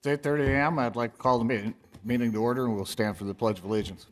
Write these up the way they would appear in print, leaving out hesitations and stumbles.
8:30 a.m. I'd like to call the meeting to order, and we'll stand for the Pledge of Allegiance.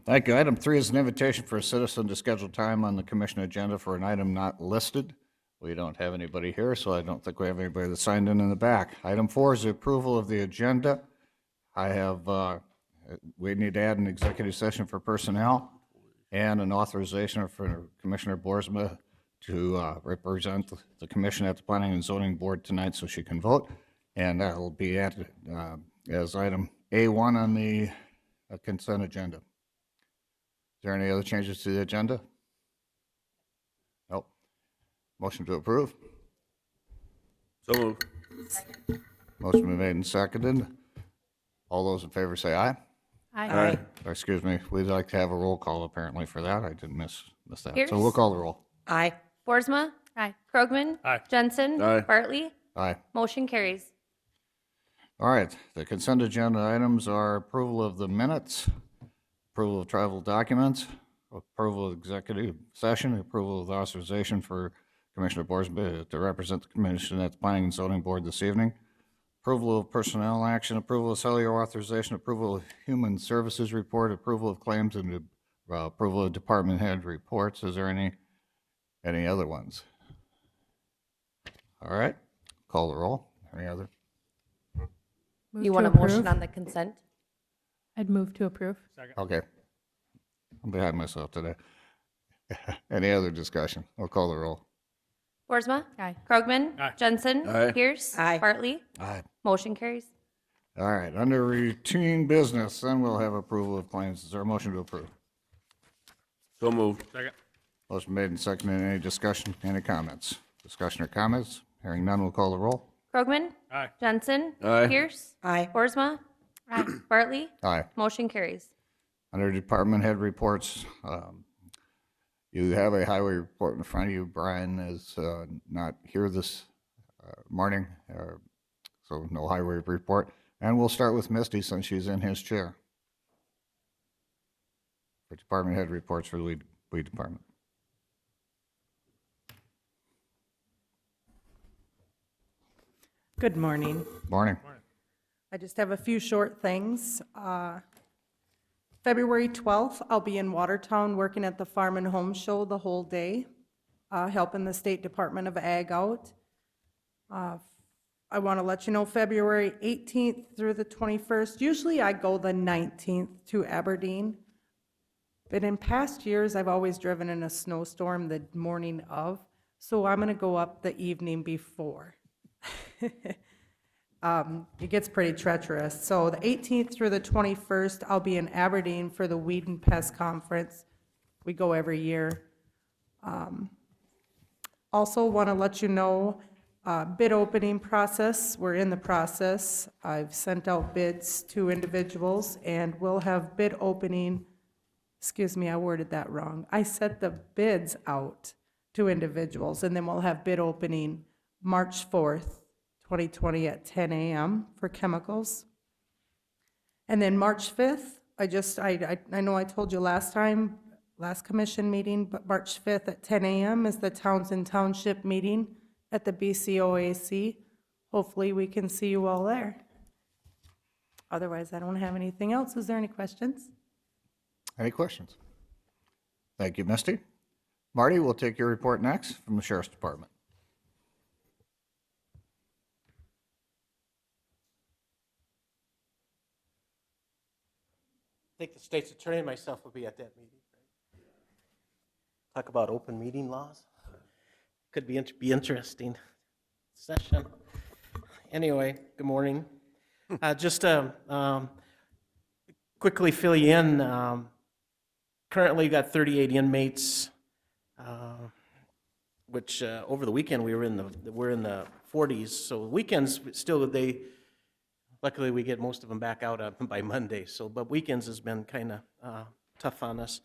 Thank you. Item 3 is an invitation for a citizen to schedule time on the commission agenda for an item not listed. We don't have anybody here, so I don't think we have anybody that signed in the back. Item 4 is the approval of the agenda. We need to add an executive session for personnel and an authorization for Commissioner Boersma to represent the commission at the Planning and Zoning Board tonight so she can vote. And that will be added as item A1 on the consent agenda. Is there any other changes to the agenda? Nope. Motion to approve? So moved. Motion been made and seconded. All those in favor say aye. Aye. Or excuse me, we'd like to have a roll call apparently for that. I didn't miss that. Pierce? So we'll call the roll. Aye. Boersma? Aye. Krogman? Aye. Jensen? Aye. Bartley? Aye. Motion carries. All right, the consent agenda items are approval of the minutes, approval of travel documents, approval of executive session, approval of the authorization for Commissioner Boersma to represent the commission at the Planning and Zoning Board this evening, approval of personnel action, approval of cellular authorization, approval of human services report, approval of claims, and approval of department head reports. Is there any other ones? All right, call the roll. Any other? You want a motion on the consent? I'd move to approve. Okay. I'm behind myself today. Any other discussion? I'll call the roll. Boersma? Aye. Krogman? Aye. Jensen? Aye. Pierce? Aye. Bartley? Aye. Motion carries. All right, under routine business, then we'll have approval of claims. Is there a motion to approve? So moved. Second. Motion made and seconded. Any discussion, any comments? Discussion or comments? Hearing none, we'll call the roll. Krogman? Aye. Jensen? Aye. Pierce? Aye. Boersma? Aye. Bartley? Aye. Motion carries. Under department head reports, you have a highway report in front of you. Brian is not here this morning, so no highway report. And we'll start with Misty since she's in his chair for department head reports for the weed department. Good morning. Morning. I just have a few short things. February 12th, I'll be in Watertown working at the Farm and Home Show the whole day, helping the State Department of Ag out. I want to let you know February 18th through the 21st. Usually I go the 19th to Aberdeen, but in past years I've always driven in a snowstorm the morning of, so I'm going to go up the evening before. It gets pretty treacherous. So the 18th through the 21st, I'll be in Aberdeen for the Weed and Pest Conference. We go every year. Also want to let you know, bid opening process, we're in the process. I've sent out bids to individuals and we'll have bid opening, excuse me, I worded that wrong. I sent the bids out to individuals and then we'll have bid opening March 4th. 2020 at 10 a.m. for chemicals. And then March 5th, I know I told you last commission meeting, but March 5th at 10 a.m. is the Townsend Township meeting at the BCOAC. Hopefully we can see you all there. Otherwise, I don't have anything else. Is there any questions? Any questions? Thank you, Misty. Marty, we'll take your report next from the Sheriff's Department. I think the state's attorney and myself will be at that meeting. Talk about open meeting laws. Could be interesting session. Anyway, good morning. Just to quickly fill you in, currently we've got 38 inmates, which over the weekend we're in the 40s. So weekends still luckily, we get most of them back out by Monday. So, but weekends has been kind of tough on us.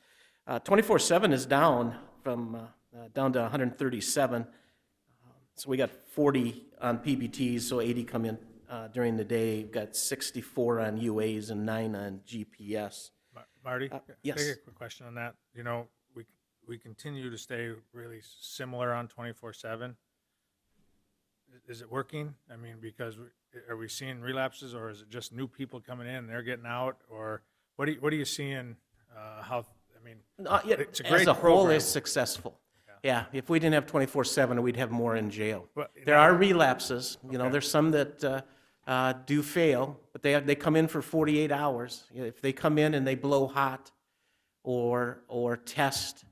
24/7 is down down to 137. So we got 40 on PBTs, so 80 come in during the day. We've got 64 on UAs and 9 on GPS. Marty? yes. Take a quick question on that. You know, we continue to stay really similar on 24/7. Is it working? I mean, because are we seeing relapses, or is it just new people coming in and they're getting out, or what are you seeing? How, I mean, it's a great As a whole, program. it's successful. Yeah, if we didn't have 24/7, we'd have more in jail. Well, There are relapses, you know, Okay. there's some that do fail, but they come in for 48 hours. If they come in and they blow hot or test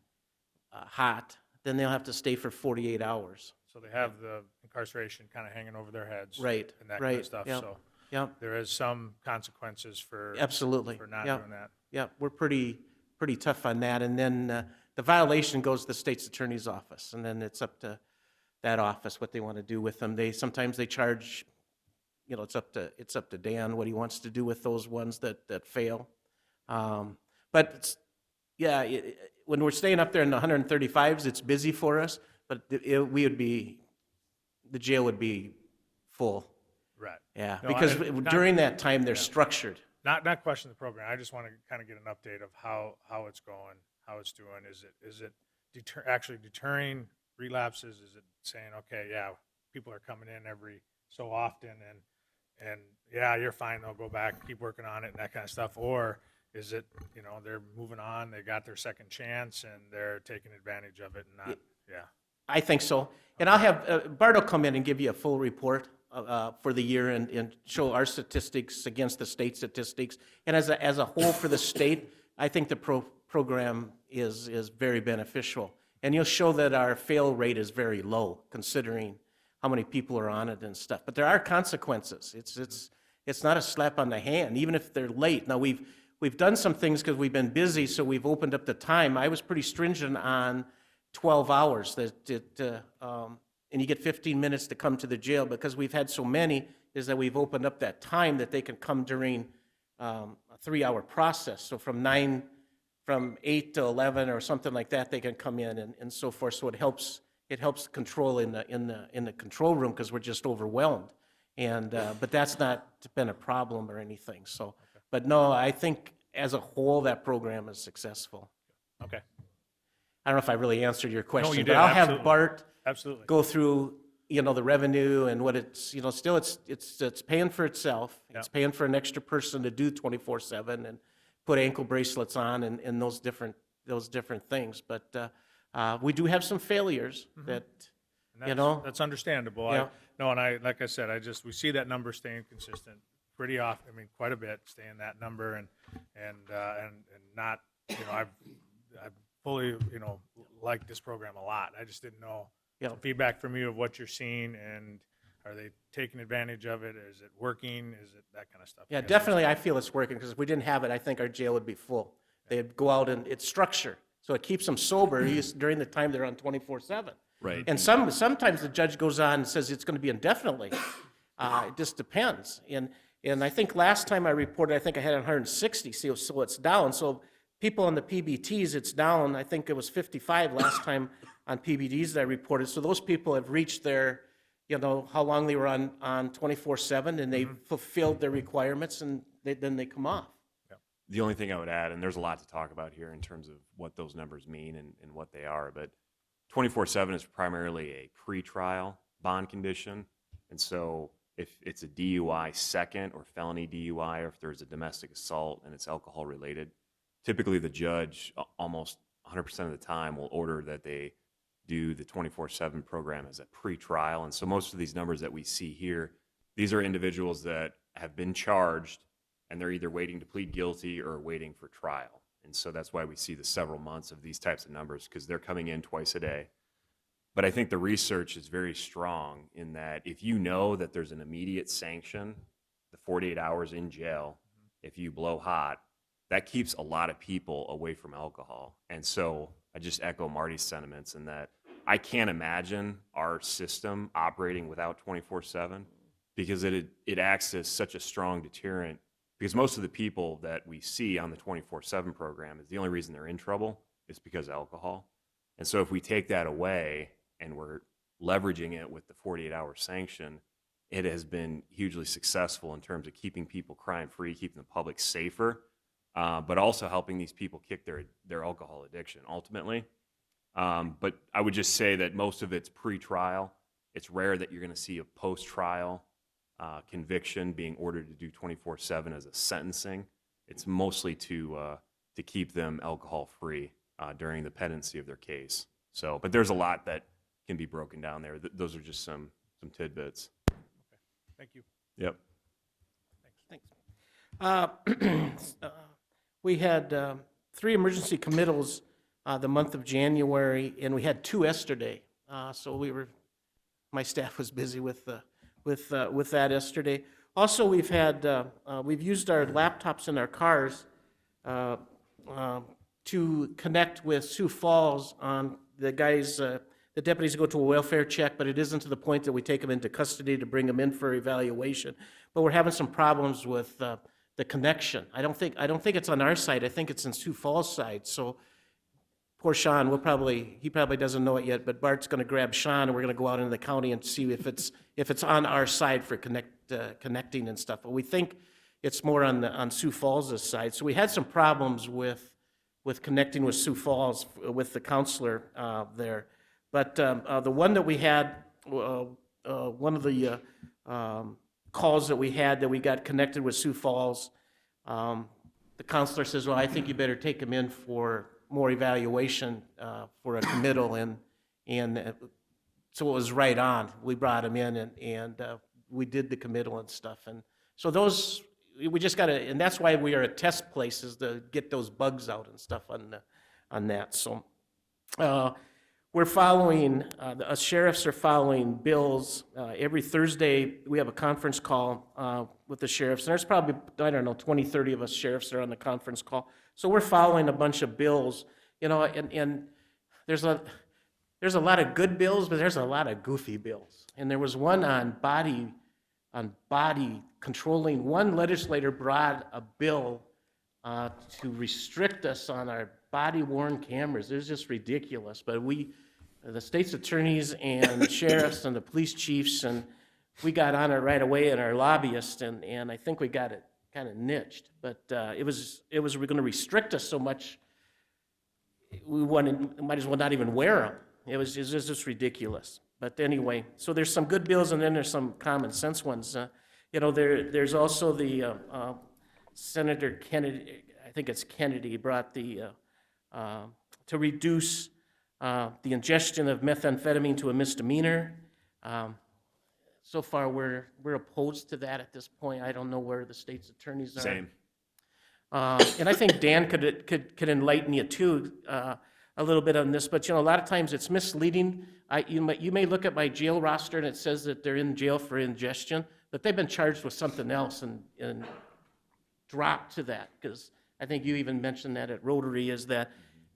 hot, then they'll have to stay for 48 hours. So they have the incarceration kind of hanging over their heads. Right, And that kind of right, stuff. yeah. So Yep, there is some consequences for absolutely. not Yep, doing that. yep, we're pretty tough on that. And then the violation goes to the state's attorney's office, and then it's up to that office what they want to do with them. Sometimes they charge, you know, it's up to Dan what he wants to do with those ones that fail. But it's, yeah, when we're staying up there in the 135s, it's busy for us, but the jail would be full. Right. Yeah, No, because during that time, they're Yeah. structured. Not question the program. I just want to kind of get an update of how it's going, how it's doing. Is it actually deterring relapses? Is it saying, okay, yeah, people are coming in every so often and yeah, you're fine, they'll go back, keep working on it and that kind of stuff? Or is it, you know, they're moving on, they got their second chance and they're taking advantage of it and not, yeah. I think so. And I'll have, Bart will come in and give you a full report for the year and show our statistics against the state statistics. And as a whole for the state, I think the program is very beneficial. And you'll show that our fail rate is very low, considering how many people are on it and stuff. But there are consequences. It's not a slap on the hand, even if they're late. Now, we've done some things because we've been busy, so we've opened up the time. I was pretty stringent on 12 hours, and you get 15 minutes to come to the jail. Because we've had so many, is that we've opened up that time that they can come during a 3-hour process. So from 8 to 11 or something like that, they can come in and so forth. So it helps control in the control room because we're just overwhelmed. And but that's not been a problem or anything. So, but no, I think as a whole that program is successful. Okay. I don't know if I really answered your question, you but did, I'll have absolutely. Bart Absolutely. go through, you know, the revenue and what it's, you know, still it's paying for itself. It's Yeah. paying for an extra person to do 24/7 and put ankle bracelets on and those different things. But we do have some failures that, And you know. that's understandable. Yeah. And like I said, we see that number staying consistent pretty often. I mean, quite a bit, staying that number and not, you know, I've fully, you know, liked this program a lot. I just didn't know some feedback from you of what you're seeing, and are they taking advantage of it? Is it working? Is it that kind of stuff? Yeah, definitely I feel it's working, because if we didn't have it, I think our jail would be full. They'd go out and it's structured, so it keeps them sober during the time they're on 24/7. Right. And sometimes the judge goes on and says it's going to be indefinitely. It just depends. And I think last time I reported, I think I had 160, so it's down. So people on the PBTs, it's down. I think it was 55 last time on PBDs that I reported. So those people have reached their, you know, how long they were on 24/7, and they've fulfilled their requirements, and then they come off. The only thing I would add, and there's a lot to talk about here in terms of what those numbers mean and what they are, but 24/7 is primarily a pretrial bond condition. And so if it's a DUI second or felony DUI, or if there's a domestic assault and it's alcohol related, typically the judge almost 100% of the time will order that they do the 24/7 program as a pretrial. And so most of these numbers that we see here, these are individuals that have been charged and they're either waiting to plead guilty or waiting for trial. And so that's why we see the several months of these types of numbers, because they're coming in twice a day. But I think the research is very strong in that if you know that there's an immediate sanction, the 48 hours in jail, if you blow hot, that keeps a lot of people away from alcohol. And so I just echo Marty's sentiments in that I can't imagine our system operating without 24/7, because it acts as such a strong deterrent. Because most of the people that we see on the 24/7 program, is the only reason they're in trouble is because of alcohol. And so if we take that away and we're leveraging it with the 48-hour sanction, it has been hugely successful in terms of keeping people crime-free, keeping the public safer, but also helping these people kick their alcohol addiction ultimately. But I would just say that most of it's pre-trial. It's rare that you're going to see a post-trial conviction being ordered to do 24/7 as a sentencing. It's mostly to keep them alcohol-free during the pendency of their case. So, but there's a lot that can be broken down there. Those are just some tidbits. Thank you. Yep. Thanks. We had 3 emergency committals the month of January, and we had 2 yesterday. So my staff was busy with that yesterday. Also, we've used our laptops in our cars to connect with Sioux Falls on the guys. The deputies go to a welfare check, but it isn't to the point that we take them into custody to bring them in for evaluation. But we're having some problems with the connection. I don't think it's on our side. I think it's in Sioux Falls' side. So poor Sean, he probably doesn't know it yet, but Bart's going to grab Sean, and we're going to go out into the county and see if it's on our side for connecting and stuff. But we think it's more on Sioux Falls' side. So we had some problems with connecting with Sioux Falls with the counselor there. But the one that we had, one of the calls that we got connected with Sioux Falls, the counselor says, well, I think you better take him in for more evaluation for a committal, and so it was right on. We brought him in, and we did the committal and stuff. And so those, we just got to, and that's why we are at test places to get those bugs out and stuff on that. So we're following, us sheriffs are following bills. Every Thursday, we have a conference call with the sheriffs. And there's probably, 20, 30 of us sheriffs that are on the conference call. So we're following a bunch of bills, and there's a lot of good bills, but there's a lot of goofy bills. And there was one on body controlling. One legislator brought a bill to restrict us on our body-worn cameras. It was just ridiculous. But the state's attorneys and the sheriffs and the police chiefs, and we got on it right away, and our lobbyists, and I think we got it kind of niched. But it was going to restrict us so much, might as well not even wear them. It was just ridiculous. But anyway, so there's some good bills, and then there's some common sense ones. There's also the Senator Kennedy, I think it's Kennedy, brought the to reduce the ingestion of methamphetamine to a misdemeanor. So far, we're opposed to that at this point. I don't know where the state's attorneys are. Same. And I think Dan could enlighten you too a little bit on this. But a lot of times it's misleading. You may look at my jail roster and it says that they're in jail for ingestion, but they've been charged with something else and dropped to that, because I think you even mentioned that at Rotary, is that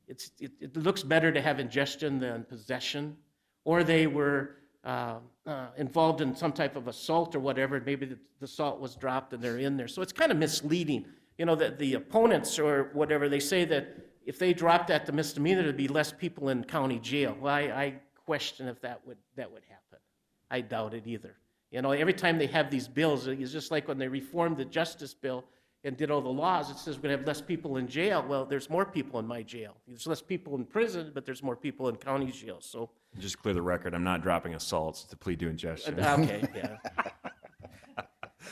it looks better to have ingestion than possession, or they were involved in some type of assault or whatever, and maybe the assault was dropped and they're in there. So it's kind of misleading. That the opponents or whatever, they say that if they dropped that to misdemeanor, there'd be less people in county jail. Well, I question if that would happen. I doubt it either. Every time they have these bills, it's just like when they reformed the Justice Bill and did all the laws, it says we're going to have less people in jail. Well, there's more people in my jail. There's less people in prison, but there's more people in county jail. So Just clear the record, I'm not dropping assaults to plead to ingestion. okay, yeah.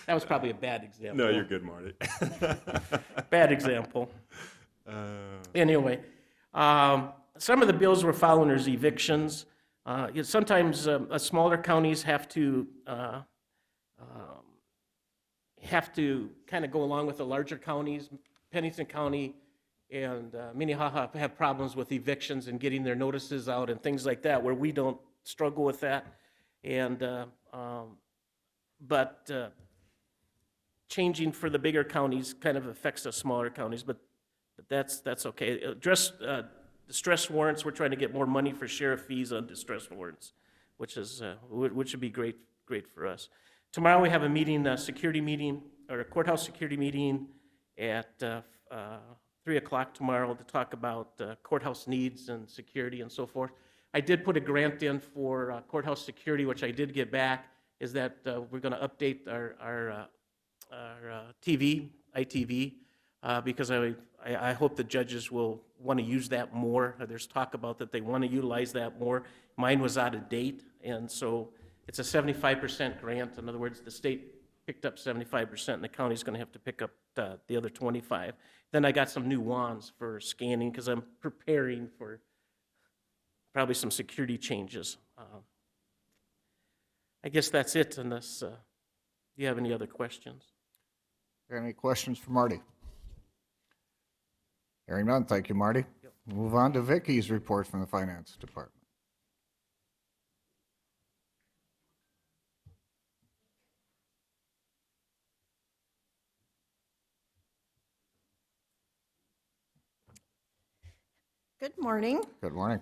That was probably a bad example. No, you're good, Marty. Bad example. Anyway, some of the bills we're following is evictions. Sometimes smaller counties have to kind of go along with the larger counties. Pennington County and Minnehaha have problems with evictions and getting their notices out and things like that, where we don't struggle with that. And but changing for the bigger counties kind of affects the smaller counties, but that's okay. Distress warrants, we're trying to get more money for sheriff fees on distress warrants, which would be great for us. Tomorrow we have a meeting, a security meeting, or a courthouse security meeting at 3 o'clock tomorrow to talk about courthouse needs and security and so forth. I did put a grant in for courthouse security, which I did get back, is that we're going to update our TV, ITV, because I hope the judges will want to use that more. There's talk about that they want to utilize that more. Mine was out of date, and so it's a 75% grant. In other words, the state picked up 75%, and the county's going to have to pick up the other 25. Then I got some new wands for scanning because I'm preparing for probably some security changes. I guess that's it, unless you have any other questions. Any questions for Marty? Hearing none, thank you, Marty. Move on to Vicky's report from the Finance Department. Good morning. Good morning.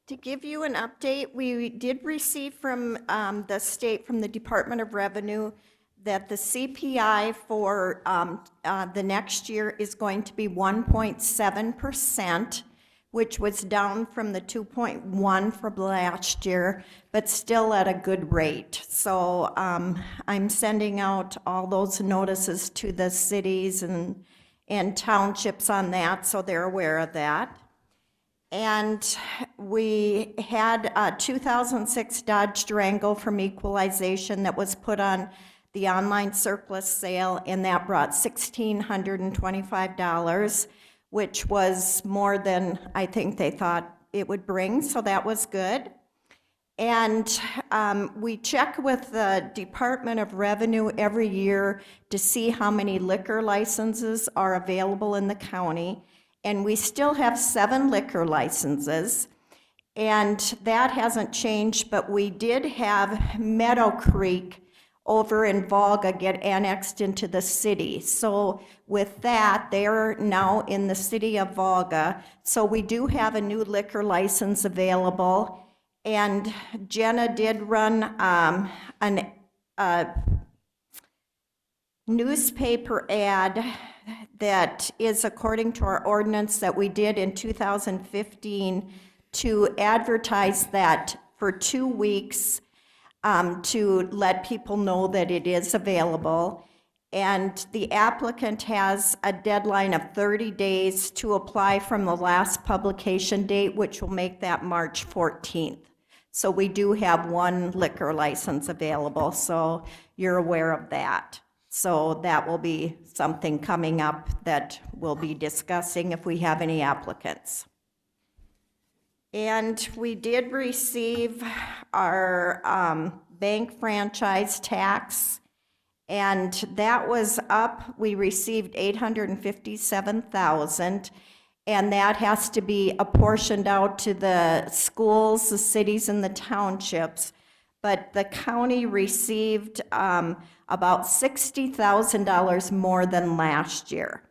To give you an update, we did receive from the state, from the Department of Revenue, that the CPI for the next year is going to be 1.7%, which was down from the 2.1 from last year, but still at a good rate. So I'm sending out all those notices to the cities and townships on that, so they're aware of that. And we had a 2006 Dodge Durango from equalization that was put on the online surplus sale, and that brought $1,625, which was more than I think they thought it would bring, so that was good. And we check with the Department of Revenue every year to see how many liquor licenses are available in the county. And we still have 7 liquor licenses, and that hasn't changed, but we did have Meadow Creek over in Volga get annexed into the city. So with that, they're now in the city of Volga. So we do have a new liquor license available, and Jenna did run a newspaper ad that is according to our ordinance that we did in 2015 to advertise that for 2 weeks to let people know that it is available. And the applicant has a deadline of 30 days to apply from the last publication date, which will make that March 14th. So we do have 1 liquor license available, so you're aware of that. So that will be something coming up that we'll be discussing if we have any applicants. And we did receive our bank franchise tax, and that was up. We received $857,000, and that has to be apportioned out to the schools, the cities, and the townships. But the county received about $60,000 more than last year.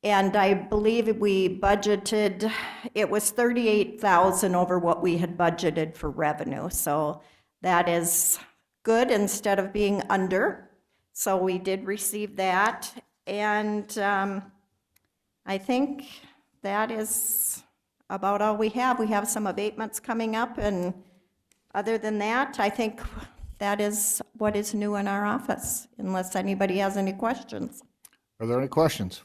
And I believe we budgeted, it was $38,000 over what we had budgeted for revenue. So that is good instead of being under. So we did receive that. And I think that is about all we have. We have some abatements coming up, and other than that, I think that is what is new in our office, unless anybody has any questions. Are there any questions?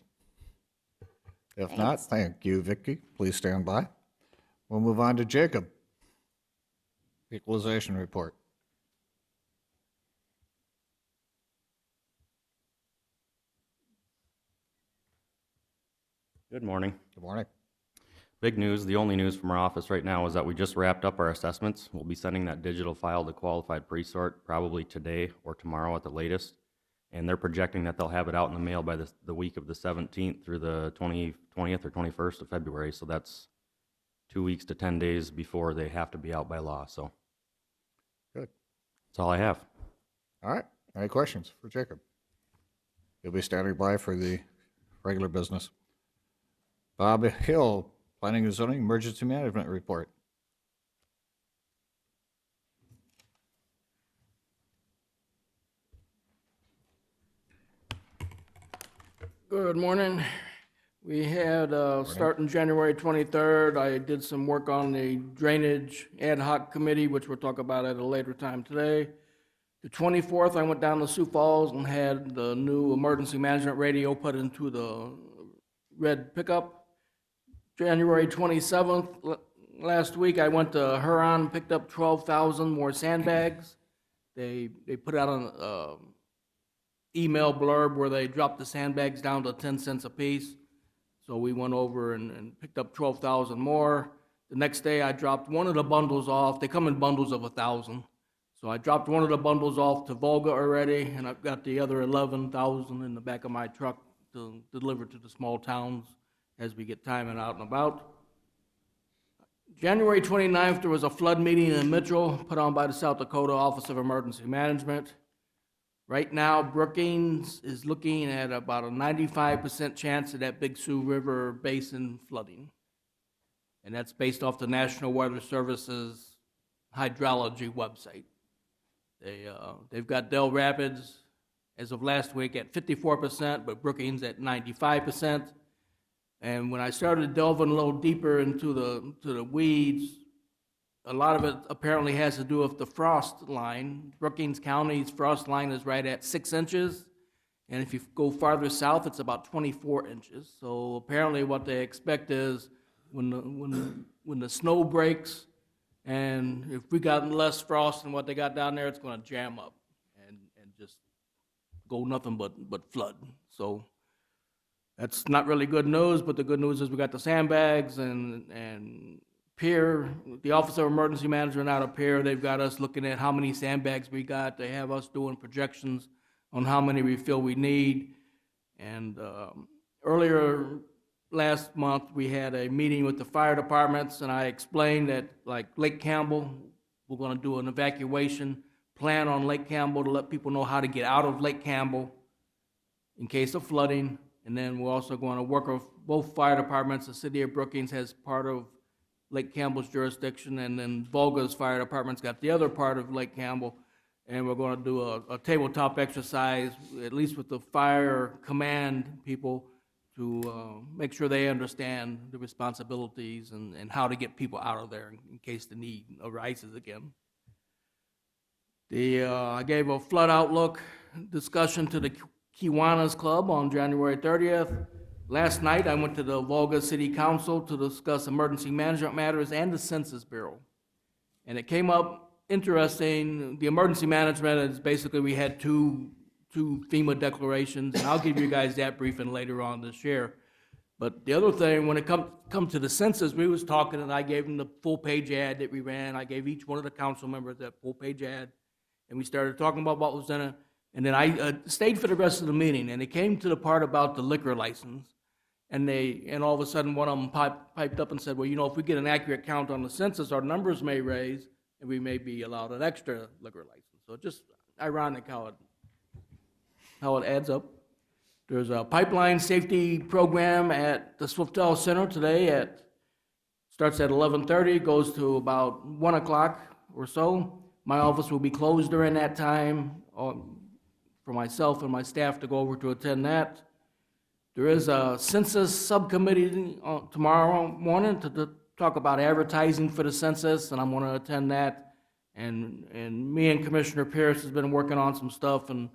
If Thanks. not, thank you, Vicky. Please stand by. We'll move on to Jacob. Equalization report. Good morning. Good morning. Big news, the only news from our office right now is that we just wrapped up our assessments. We'll be sending that digital file to qualified pre-sort probably today or tomorrow at the latest. And they're projecting that they'll have it out in the mail by the week of the 17th through the 20th or 21st of February. So that's 2 weeks to 10 days before they have to be out by law. So Good. that's all I have. All right. Any questions for Jacob? You'll be standing by for the regular business. Bob Hill, Planning and Zoning Emergency Management Report. Good morning. We had, starting January 23rd, I did some work on the drainage ad hoc committee, which we'll talk about at a later time today. The 24th, I went down to Sioux Falls and had the new emergency management radio put into the red pickup. January 27th, last week, I went to Huron and picked up 12,000 more sandbags. They put out an email blurb where they dropped the sandbags down to 10 cents a piece. So we went over and picked up 12,000 more. The next day, I dropped one of the bundles off. They come in bundles of 1,000. So I dropped one of the bundles off to Volga already, and I've got the other 11,000 in the back of my truck to deliver to the small towns as we get time and out and about. January 29th, there was a flood meeting in Mitchell put on by the South Dakota Office of Emergency Management. Right now, Brookings is looking at about a 95% chance of that Big Sioux River Basin flooding. And that's based off the National Weather Service's hydrology website. They've got Del Rapids, as of last week, at 54%, but Brookings at 95%. And when I started delving a little deeper into the weeds, a lot of it apparently has to do with the frost line. Brookings County's frost line is right at 6 inches, and if you go farther south, it's about 24 inches. So apparently what they expect is when the snow breaks, and if we got less frost than what they got down there, it's going to jam up and just go nothing but flood. So that's not really good news, but the good news is we got the sandbags and Pier, the Office of Emergency Management out of Pier, they've got us looking at how many sandbags we got. They have us doing projections on how many we feel we need. And earlier last month, we had a meeting with the fire departments, and I explained that, like Lake Campbell, we're going to do an evacuation plan on Lake Campbell to let people know how to get out of Lake Campbell in case of flooding. And then we're also going to work with both fire departments. The city of Brookings has part of Lake Campbell's jurisdiction, and then Volga's fire department's got the other part of Lake Campbell, and we're going to do a tabletop exercise, at least with the fire command people, to make sure they understand the responsibilities and how to get people out of there in case the need arises again. I gave a flood outlook discussion to the Kiwanis Club on January 30th. Last night, I went to the Volga City Council to discuss emergency management matters and the Census Bureau. And it came up interesting. The emergency management is basically, we had two FEMA declarations, and I'll give you guys that briefing later on this year. But the other thing, when it come to the census, we was talking, and I gave them the full-page ad that we ran. I gave each one of the council members that full-page ad, and we started talking about what was in it. And then I stayed for the rest of the meeting, and it came to the part about the liquor license. And all of a sudden, one of them piped up and said, well, you know, if we get an accurate count on the census, our numbers may raise, and we may be allowed an extra liquor license. So just ironic how it adds up. There's a pipeline safety program at the Swiftel Center today. Starts at 11:30, goes to about 1 o'clock or so. My office will be closed during that time for myself and my staff to go over to attend that. There is a census subcommittee tomorrow morning to talk about advertising for the census, and I'm going to attend that. And me and Commissioner Pierce has been working on some stuff, and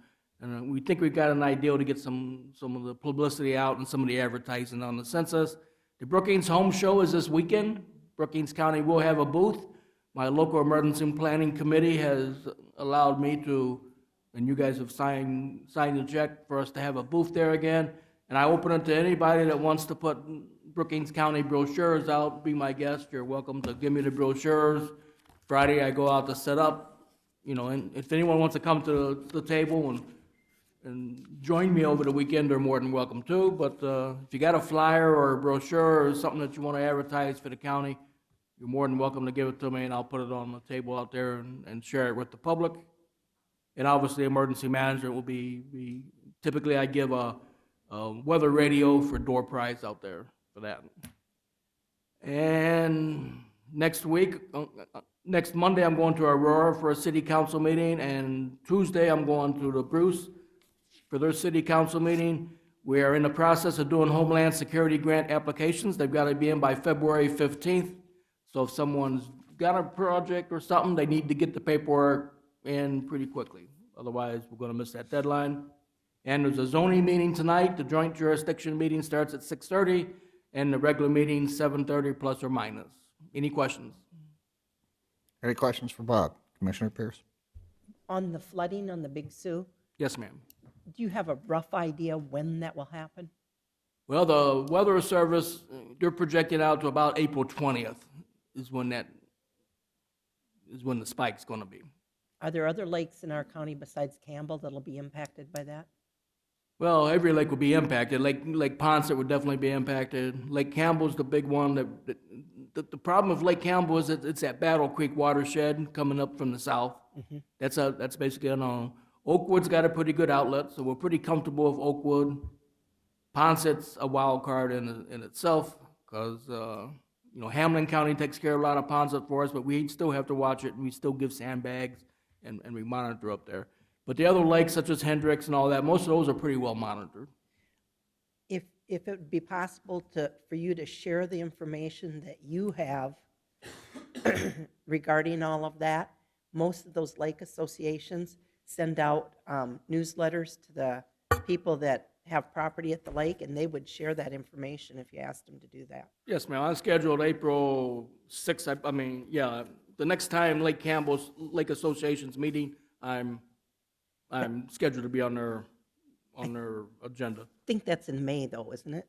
we think we've got an idea to get some of the publicity out and some of the advertising on the census. The Brookings Home Show is this weekend. Brookings County will have a booth. My local emergency planning committee has allowed me to, and you guys have signed a check for us to have a booth there again. And I open it to anybody that wants to put Brookings County brochures out. Be my guest. You're welcome to give me the brochures. Friday, I go out to set up. You know, and if anyone wants to come to the table and join me over the weekend, they're more than welcome to. But if you got a flyer or a brochure or something that you want to advertise for the county, you're more than welcome to give it to me, and I'll put it on the table out there and share it with the public. And obviously, emergency management will be typically I give a weather radio for door prize out there for that. And next Monday, I'm going to Aurora for a city council meeting, and Tuesday, I'm going to the Bruce for their city council meeting. We are in the process of doing Homeland Security grant applications. They've got to be in by February 15th. So if someone's got a project or something, they need to get the paperwork in pretty quickly. Otherwise, we're going to miss that deadline. And there's a zoning meeting tonight. The joint jurisdiction meeting starts at 6:30, and the regular meeting 7:30 plus or minus. Any questions? Any questions for Bob? Commissioner Pierce? On the flooding on the Big Sioux, Yes, ma'am. do you have a rough idea when that will happen? Well, the Weather Service, they're projecting out to about April 20th is when the spike's going to be. Are there other lakes in our county besides Campbell that'll be impacted by that? Well, every lake will be impacted. Lake Ponset would definitely be impacted. Lake Campbell's the big one. The problem with Lake Campbell is that it's that Battle Creek watershed coming up from the south. That's basically unknown. Oakwood's got a pretty good outlet, so we're pretty comfortable with Oakwood. Ponset's a wild card in itself because Hamlin County takes care of a lot of Ponset for us, but we still have to watch it, and we still give sandbags and we monitor up there. But the other lakes, such as Hendricks and all that, most of those are pretty well monitored. If it would be possible for you to share the information that you have regarding all of that, most of those lake associations send out newsletters to the people that have property at the lake, and they would share that information if you asked them to do that. Yes, ma'am. I'm scheduled April 6th. The next time Lake Campbell's Lake Association's meeting, I'm scheduled to be on their agenda. I think that's in May, though, isn't it?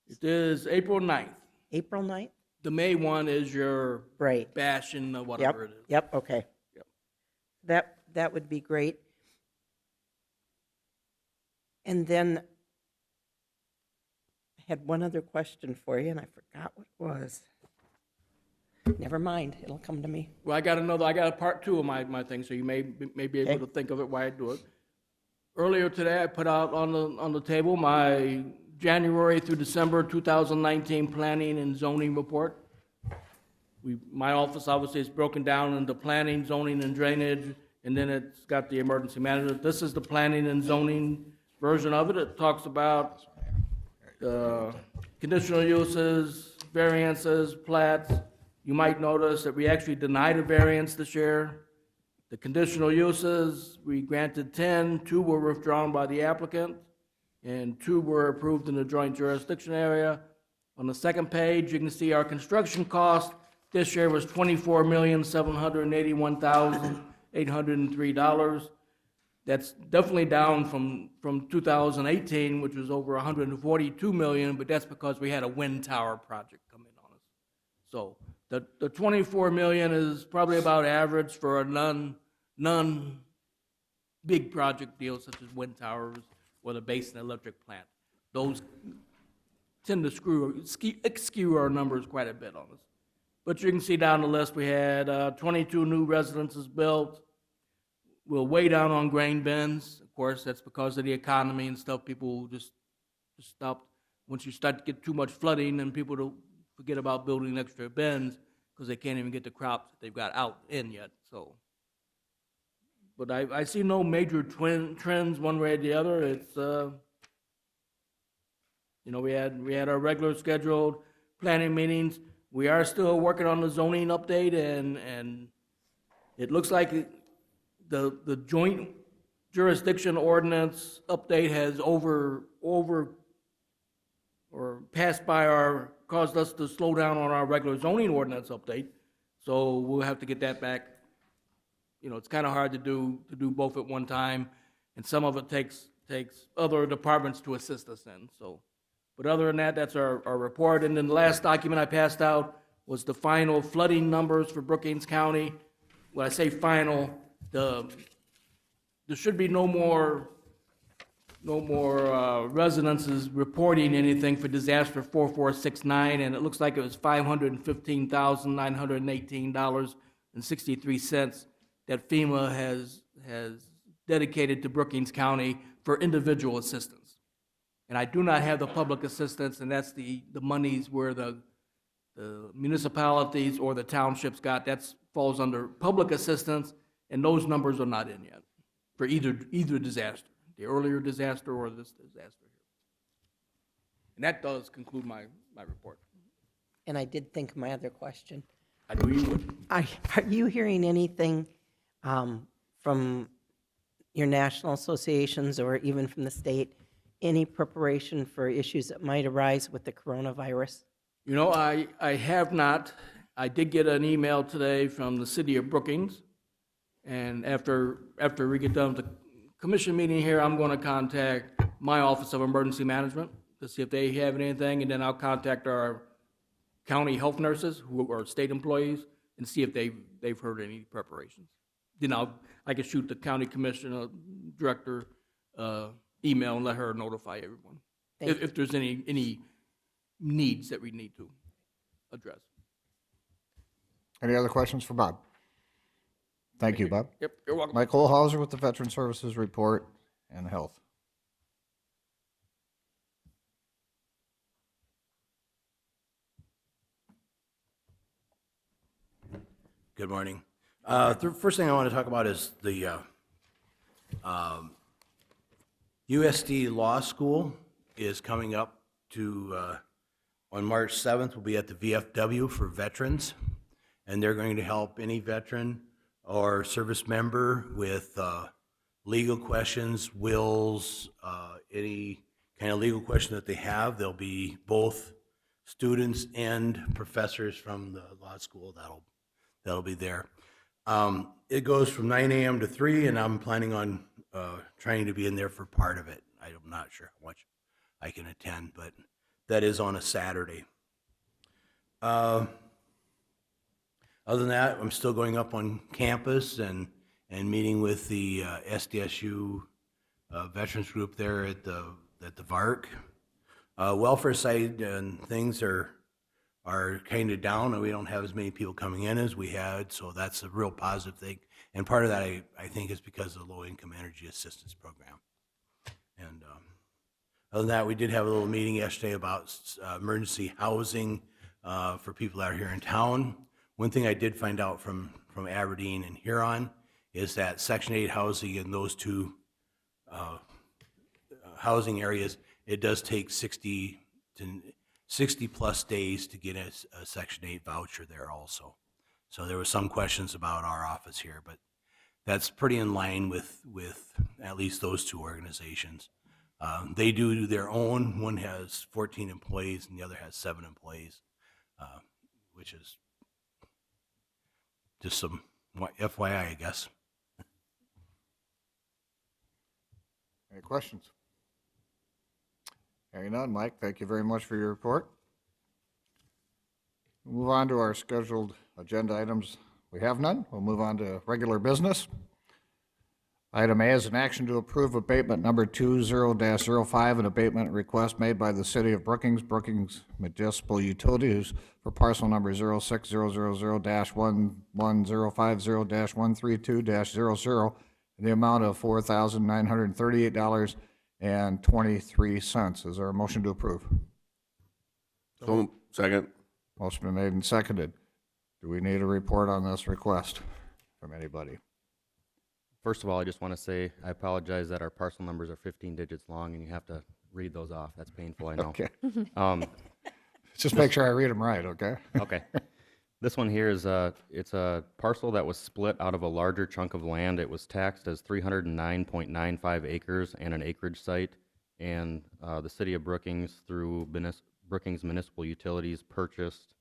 It is April 9th. April 9th? The May one is your Right. bash and whatever it is. Yep, okay. Yep. That would be great. And then I had one other question for you, and I forgot what it was. Never mind, it'll come to me. Well, I got a part two of my thing, so you may be able to think of it while I do it. Earlier today, I put out on the table my January through December 2019 planning and zoning report. My office obviously is broken down into planning, zoning, and drainage, and then it's got the emergency management. This is the planning and zoning version of it. It talks about conditional uses, variances, plats. You might notice that we actually denied a variance this year. The conditional uses, we granted 10, 2 were withdrawn by the applicant, and 2 were approved in the joint jurisdiction area. On the second page, you can see our construction cost this year was $24,781,803. That's definitely down from 2018, which was over $142 million, but that's because we had a wind tower project come in on us. So the $24 million is probably about average for a non-big project deal such as wind towers or the Basin Electric Plant. Those tend to skew our numbers quite a bit on us. But you can see down the list, we had 22 new residences built. We're way down on grain bins. Of course, that's because of the economy and stuff. People just stop. Once you start to get too much flooding, then people don't forget about building extra bins because they can't even get the crops that they've got out in yet. So, but I see no major trends one way or the other. It's we had our regular scheduled planning meetings. We are still working on the zoning update, and it looks like the joint jurisdiction ordinance update has caused us to slow down on our regular zoning ordinance update. So we'll have to get that back. It's kind of hard to do both at one time, and some of it takes other departments to assist us in. So, but other than that, that's our report. And then the last document I passed out was the final flooding numbers for Brookings County. When I say final, there should be no more residences reporting anything for disaster 4469, and it looks like it was $515,918.63 that FEMA has dedicated to Brookings County for individual assistance. And I do not have the public assistance, and that's the monies where the municipalities or the townships got. That falls under public assistance, and those numbers are not in yet for either disaster, the earlier disaster or this disaster. And that does conclude my report. And I did think of my other question. I knew you would. Are you hearing anything from your national associations or even from the state, any preparation for issues that might arise with the coronavirus? You know, I have not. I did get an email today from the city of Brookings, and after we get done with the commission meeting here, I'm going to contact my Office of Emergency Management to see if they have anything, and then I'll contact our county health nurses who are state employees and see if they've heard any preparations. Then I can shoot the county commissioner director email and let her notify everyone if there's any needs that we need to address. Any other questions for Bob? Thank you, Bob. Yep, you're welcome. Mike Holhauser with the Veteran Services Report and Health. Good morning. The first thing I want to talk about is the USD Law School is coming up to, on March 7th, we'll be at the VFW for veterans, and they're going to help any veteran or service member with legal questions, wills, any kind of legal question that they have. There'll be both students and professors from the law school that'll be there. It goes from 9 a.m. to 3, and I'm planning on trying to be in there for part of it. I'm not sure how much I can attend, but that is on a Saturday. Other than that, I'm still going up on campus and meeting with the SDSU veterans group there at the VARC. Welfare side and things are kind of down, and we don't have as many people coming in as we had, so that's a real positive thing. And part of that, I think, is because of the low-income energy assistance program. And other than that, we did have a little meeting yesterday about emergency housing for people that are here in town. One thing I did find out from Aberdeen and Huron is that Section 8 housing in those two housing areas, it does take 60 plus days to get a Section 8 voucher there also. So there were some questions about our office here, but that's pretty in line with at least those two organizations. They do their own. One has 14 employees and the other has 7 employees, which is just some FYI, I guess. Any questions? Hearing none, Mike, thank you very much for your report. We'll move on to our scheduled agenda items. We have none. We'll move on to regular business. Item A is an action to approve abatement number 20-05, an abatement request made by the City of Brookings Municipal Utilities for parcel number 06000-11050-132-00 in the amount of $4,938.23. Is there a motion to approve? So, second. Motion been made and seconded. Do we need a report on this request from anybody? First of all, I just want to say I apologize that our parcel numbers are 15 digits long and you have to read those off. That's painful, I know. Okay. Just make sure I read them right, okay? Okay. This one here is it's a parcel that was split out of a larger chunk of land. It was taxed as 309.95 acres and an acreage site, and the City of Brookings through Brookings Municipal Utilities purchased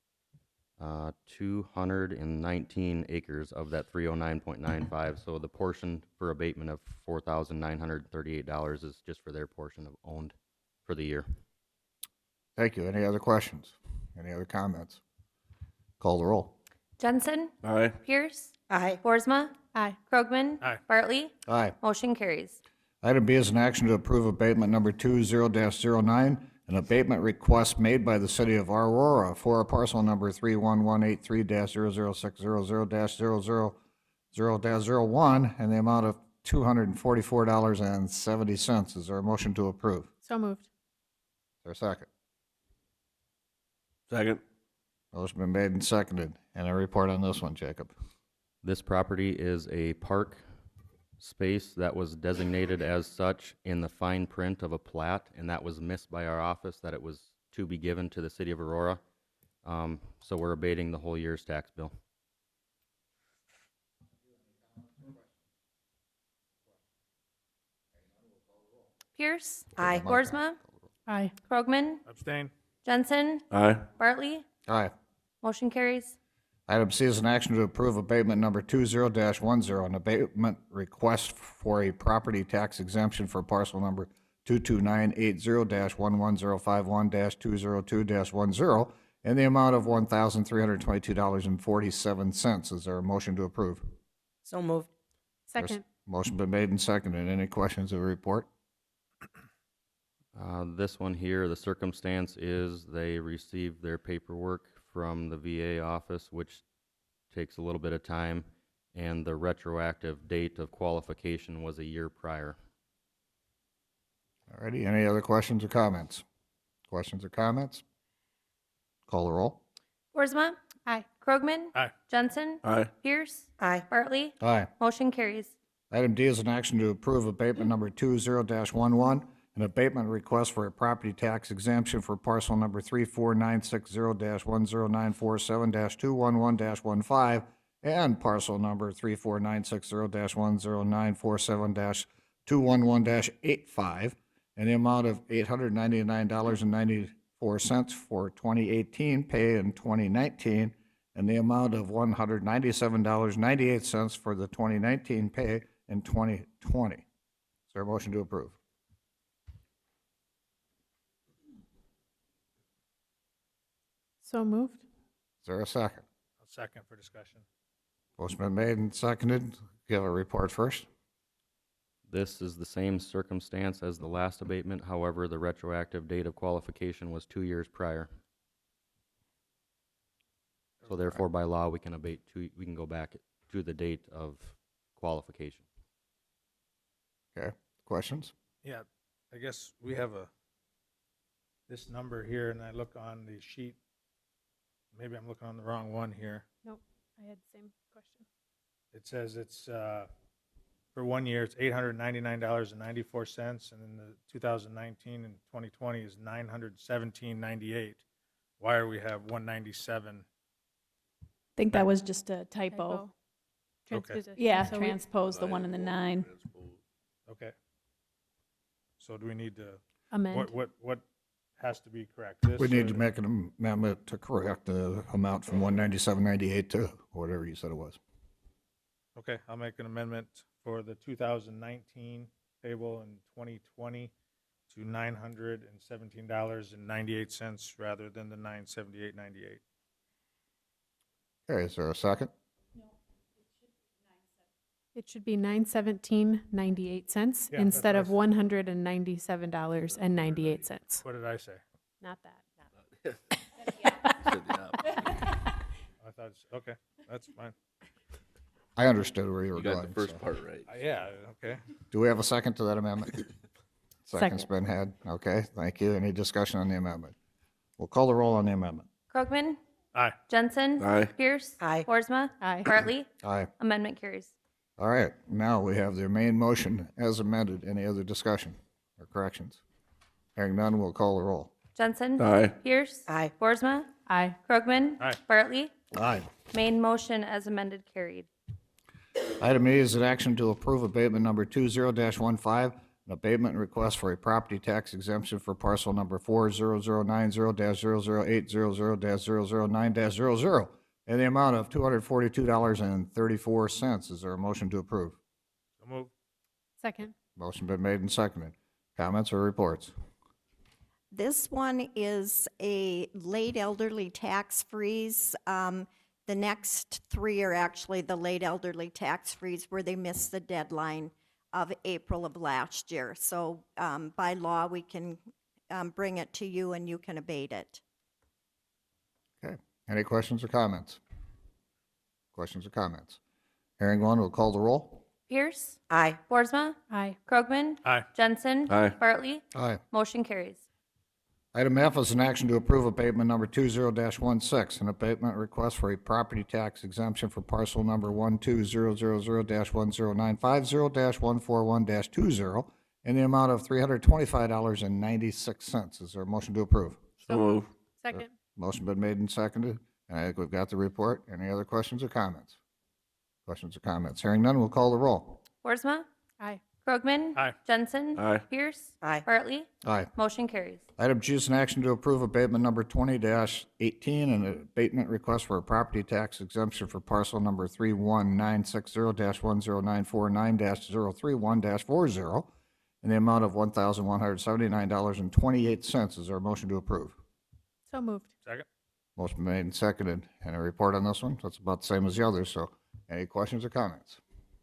219 acres of that 309.95. So the portion for abatement of $4,938 is just for their portion of owned for the year. Thank you. Any other questions? Any other comments? Call the roll. Jensen? Aye. Pierce? Aye. Boersma? Aye. Krogman? Aye. Bartley? Aye. Motion carries. Item B is an action to approve abatement number 20-09, an abatement request made by the City of Aurora for parcel number 31183-00600-000-01 and the amount of $244.70. Is there a motion to approve? So moved. Is there a second? Second. Motion been made and seconded. And a report on this one, Jacob. This property is a park space that was designated as such in the fine print of a plat, and that was missed by our office, that it was to be given to the city of Aurora. So we're abating the whole year's tax bill. Pierce, Aye. Boersma, Aye. Krogman, Abstain? Jensen, Aye. Bartley, Aye. motion carries. Item C is an action to approve abatement number 20-10, an abatement request for a property tax exemption for parcel number 22980-11051-202-10 in the amount of $1,322.47. Is there a motion to approve? So moved. Second. Motion been made and seconded. Any questions of the report? This one here, the circumstance is they received their paperwork from the VA office, which takes a little bit of time, and the retroactive date of qualification was a year prior. All righty. Any other questions or comments? Questions or comments? Call the roll. Boersma, Aye. Krogman, Aye. Jensen, Aye. Pierce, Aye. Bartley, Aye. motion carries. Item D is an action to approve abatement number 20-11, an abatement request for a property tax exemption for parcel number 34960-10947-211-15 and parcel number 34960-10947-211-85 in the amount of $899.94 for 2018 pay in 2019 and the amount of $197.98 for the 2019 pay in 2020. Is there a motion to approve? So moved. Is there a second? I'll second for discussion. Motion been made and seconded. Give a report first. This is the same circumstance as the last abatement, however, the retroactive date of qualification was 2 years prior. So therefore, by law, we can we can go back to the date of qualification. Okay, questions? Yeah, I guess we have this number here, and I look on the sheet. Maybe I'm looking on the wrong one here. Nope. I had the same question. It says it's, for 1 year, it's $899.94, and then the 2019 and 2020 is $917.98. Why are we have 197? I think that was just a typo. Okay. Yeah, So we- transpose the 1 and the 9. Okay. So do we need to, Amend. what has to be correct? This We need or- to make an amendment to correct the amount from 197.98 to whatever you said it was. Okay, I'll make an amendment for the 2019 payable in 2020 to $917.98 rather than the $978.98. Okay, is there a second? It should be $917.98 Yeah, instead that's of what $197.98. What did I say? Not that. I thought, okay, that's fine. I understood where you were You going. got the first so. part right. Yeah, okay. Do we have a second to that amendment? Second's Second. been had. Okay, thank you. Any discussion on the amendment? We'll call the roll on the amendment. Krogman, Aye. Jensen, Aye. Pierce, Aye. Boersma, Aye. Bartley, Aye. amendment carries. All right, now we have the main motion as amended. Any other discussion or corrections? Hearing none, we'll call the roll. Jensen, Aye. Pierce, Aye. Boersma, Aye. Krogman, Aye. Bartley, Aye. main motion as amended carried. Item E is an action to approve abatement number 20-15, an abatement request for a property tax exemption for parcel number 40090-00800-009-00 in the amount of $242.34. Is there a motion to approve? So move. Second. Motion been made and seconded. Comments or reports? This one is a late elderly tax freeze. The next 3 are actually the late elderly tax freeze where they missed the deadline of April of last year. So by law, we can bring it to you and you can abate it. Okay. Any questions or comments? Questions or comments? Hearing one, we'll call the roll. Pierce, Aye. Boersma, Aye. Krogman, Aye. Jensen, Aye. Bartley, Aye. motion carries. Item F is an action to approve abatement number 20-16, an abatement request for a property tax exemption for parcel number 12000-10950-141-20 in the amount of $325.96. Is there a motion to approve? So move. Second. Motion been made and seconded, and I think we've got the report. Any other questions or comments? Questions or comments? Hearing none, we'll call the roll. Boersma, Aye. Krogman, Aye. Jensen, Aye. Pierce, Aye. Bartley, Aye. motion carries. Item G is an action to approve abatement number 20-18, an abatement request for a property tax exemption for parcel number 31960-10949-031-40 in the amount of $1,179.28. Is there a motion to approve? So moved. Second? Motion made and seconded. And a report on this one? That's about the same as the others, so any questions or comments?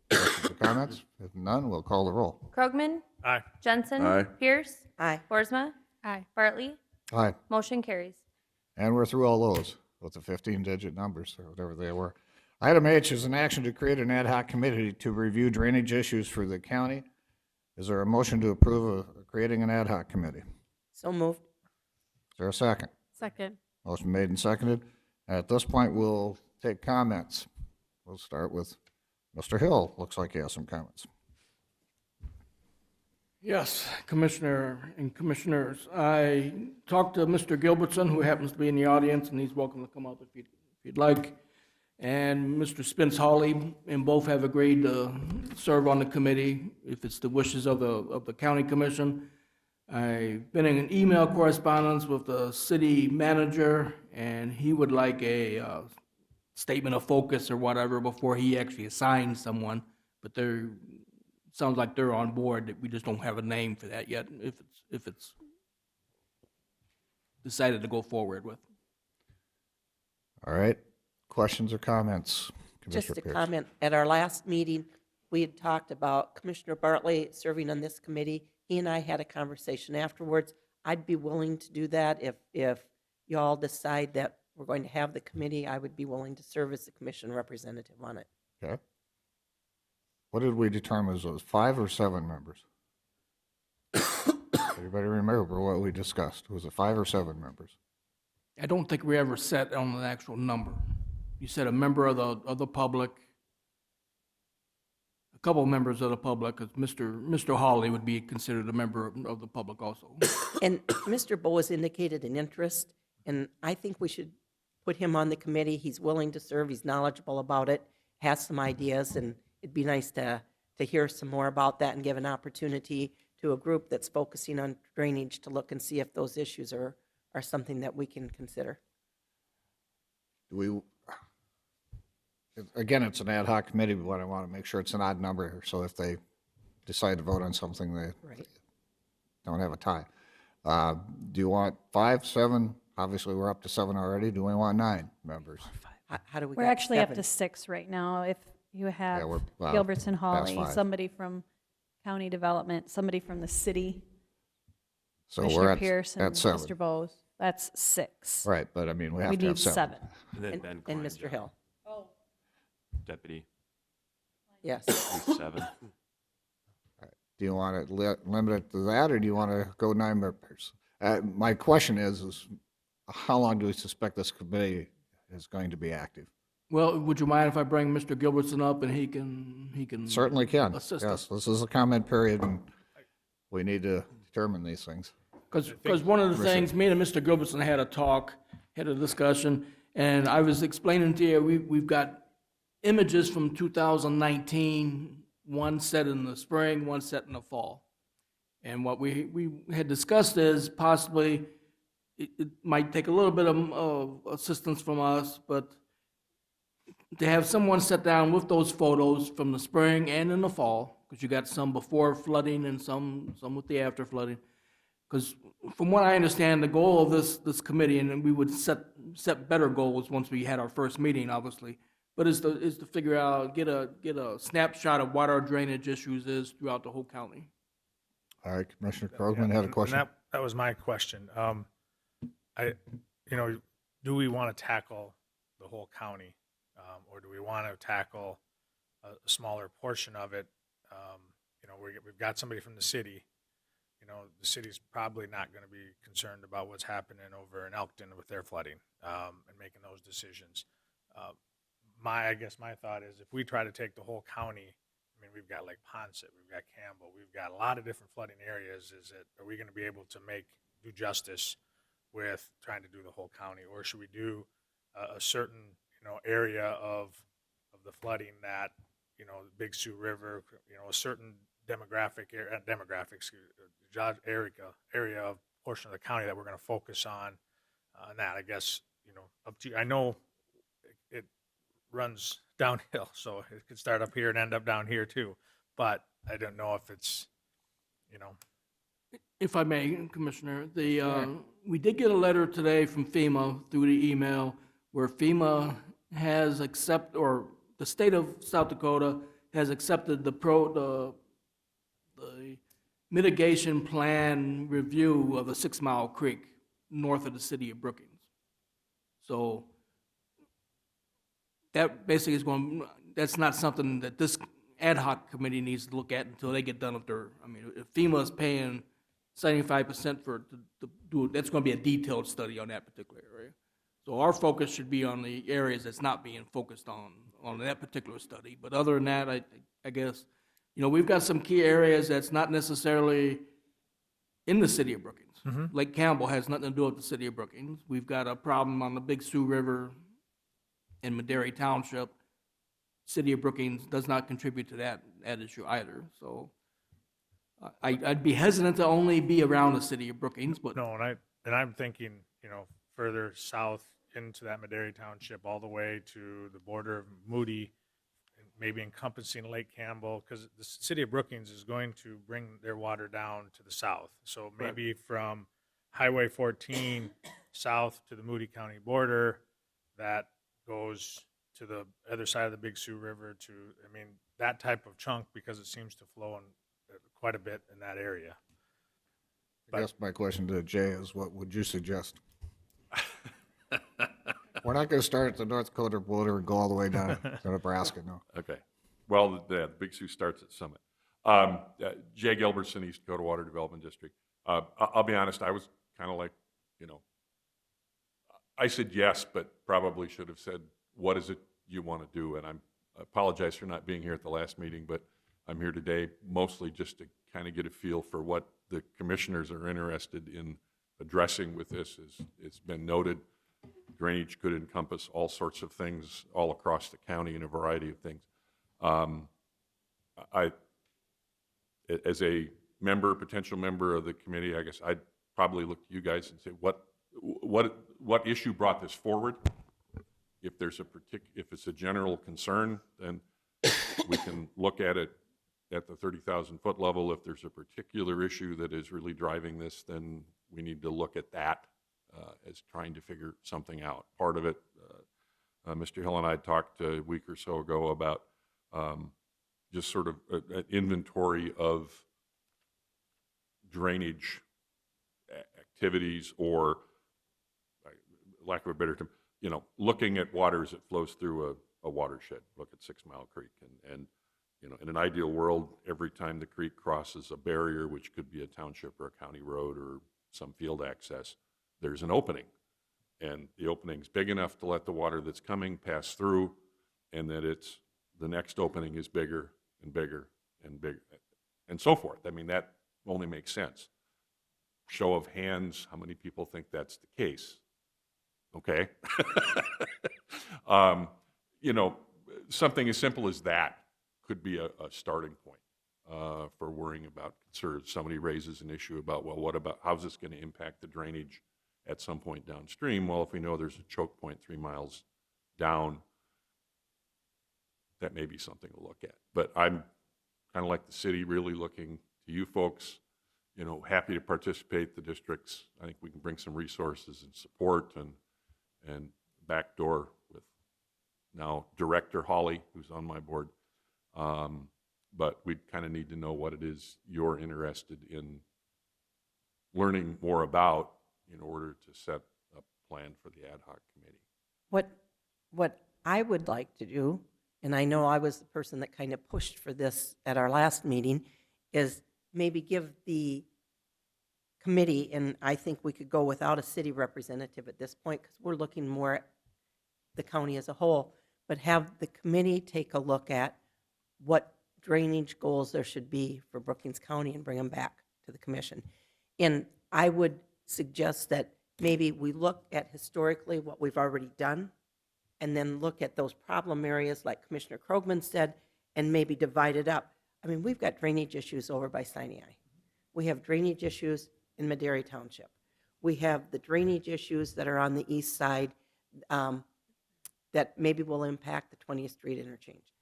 Questions or comments? If none, we'll call the roll. Krogman, Aye. Jensen, Aye. Pierce, Aye. Boersma, Aye. Bartley, Aye. motion carries. And we're through all those with the 15-digit numbers or whatever they were. Item H is an action to create an ad hoc committee to review drainage issues for the county. Is there a motion to approve of creating an ad hoc committee? So moved. Is there a second? Second. Motion made and seconded. At this point, we'll take comments. We'll start with Mr. Hill. Looks like he has some comments. Yes, Commissioner and Commissioners, I talked to Mr. Gilbertson, who happens to be in the audience, and he's welcome to come up if you'd like, and Mr. Spence Hawley, and both have agreed to serve on the committee if it's the wishes of the county commission. I've been in email correspondence with the city manager, and he would like a statement of focus or whatever before he actually assigns someone, but sounds like they're on board. We just don't have a name for that yet, if it's decided to go forward with. All right. Questions or comments? Just Commissioner a Pierce. comment, at our last meeting, we had talked about Commissioner Bartley serving on this committee. He and I had a conversation afterwards. I'd be willing to do that if y'all decide that we're going to have the committee. I would be willing to serve as the commission representative on it. Okay. What did we determine as those, 5 or 7 members? Everybody remember what we discussed? Was it 5 or 7 members? I don't think we ever set on an actual number. You said a member of the public, a couple of members of the public, because Mr. Hawley would be considered a member of the public also. And Mr. Bowe has indicated an interest, and I think we should put him on the committee. He's willing to serve, he's knowledgeable about it, has some ideas, and it'd be nice to hear some more about that and give an opportunity to a group that's focusing on drainage to look and see if those issues are something that we can consider. Again, it's an ad hoc committee, but I want to make sure it's an odd number here, so if they decide to vote on something, they Right. don't have a tie. Do you want 5, 7? Obviously, we're up to 7 already. Do we want 9 members? How do we We're got actually up 7? to 6 right now. If you have we're, well, Gilbertson Hawley, past 5. somebody from county development, somebody from the city, So we're Commissioner at Pierce and 7. Mr. Bowes. That's 6. Right, but I mean, we have We to have need 7. 7. And then And Ben and Klein, Mr. Hill, Deputy, yes. 7. Do you want to limit it to that, or do you want to go 9 members? My question is how long do we suspect this committee is going to be active? Well, would you mind if I bring Mr. Gilbertson up and he can Certainly can. assist Yes, us? this is a comment period, and we need to determine these things. Because one of the things, me and Mr. Gilbertson had a discussion, and I was explaining to you, we've got images from 2019, one set in the spring, one set in the fall. And what we had discussed is possibly it might take a little bit of assistance from us, but to have someone sit down with those photos from the spring and in the fall, because you got some before flooding and some with the after flooding. Because from what I understand, the goal of this committee, and we would set better goals once we had our first meeting, obviously, but is to figure out, get a snapshot of what our drainage issues is throughout the whole county. All right, Commissioner Krogman had a question. And that was my question. Do we want to tackle the whole county, or do we want to tackle a smaller portion of it? We've got somebody from the city, the city's probably not going to be concerned about what's happening over in Elkton with their flooding and making those decisions. I guess my thought is if we try to take the whole county, I mean, we've got like Ponset, we've got Campbell, we've got a lot of different flooding areas. Are we going to be able to do justice with trying to do the whole county, or should we do a certain area of the flooding that the Big Sioux River, a certain area of portion of the county that we're going to focus on that, I guess, up to you. I know it runs downhill, so it could start up here and end up down here too, but I don't know if it's, If I may, Commissioner, we did get a letter today from FEMA through the email where FEMA has or the state of South Dakota has accepted the mitigation plan review of a 6 Mile Creek north of the city of Brookings. So that basically that's not something that this ad hoc committee needs to look at until they get done with if FEMA is paying 75% to do it, that's going to be a detailed study on that particular area. So our focus should be on the areas that's not being focused on that particular study. But other than that, I guess, we've got some key areas that's not necessarily in the city of Brookings. Mm-hmm. Lake Campbell has nothing to do with the city of Brookings. We've got a problem on the Big Sioux River in Madera Township. City of Brookings does not contribute to that issue either. So I'd be hesitant to only be around the city of Brookings, but no, and I'm thinking, further south into that Madera Township, all the way to the border of Moody, maybe encompassing Lake Campbell, because the city of Brookings is going to bring their water down to the south. So maybe from Highway 14 south to the Moody County border, that goes to the other side of the Big Sioux River that type of chunk, because it seems to flow in quite a bit in that area. I guess my question to Jay is, what would you suggest? We're not going to start at the North Dakota border and go all the way down to Nebraska, no. Okay. Well, the Big Sioux starts at Summit. Jay Gilbertson, East Dakota Water Development District. I'll be honest, I was kind of like, I said yes, but probably should have said, what is it you want to do? And I apologize for not being here at the last meeting, but I'm here today mostly just to kind of get a feel for what the commissioners are interested in addressing with this. It's been noted, drainage could encompass all sorts of things all across the county and a variety of things. As a potential member of the committee, I guess I'd probably look to you guys and say, what issue brought this forward? If it's a general concern, then we can look at it at the 30,000-foot level. If there's a particular issue that is really driving this, then we need to look at that as trying to figure something out. Part of it, Mr. Hill and I talked a week or so ago about just sort of an inventory of drainage activities, or, lack of a better term, looking at water as it flows through a watershed. Look at 6 Mile Creek. And in an ideal world, every time the creek crosses a barrier, which could be a township or a county road or some field access, there's an opening. And the opening's big enough to let the water that's coming pass through, and that the next opening is bigger and bigger and bigger, and so forth. That only makes sense. Show of hands, how many people think that's the case? Okay. Something as simple as that could be a starting point for worrying about concerns. Somebody raises an issue about, how's this going to impact the drainage at some point downstream? Well, if we know there's a choke point 3 miles down, that may be something to look at. But I'm kind of like the city, really looking to you folks, happy to participate, the districts. I think we can bring some resources and support and backdoor with now Director Hawley, who's on my board. But we kind of need to know what it is you're interested in learning more about in order to set a plan for the ad hoc committee. What I would like to do, and I know I was the person that kind of pushed for this at our last meeting, is maybe give the committee, and I think we could go without a city representative at this point because we're looking more at the county as a whole, but have the committee take a look at what drainage goals there should be for Brookings County and bring them back to the commission. And I would suggest that maybe we look at historically what we've already done and then look at those problem areas like Commissioner Krogman said and maybe divide it up. I mean, we've got drainage issues over by Sinai. We have drainage issues in Madera Township. We have the drainage issues that are on the east side that maybe will impact the 20th Street interchange.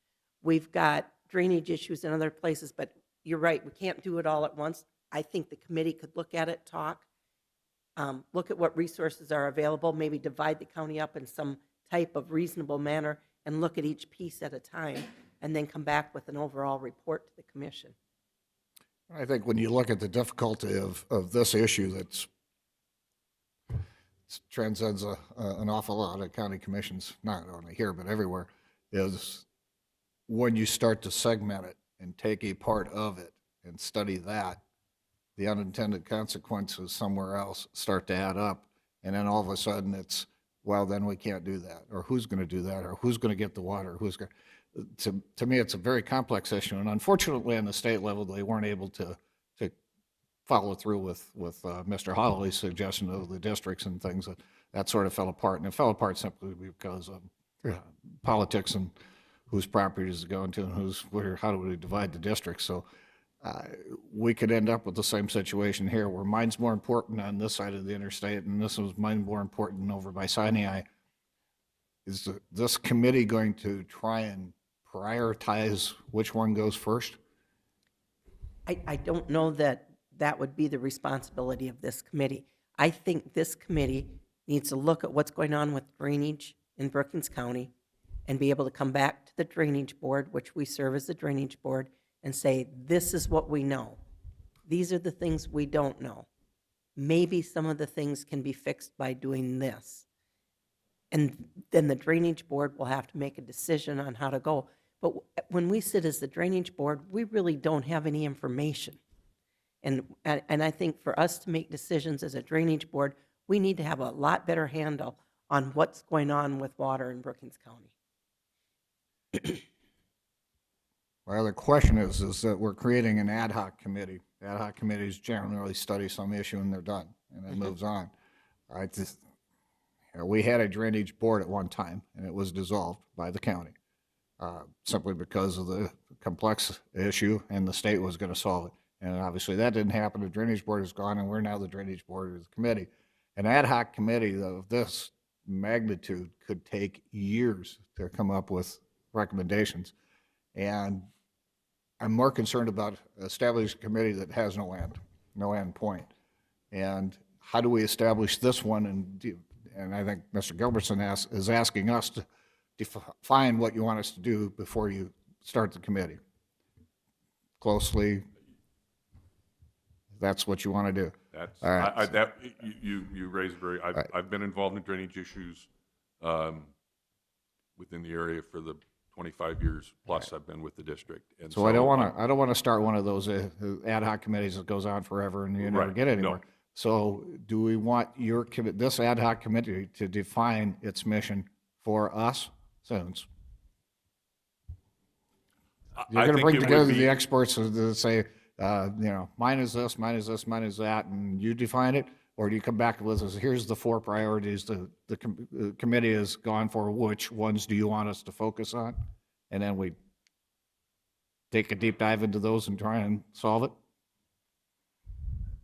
We've got drainage issues in other places, but you're right, we can't do it all at once. I think the committee could look at it, talk, look at what resources are available, maybe divide the county up in some type of reasonable manner and look at each piece at a time and then come back with an overall report to the commission. I think when you look at the difficulty of this issue that's transcends an awful lot of county commissions, not only here but everywhere, is when you start to segment it and take a part of it and study that, the unintended consequences somewhere else start to add up, and then all of a sudden it's, well, then we can't do that, or who's going to do that, or who's going to get the water, who's going to me, it's a very complex issue, and unfortunately, on the state level, they weren't able to follow through with Mr. Holloway's suggestion of the districts and things that sort of fell apart, and it fell apart simply because of politics and whose property is it going to, and how do we divide the districts. So we could end up with the same situation here, where mine's more important on this side of the interstate, and this was mine more important over by Sinai. Is this committee going to try and prioritize which one goes first? I don't know that that would be the responsibility of this committee. I think this committee needs to look at what's going on with drainage in Brookings County and be able to come back to the drainage board, which we serve as the drainage board, and say, this is what we know. These are the things we don't know. Maybe some of the things can be fixed by doing this. And then the drainage board will have to make a decision on how to go. But when we sit as the drainage board, we really don't have any information. And I think for us to make decisions as a drainage board, we need to have a lot better handle on what's going on with water in Brookings County. Well, the question is that we're creating an ad hoc committee. Ad hoc committees generally study some issue and they're done, and it moves on. We had a drainage board at one time, and it was dissolved by the county simply because of the complex issue, and the state was going to solve it. And obviously that didn't happen. The drainage board is gone, and we're now the drainage board of the committee. An ad hoc committee of this magnitude could take years to come up with recommendations. And I'm more concerned about establishing a committee that has no end point. And how do we establish this one? And I think Mr. Gilbertson is asking us to define what you want us to do before you start the committee. Closely, that's what you want to do. That's, all right. You raised I've been involved in drainage issues within the area for the 25 years plus I've been with the district. And so I don't want to start one of those ad hoc committees that goes on forever and you never get anywhere. No. So do we want this ad hoc committee to define its mission for us citizens? You're going to bring together the experts to say, mine is this, mine is this, mine is that, and you define it? Or do you come back with us, here's the 4 priorities the committee has gone for, which ones do you want us to focus on? And then we take a deep dive into those and try and solve it?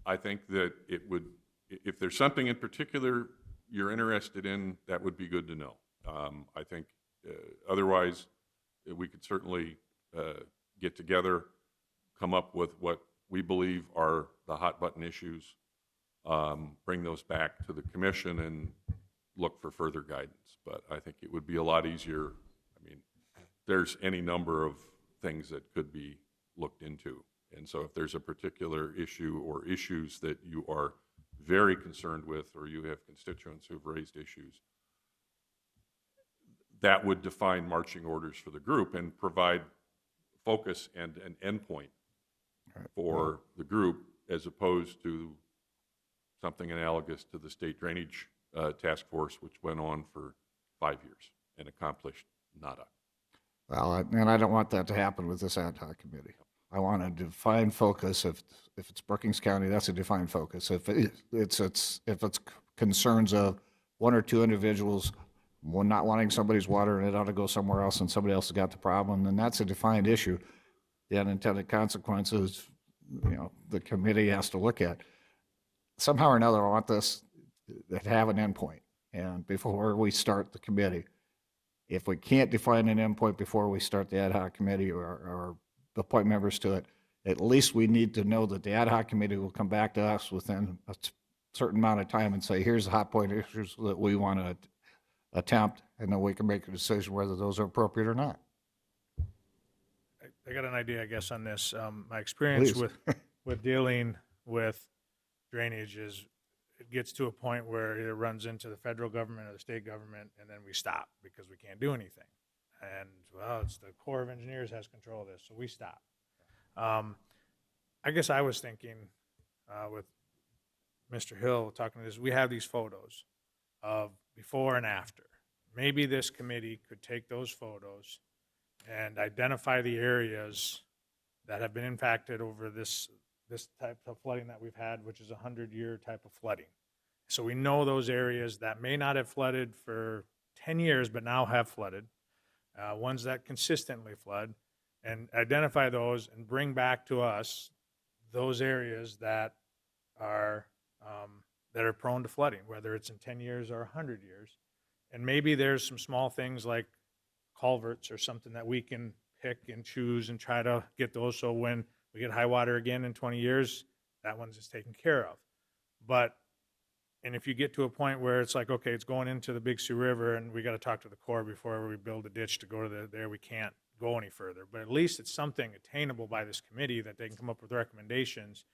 I think that it would, if there's something in particular you're interested in, that would be good to know. I think otherwise we could certainly get together, come up with what we believe are the hot button issues, bring those back to the commission and look for further guidance. But I think it would be a lot easier. I mean, there's any number of things that could be looked into. And so if there's a particular issue or issues that you are very concerned with, or you have constituents who've raised issues, that would define marching orders for the group and provide focus and an endpoint for the group, as opposed to something analogous to the state drainage task force, which went on for 5 years and accomplished nada. Well, and I don't want that to happen with this ad hoc committee. I want a defined focus. If it's Brookings County, that's a defined focus. If it's concerns of one or two individuals not wanting somebody's water and it ought to go somewhere else and somebody else has got the problem, then that's a defined issue. The unintended consequences, the committee has to look at. Somehow or another, I want this to have an endpoint. And before we start the committee, if we can't define an endpoint before we start the ad hoc committee or appoint members to it, at least we need to know that the ad hoc committee will come back to us within a certain amount of time and say, here's the hot point issues that we want to attempt, and then we can make a decision whether those are appropriate or not. I got an idea, I guess, on this. My experience Please. with dealing with drainage is it gets to a point where it runs into the federal government or the state government, and then we stop because we can't do anything. And, well, it's the Corps of Engineers has control of this, so we stop. I guess I was thinking with Mr. Hill talking to this, we have these photos of before and after. Maybe this committee could take those photos and identify the areas that have been impacted over this type of flooding that we've had, which is a 100-year type of flooding. So we know those areas that may not have flooded for 10 years, but now have flooded, ones that consistently flood, and identify those and bring back to us those areas that are prone to flooding, whether it's in 10 years or 100 years. And maybe there's some small things like culverts or something that we can pick and choose and try to get those so when we get high water again in 20 years, that one's just taken care of. And if you get to a point where it's like, okay, it's going into the Big Sioux River and we got to talk to the Corps before we build a ditch to go to there, we can't go any further. But at least it's something attainable by this committee that they can come up with recommendations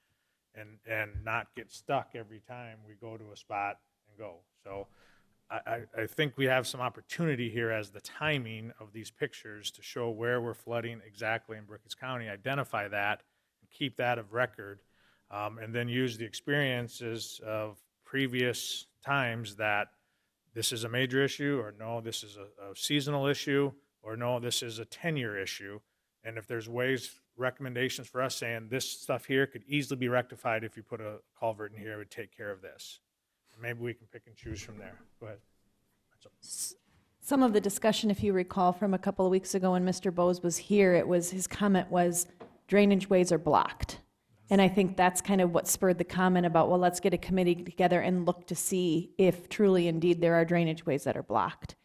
and not get stuck every time we go to a spot and go. So I think we have some opportunity here as the timing of these pictures to show where we're flooding exactly in Brookings County, identify that, and keep that of record, and then use the experiences of previous times that this is a major issue, or no, this is a seasonal issue, or no, this is a 10-year issue. And if there's recommendations for us saying this stuff here could easily be rectified if you put a culvert in here, it would take care of this. Maybe we can pick and choose from there. Go ahead. Some of the discussion, if you recall, from a couple of weeks ago when Mr. Bose was here, his comment was drainage ways are blocked. And I think that's kind of what spurred the comment about, well, let's get a committee together and look to see if truly indeed there are drainage ways that are blocked.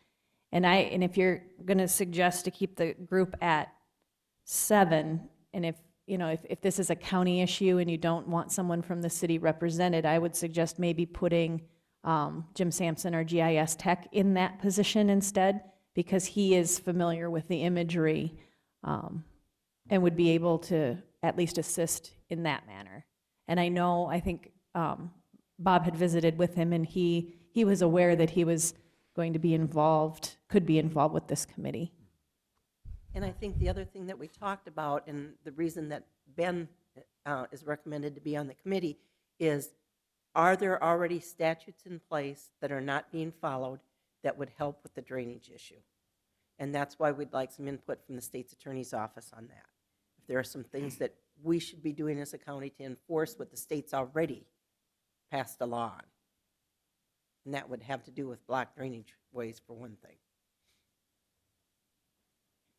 And if you're going to suggest to keep the group at 7, and if this is a county issue and you don't want someone from the city represented, I would suggest maybe putting Jim Sampson, our GIS tech, in that position instead, because he is familiar with the imagery and would be able to at least assist in that manner. And I think Bob had visited with him, and he was aware that he was going to be involved, could be involved with this committee. And I think the other thing that we talked about, and the reason that Ben is recommended to be on the committee, is are there already statutes in place that are not being followed that would help with the drainage issue? And that's why we'd like some input from the state's attorney's office on that. If there are some things that we should be doing as a county to enforce what the state's already passed a law on. And that would have to do with block drainage ways, for one thing.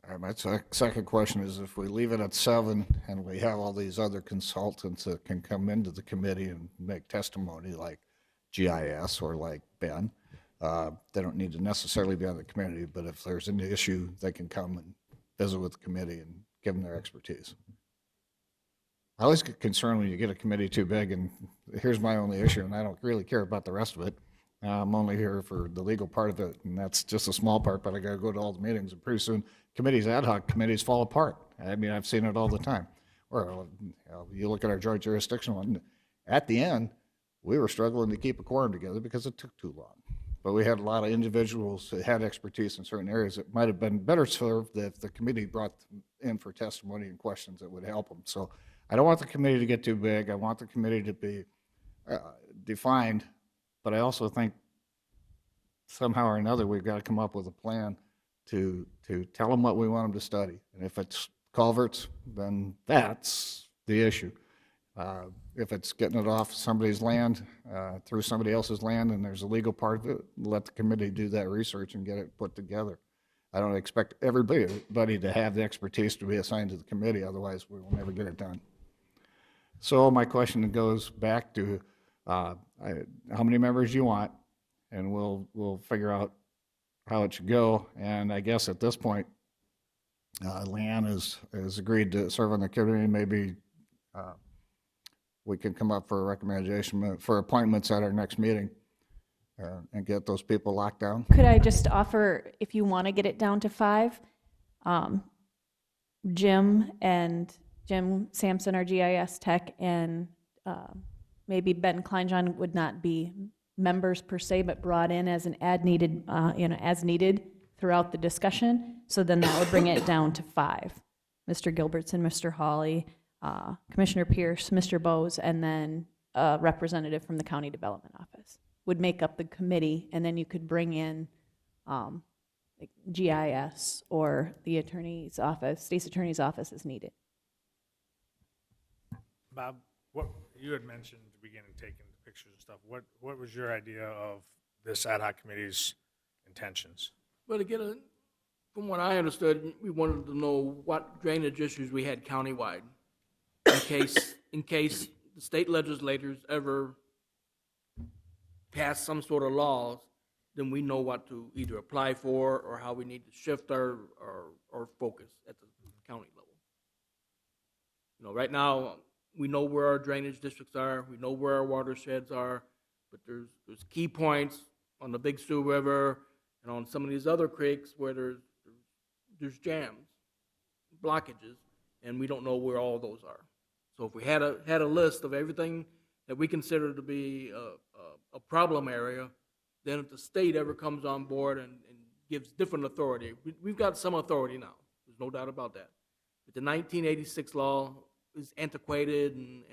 All right, my second question is, if we leave it at 7 and we have all these other consultants that can come into the committee and make testimony like GIS or like Ben, they don't need to necessarily be on the committee, but if there's an issue, they can come and visit with the committee and give them their expertise. I always get concerned when you get a committee too big, and here's my only issue, and I don't really care about the rest of it. I'm only here for the legal part of it, and that's just a small part, but I got to go to all the meetings, and pretty soon committees, ad hoc committees fall apart. I mean, I've seen it all the time. Or you look at our joint jurisdiction one, at the end, we were struggling to keep a quorum together because it took too long. But we had a lot of individuals that had expertise in certain areas that might have been better served if the committee brought them in for testimony and questions that would help them. So I don't want the committee to get too big. I want the committee to be defined, but I also think somehow or another, we've got to come up with a plan to tell them what we want them to study. And if it's culverts, then that's the issue. If it's getting it off somebody's land, through somebody else's land, and there's a legal part of it, let the committee do that research and get it put together. I don't expect everybody to have the expertise to be assigned to the committee, otherwise we will never get it done. So my question goes back to how many members you want, and we'll figure out how it should go. And I guess at this point, Leanne has agreed to serve on the committee. Maybe we can come up for a recommendation for appointments at our next meeting and get those people locked down. Could I just offer, if you want to get it down to 5, Jim Sampson, our GIS tech, and maybe Ben Kleinjohn would not be members per se, but brought in as an as needed throughout the discussion. So then that would bring it down to 5. Mr. Gilbertson, Mr. Hawley, Commissioner Pierce, Mr. Bowes, and then a representative from the County Development Office would make up the committee, and then you could bring in like GIS or the attorney's office, state's attorney's office as needed. Bob, what you had mentioned at the beginning, taking the pictures and stuff. What was your idea of this ad hoc committee's intentions? Well, again, from what I understood, we wanted to know what drainage issues we had countywide, in case the state legislators ever pass some sort of laws, then we know what to either apply for or how we need to shift our focus at the county level. You know, right now, we know where our drainage districts are, we know where our watersheds are, but there's key points on the Big Sioux River and on some of these other creeks where there's jams, blockages, and we don't know where all those are. So if we had a list of everything that we consider to be a problem area, then if the state ever comes on board and gives different authority, we've got some authority now, there's no doubt about that. But the 1986 law is antiquated, and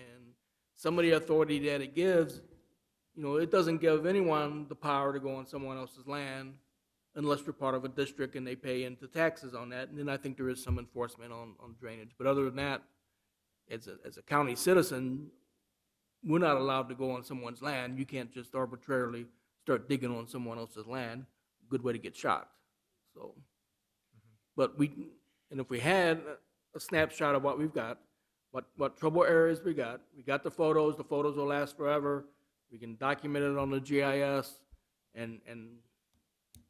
some of the authority that it gives, you know, it doesn't give anyone the power to go on someone else's land unless they're part of a district and they pay into taxes on that. And then I think there is some enforcement on drainage. But other than that, as a county citizen, we're not allowed to go on someone's land. You can't just arbitrarily start digging on someone else's land. Good way to get shot. So, but if we had a snapshot of what we've got, what trouble areas we got the photos will last forever. We can document it on the GIS and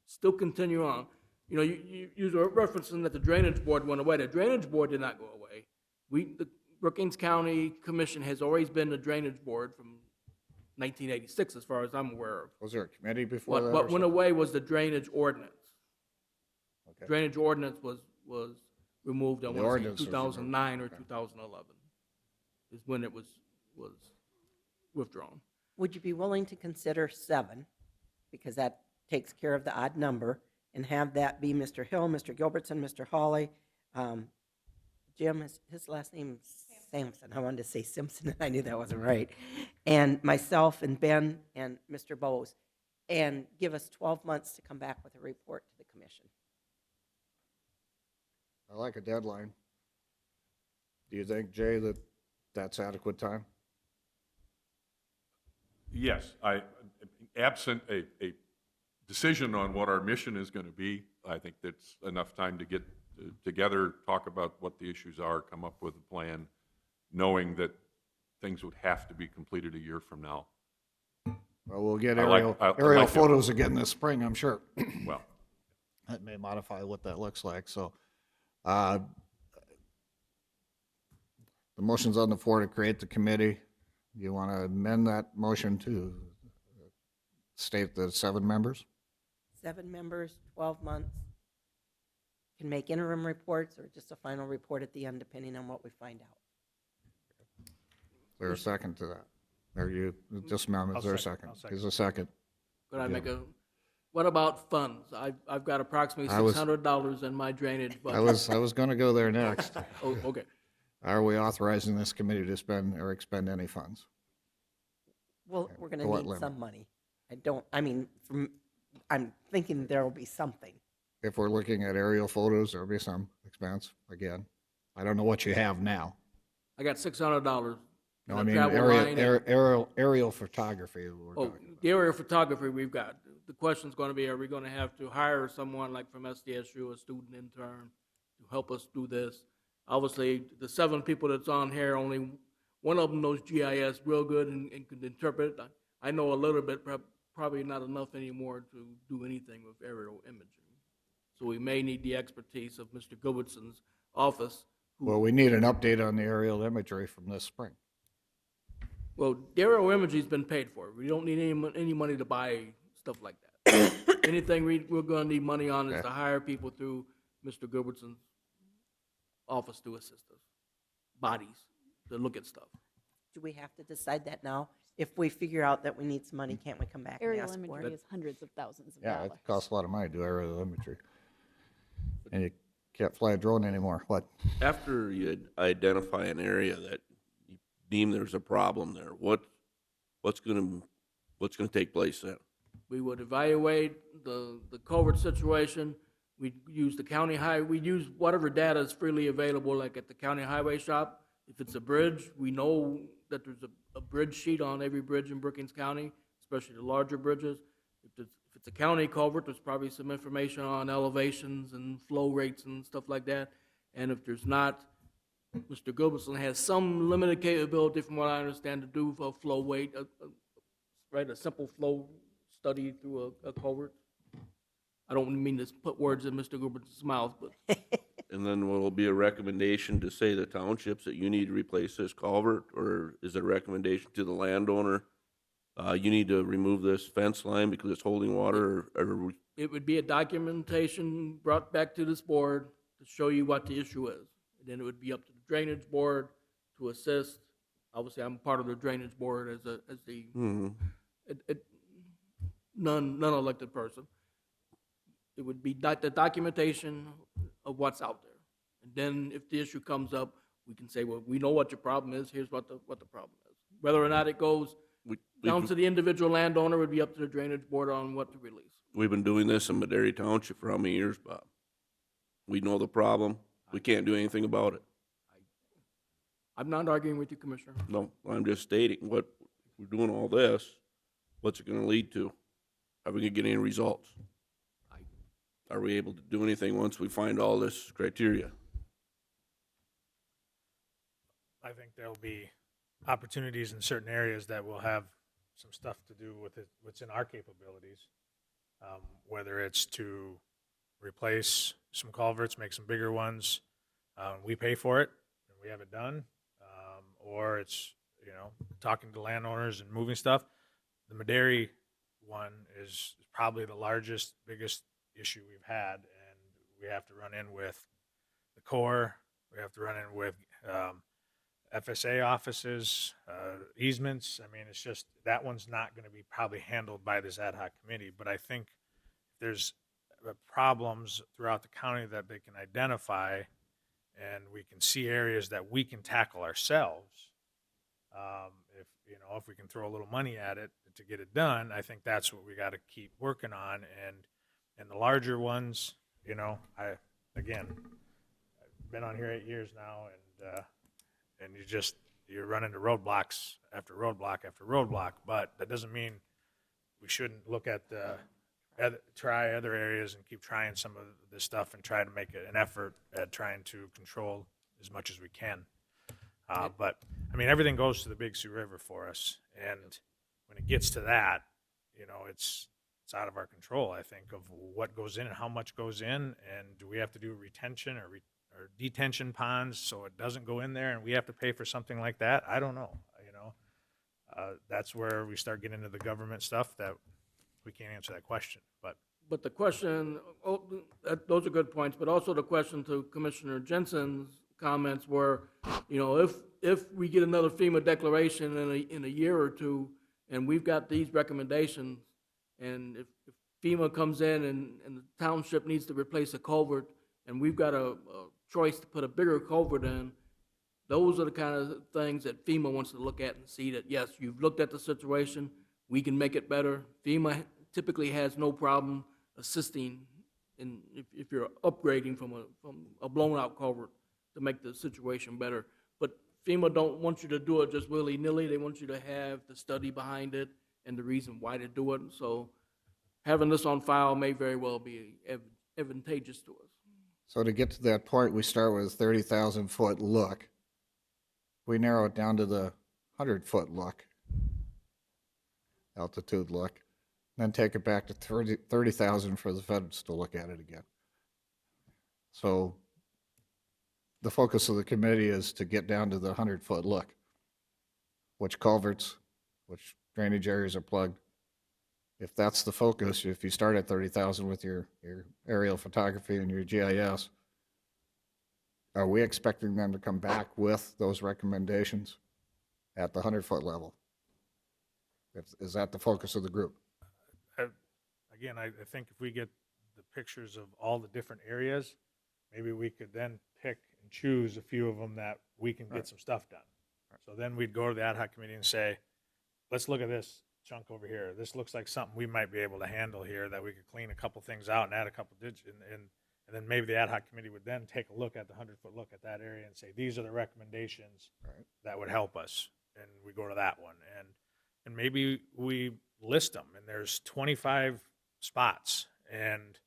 still continue on. You know, you were referencing that the drainage board went away. The drainage board did not go away. The Brookings County Commission has always been the drainage board from 1986, as far as I'm aware of. Was there a committee before that? What went away was the drainage ordinance. Okay. Drainage ordinance was removed, I The want to ordinance say was 2009 or removed. Okay. 2011 is when it was withdrawn. Would you be willing to consider 7, because that takes care of the odd number, and have that be Mr. Hill, Mr. Gilbertson, Mr. Hawley, Jim, his last name is Sampson. I wanted to say Simpson, and I knew that wasn't right. And myself and Ben and Mr. Bowes, and give us 12 months to come back with a report to the commission. I like a deadline. Do you think, Jay, that that's adequate time? Yes, absent a decision on what our mission is going to be, I think that's enough time to get together, talk about what the issues are, come up with a plan, knowing that things would have to be completed a year from now. Well, we'll get I like- aerial, I like aerial it. photos again this spring, I'm sure. Well, That may modify what that looks like, so. The motion's on the floor to create the committee. You want to amend that motion to state the 7 members? 7 members, 12 months, can make interim reports or just a final report at the end, depending on what we find out. Is there a second to that? Or you, this amendment, is there a second? I'll second. Is a second? Could I Yeah. make what about funds? I've got approximately $600 in my drainage budget. I was going to go there next. Oh, okay. Are we authorizing this committee to spend or expend any funds? Well, we're going To to what need limit? some money. I'm thinking there will be something. If we're looking at aerial photos, there'll be some expense, again. I don't know what you have now. I got $600. No, in I a mean, travel line and- aerial photography is what we're Oh, talking about. the area photography we've got. The question's going to be, are we going to have to hire someone like from SDSU, a student intern, to help us do this? Obviously, the 7 people that's on here, only one of them knows GIS real good and can interpret. I know a little bit, probably not enough anymore to do anything with aerial imaging. So we may need the expertise of Mr. Gilbertson's office. Well, we need an update on the aerial imagery from this spring. Well, the aerial imaging's been paid for. We don't need any money to buy stuff like that. Anything we're going to need money on is Okay. to hire people through Mr. Gilbertson's office to assist us, bodies to look at stuff. Do we have to decide that now? If we figure out that we need some money, can't we come back and Aerial ask for imagery it? is hundreds of thousands of Yeah, dollars. it costs a lot of money to do aerial imagery. And you can't fly a drone anymore. What? After you identify an area that you deem there's a problem there, what's gonna take place then? We would evaluate the culvert situation. We use the county we use whatever data is freely available, like at the county highway shop. If it's a bridge, we know that there's a bridge sheet on every bridge in Brookings County, especially the larger bridges. If it's a county culvert, there's probably some information on elevations and flow rates and stuff like that. And if there's not, Mr. Gilbertson has some limited capability, from what I understand, to do a flow weight, a simple flow study through a culvert. I don't mean to put words in Mr. Gilbertson's mouth, but And then will it be a recommendation to say the townships that you need to replace this culvert? Or is it a recommendation to the landowner, you need to remove this fence line because it's holding water? Or it would be a documentation brought back to this board to show you what the issue is. And then it would be up to the drainage board to assist. Obviously, I'm part of the drainage board as the non-elected person. It would be the documentation of what's out there. And then if the issue comes up, we can say, well, we know what your problem is, here's what the problem is. Whether or not it goes down to the individual landowner would be up to the drainage board on what to release. we've been doing this in Madera Township for how many years, Bob? We know the problem. We can't do anything about it. I'm not arguing with you, Commissioner. No, I'm just stating what, we're doing all this, what's it gonna lead to? Are we gonna get any results? Are we able to do anything once we find all this criteria? I think there'll be opportunities in certain areas that will have some stuff to do with it, what's in our capabilities. Whether it's to replace some culverts, make some bigger ones, we pay for it and we have it done. Or it's, talking to landowners and moving stuff. The Madera one is probably the largest, biggest issue we've had, and we have to run in with the Corps, we have to run in with FSA offices, easements. I mean, it's just, that one's not going to be probably handled by this ad hoc committee, but I think there's problems throughout the county that they can identify, and we can see areas that we can tackle ourselves. If we can throw a little money at it to get it done, I think that's what we got to keep working on. And the larger ones, I've been on here 8 years now, and you run into roadblocks after roadblock after roadblock. But that doesn't mean we shouldn't look at try other areas and keep trying some of this stuff and try to make an effort at trying to control as much as we can. But I mean, everything goes to the Big Sioux River for us, and when it gets to that, it's out of our control, I think, of what goes in and how much goes in, and do we have to do retention or detention ponds so it doesn't go in there and we have to pay for something like that? I don't know. That's where we start getting into the government stuff that we can't answer that question. But the question, those are good points, but also the question to Commissioner Jensen's comments were, if we get another FEMA declaration in a year or two, and we've got these recommendations, and if FEMA comes in and the township needs to replace a culvert, and we've got a choice to put a bigger culvert in, Those are the kind of things that FEMA wants to look at and see that, yes, you've looked at the situation, we can make it better. FEMA typically has no problem assisting in, if you're upgrading from a blown-out culvert to make the situation better. But FEMA don't want you to do it just willy-nilly. They want you to have the study behind it and the reason why to do it. So having this on file may very well be advantageous to us. So to get to that point, we start with a 30,000-foot look. We narrow it down to the 100-foot look, altitude look, then take it back to 30,000 for the feds to look at it again. So the focus of the committee is to get down to the 100-foot look. Which culverts, which drainage areas are plugged. If that's the focus, if you start at 30,000 with your aerial photography and your GIS, are we expecting them to come back with those recommendations at the 100-foot level? Is that the focus of the group? Again, I think if we get the pictures of all the different areas, maybe we could then pick and choose a few of them that we can get some stuff done. So then we'd go to the ad hoc committee and say, let's look at this chunk over here. This looks like something we might be able to handle here, that we could clean a couple things out and add a couple digits. And then maybe the ad hoc committee would then take a look at the 100-foot look at that area and say, these are the recommendations that would help us. And we go to that one. And maybe we list them, and there's 25 spots. And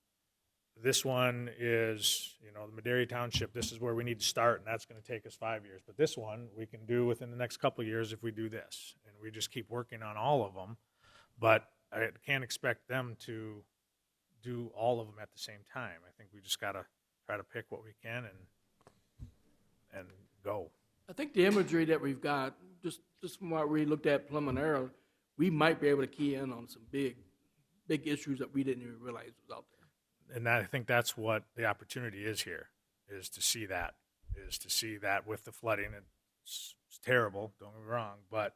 this one is, the Madera Township, this is where we need to start, and that's going to take us 5 years. But this one we can do within the next couple of years if we do this. And we just keep working on all of them. But I can't expect them to do all of them at the same time. I think we just got to try to pick what we can and go. I think the imagery that we've got, just from what we looked at preliminarily, we might be able to key in on some big issues that we didn't even realize was out there. And I think that's what the opportunity is here, is to see that with the flooding. It's terrible, don't get me wrong, but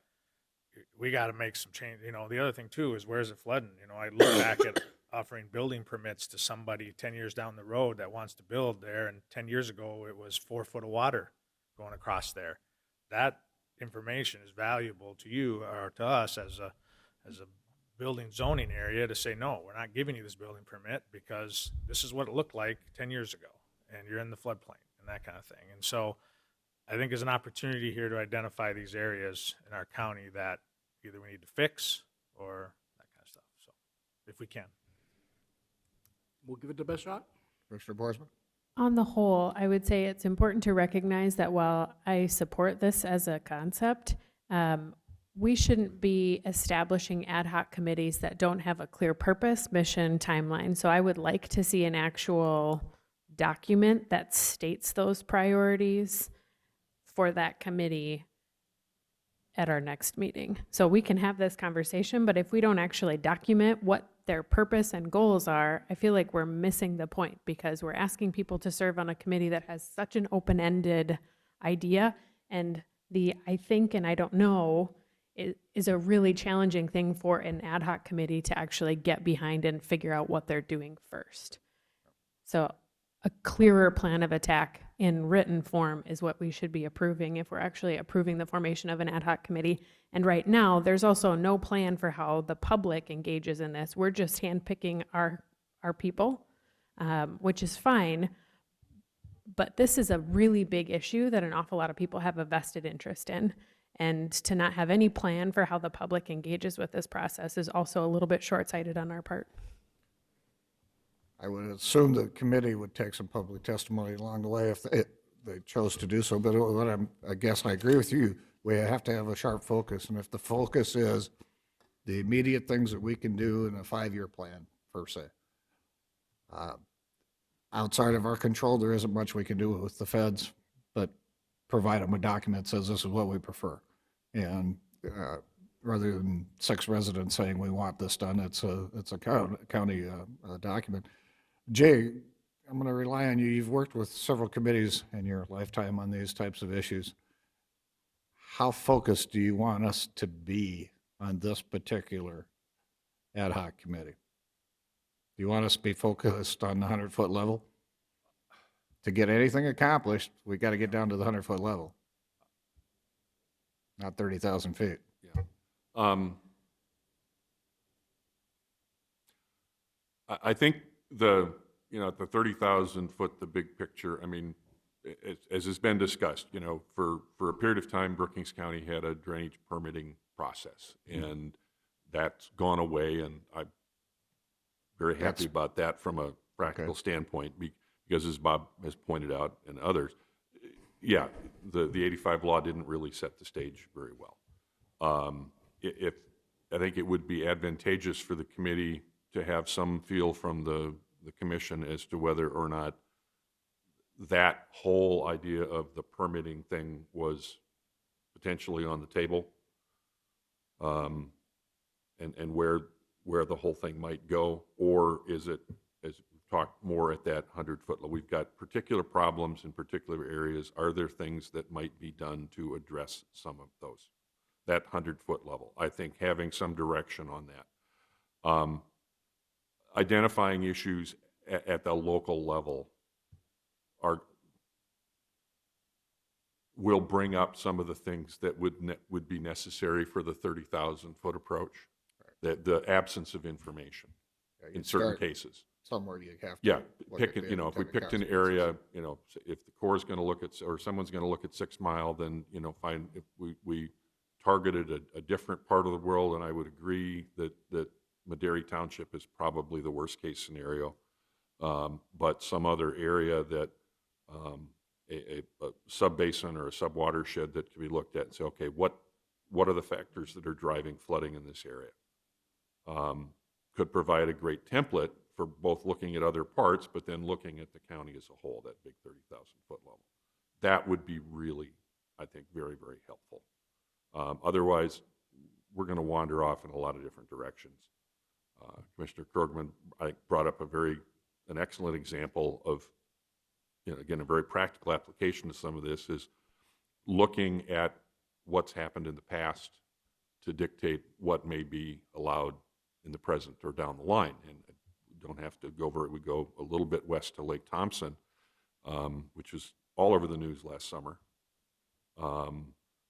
we got to make some change. The other thing too is, where's it flooding? I look back at offering building permits to somebody 10 years down the road that wants to build there, and 10 years ago it was 4 foot of water going across there. That information is valuable to you or to us as a building zoning area to say, no, we're not giving you this building permit because this is what it looked like 10 years ago, and you're in the floodplain and that kind of thing. And so I think there's an opportunity here to identify these areas in our county that either we need to fix or that kind of stuff. So if we can. We'll give it the best shot. Commissioner Borsman? On the whole, I would say it's important to recognize that while I support this as a concept, we shouldn't be establishing ad hoc committees that don't have a clear purpose, mission, timeline. So I would like to see an actual document that states those priorities for that committee at our next meeting. So we can have this conversation, but if we don't actually document what their purpose and goals are, I feel like we're missing the point, because we're asking people to serve on a committee that has such an open-ended idea, and the I think and I don't know is a really challenging thing for an ad hoc committee to actually get behind and figure out what they're doing first. So a clearer plan of attack in written form is what we should be approving if we're actually approving the formation of an ad hoc committee. And right now, there's also no plan for how the public engages in this. We're just handpicking our people, which is fine. But this is a really big issue that an awful lot of people have a vested interest in. And to not have any plan for how the public engages with this process is also a little bit short-sighted on our part. I would assume the committee would take some public testimony along the way if they chose to do so, but I guess I agree with you. We have to have a sharp focus, and if the focus is the immediate things that we can do in a 5-year plan, per se, outside of our control, there isn't much we can do with the feds, but provide them a document that says this is what we prefer. And rather than 6 residents saying we want this done, it's a county document. Jay, I'm going to rely on you. You've worked with several committees in your lifetime on these types of issues. How focused do you want us to be on this particular ad hoc committee? Do you want us to be focused on the 100-foot level? To get anything accomplished, we got to get down to the 100-foot level. not 30,000 feet. Yeah. I think the 30,000 foot, the big picture, I mean, as has been discussed, for a period of time, Brookings County had a drainage permitting process, and that's gone away, and I'm very happy about that from a practical standpoint, because as Bob has pointed out and others, yeah, the 85 law didn't really set the stage very well. I think it would be advantageous for the committee to have some feel from the commission as to whether or not that whole idea of the permitting thing was potentially on the table, and where the whole thing might go, or is it, as we've talked more at that 100-foot level, we've got particular problems in particular areas. Are there things that might be done to address some of those? That 100-foot level, I think having some direction on that. Identifying issues at the local level will bring up some of the things that would be necessary for the 30,000 foot approach. Right. The absence of information in certain cases. Somewhere you have to. Yeah, look at the if we unintended picked an consequences. area, if the Corps is going to look at, or someone's going to look at 6 Mile, then, fine, if we targeted a different part of the world, and I would agree that Madera Township is probably the worst case scenario, but some other area that a sub-basin or a sub-watershed that can be looked at and say, okay, what are the factors that are driving flooding in this area? Could provide a great template for both looking at other parts, but then looking at the county as a whole, that big 30,000 foot level. That would be really, I think, very, very helpful. Otherwise, we're going to wander off in a lot of different directions. Commissioner Krogman, I think, brought up an excellent example of, again, a very practical application to some of this is looking at what's happened in the past to dictate what may be allowed in the present or down the line. And don't have to go over it. We go a little bit west to Lake Thompson, which was all over the news last summer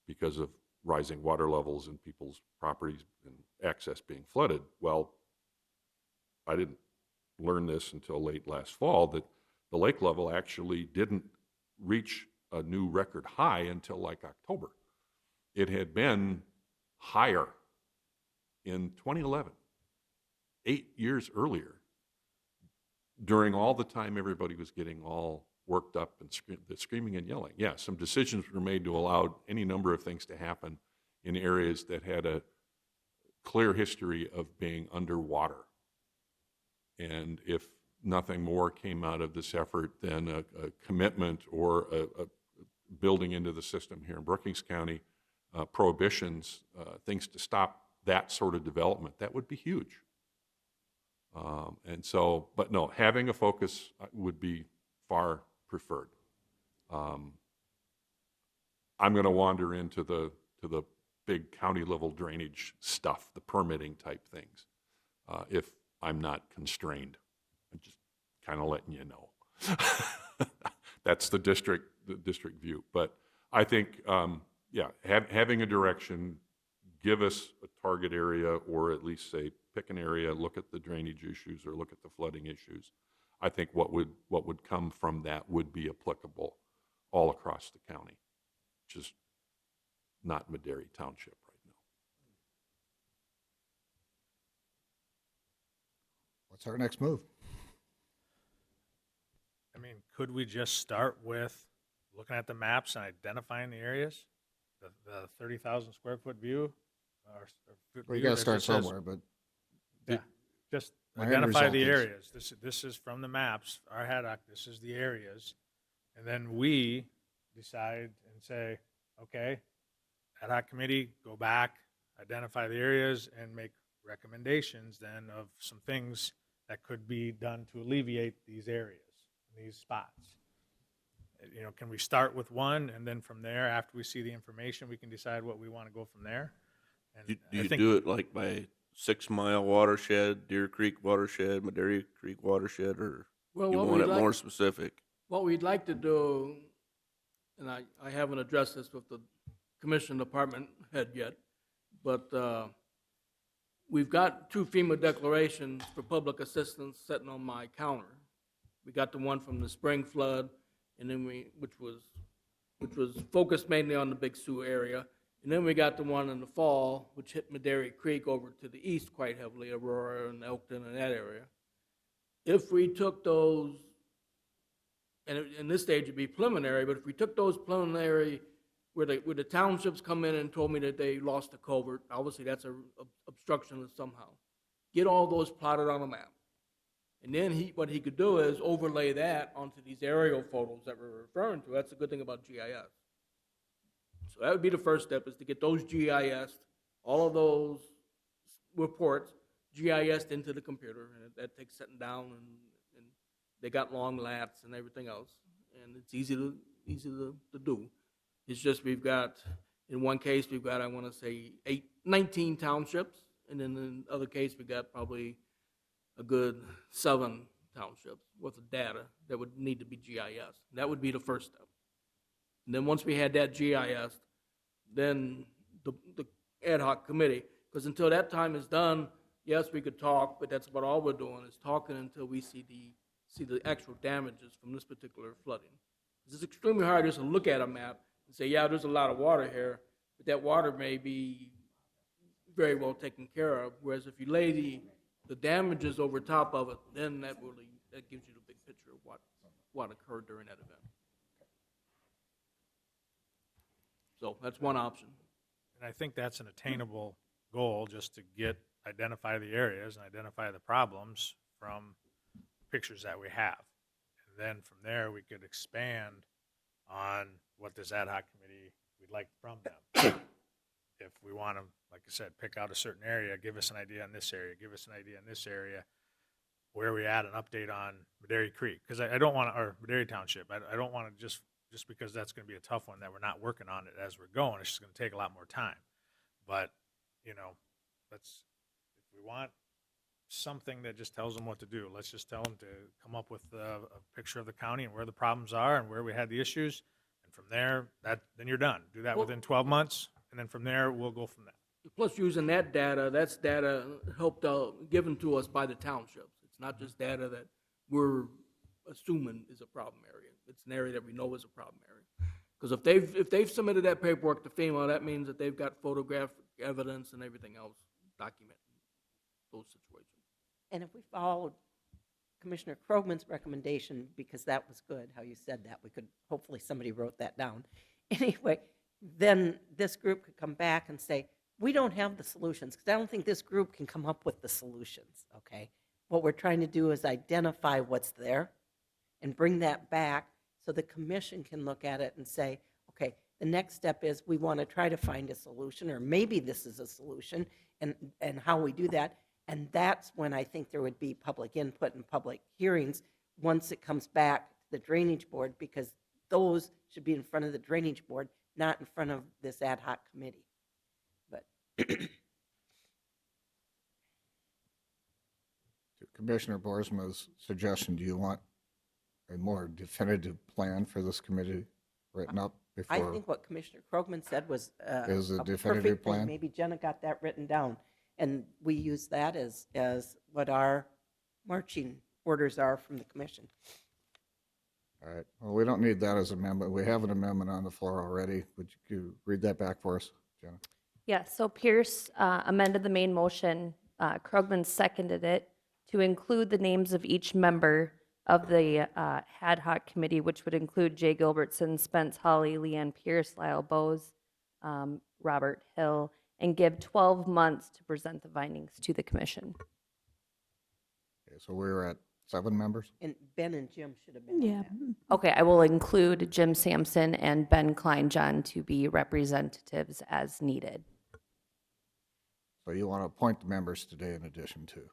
because of rising water levels and people's properties and access being flooded. Well, I didn't learn this until late last fall that the lake level actually didn't reach a new record high until like October. It had been higher in 2011, 8 years earlier, during all the time everybody was getting all worked up and screaming and yelling. Yeah, some decisions were made to allow any number of things to happen in areas that had a clear history of being underwater. And if nothing more came out of this effort than a commitment or a building into the system here in Brookings County, prohibitions, things to stop that sort of development, that would be huge. And so, but no, having a focus would be far preferred. I'm going to wander into the big county level drainage stuff, the permitting type things, if I'm not constrained. I'm just kind of letting you know. That's the district view. But I think, yeah, having a direction, give us a target area, or at least say pick an area, look at the drainage issues or look at the flooding issues. I think what would come from that would be applicable all across the county, just not Madera Township right now. What's our next move? I mean, could we just start with looking at the maps and identifying the areas? The 30,000 square foot view? Well, you got to start somewhere, but yeah, just my end identify result the is- areas. This is from the maps, our haddock, this is the areas. And then we decide and say, okay, ad hoc committee, go back, identify the areas and make recommendations then of some things that could be done to alleviate these areas, these spots. You know, can we start with one and then from there, after we see the information, we can decide what we want to go from there? And Do I you think- do it like by 6 Mile watershed, Deer Creek watershed, Madera Creek watershed, or Well, you what want we'd it like- more specific? What we'd like to do, and I haven't addressed this with the commission department head yet, but we've got 2 FEMA declarations for public assistance sitting on my counter. We got the one from the spring flood, and then which was focused mainly on the Big Sioux area, and then we got the one in the fall, which hit Madera Creek over to the east quite heavily, Aurora and Elkton and that area. If we took those, and in this stage it'd be preliminary, but if we took those preliminary, where the townships come in and told me that they lost a culvert, obviously that's a obstruction somehow. Get all those plotted on a map. And then what he could do is overlay that onto these aerial photos that we're referring to. That's a good thing about GIS. So that would be the first step, is to get those GIS, all of those reports GIS'd into the computer, and that takes setting down, and they got long lats and everything else, and it's easy to do. It's just we've got, in one case, we've got, I want to say, 19 townships, and then in the other case, we got probably a good 7 townships worth of data that would need to be GIS. That would be the first step. And then once we had that GIS, then the ad hoc committee, because until that time is done, yes, we could talk, but that's about all we're doing, is talking until we see the actual damages from this particular flooding. It's extremely hard just to look at a map and say, yeah, there's a lot of water here, but that water may be very well taken care of, whereas if you lay the damages over top of it, then that gives you the big picture of what occurred during that event. So that's one option. And I think that's an attainable goal, just to identify the areas and identify the problems from pictures that we have. And then from there, we could expand on what this ad hoc committee we'd like from them. If we want to, like I said, pick out a certain area, give us an idea on this area, give us an idea on this area, where we at, an update on Madera Creek. Because I don't want to, or Madera Township, I don't want to just because that's going to be a tough one that we're not working on it as we're going. It's just going to take a lot more time. But, if we want something that just tells them what to do, let's just tell them to come up with a picture of the county and where the problems are and where we had the issues. And from there, then you're done. Do that within 12 months. And then from there, we'll go from there. Plus, using that data, that's data helped given to us by the townships. It's not just data that we're assuming is a problem area. It's an area that we know is a problem area. Because if they've submitted that paperwork to FEMA, that means that they've got photographic evidence and everything else documenting those situations. And if we followed Commissioner Krogman's recommendation, because that was good, how you said that, we could, hopefully somebody wrote that down. Anyway, then this group could come back and say, we don't have the solutions, because I don't think this group can come up with the solutions, okay? What we're trying to do is identify what's there and bring that back so the commission can look at it and say, okay, the next step is we want to try to find a solution, or maybe this is a solution, and how we do that. And that's when I think there would be public input and public hearings once it comes back to the drainage board, because those should be in front of the drainage board, not in front of this ad hoc committee. But To Commissioner Boersma's suggestion, do you want a more definitive plan for this committee written up before? I think what Commissioner Krogman said was Is a a definitive perfect thing. plan? Maybe Jenna got that written down, and we use that as what our marching orders are from the commission. All right. Well, we don't need that as amendment. We have an amendment on the floor already. Would you read that back for us, Jenna? Yes, so Pierce amended the main motion. Krogman seconded it to include the names of each member of the ad hoc committee, which would include Jay Gilbertson, Spence Hawley, Leanne Pierce, Lyle Bowes, Robert Hill, and give 12 months to present the findings to the commission. Okay, so we're at 7 members? And Ben and Jim should have been on Yeah. that. Okay, I will include Jim Sampson and Ben Kleinjohn to be representatives as needed. So you want to appoint the members today in addition to?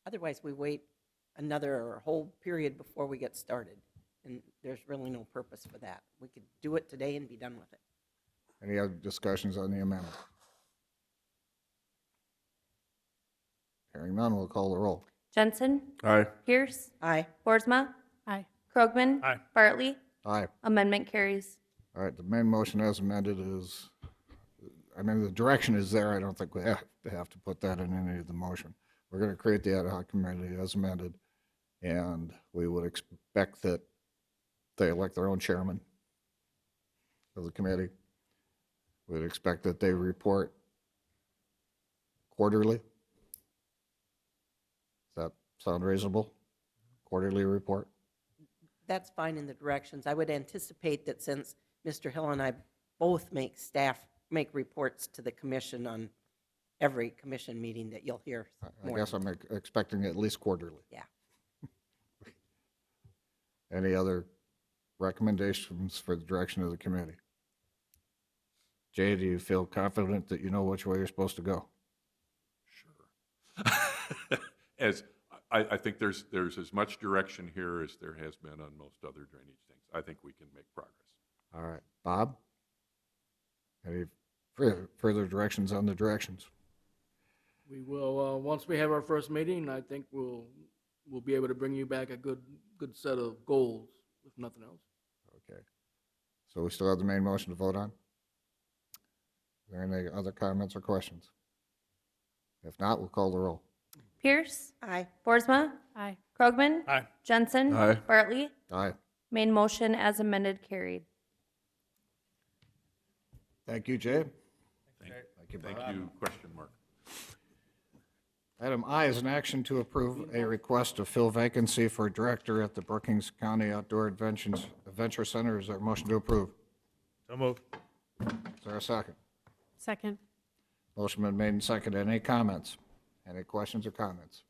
Otherwise, we wait another whole period before we get started, and there's really no purpose for that. We could do it today and be done with it. Any other discussions on the amendment? Hearing none, we'll call the roll. Jensen? Aye. Pierce? Aye. Boersma? Aye. Krogman? Aye. Bartley? Aye. Amendment carries. All right, the main motion as amended is I mean, the direction is there. I don't think we have to put that in any of the motion. We're going to create the ad hoc committee as amended, and we would expect that they elect their own chairman of the committee. We'd expect that they report quarterly. Does that sound reasonable? Quarterly report? That's fine in the directions. I would anticipate that since Mr. Hill and I both make reports to the commission on every commission meeting, that you'll hear I more. guess I'm expecting at least quarterly. Yeah. Any other recommendations for the direction of the committee? Jay, do you feel confident that you know which way you're supposed to go? As I think there's as much direction here as there has been on most other drainage things. I think we can make progress. All right. Bob? Any further directions on the directions? We will, once we have our first meeting, I think we'll be able to bring you back a good set of goals, if nothing else. Okay. So we still have the main motion to vote on? Are there any other comments or questions? If not, we'll call the roll. Pierce? Aye. Boersma? Aye. Krogman? Aye. Jensen? Aye. Bartley? Aye. Main motion as amended carried. Thank you, Jay. Thank you, Bob. Thank you, question mark. Item I is an action to approve a request to fill vacancy for director at the Brookings County Outdoor Adventure Center. Is there a motion to approve? So moved. Is there a second? Second. Motion been made and seconded. Any comments? Any questions or comments?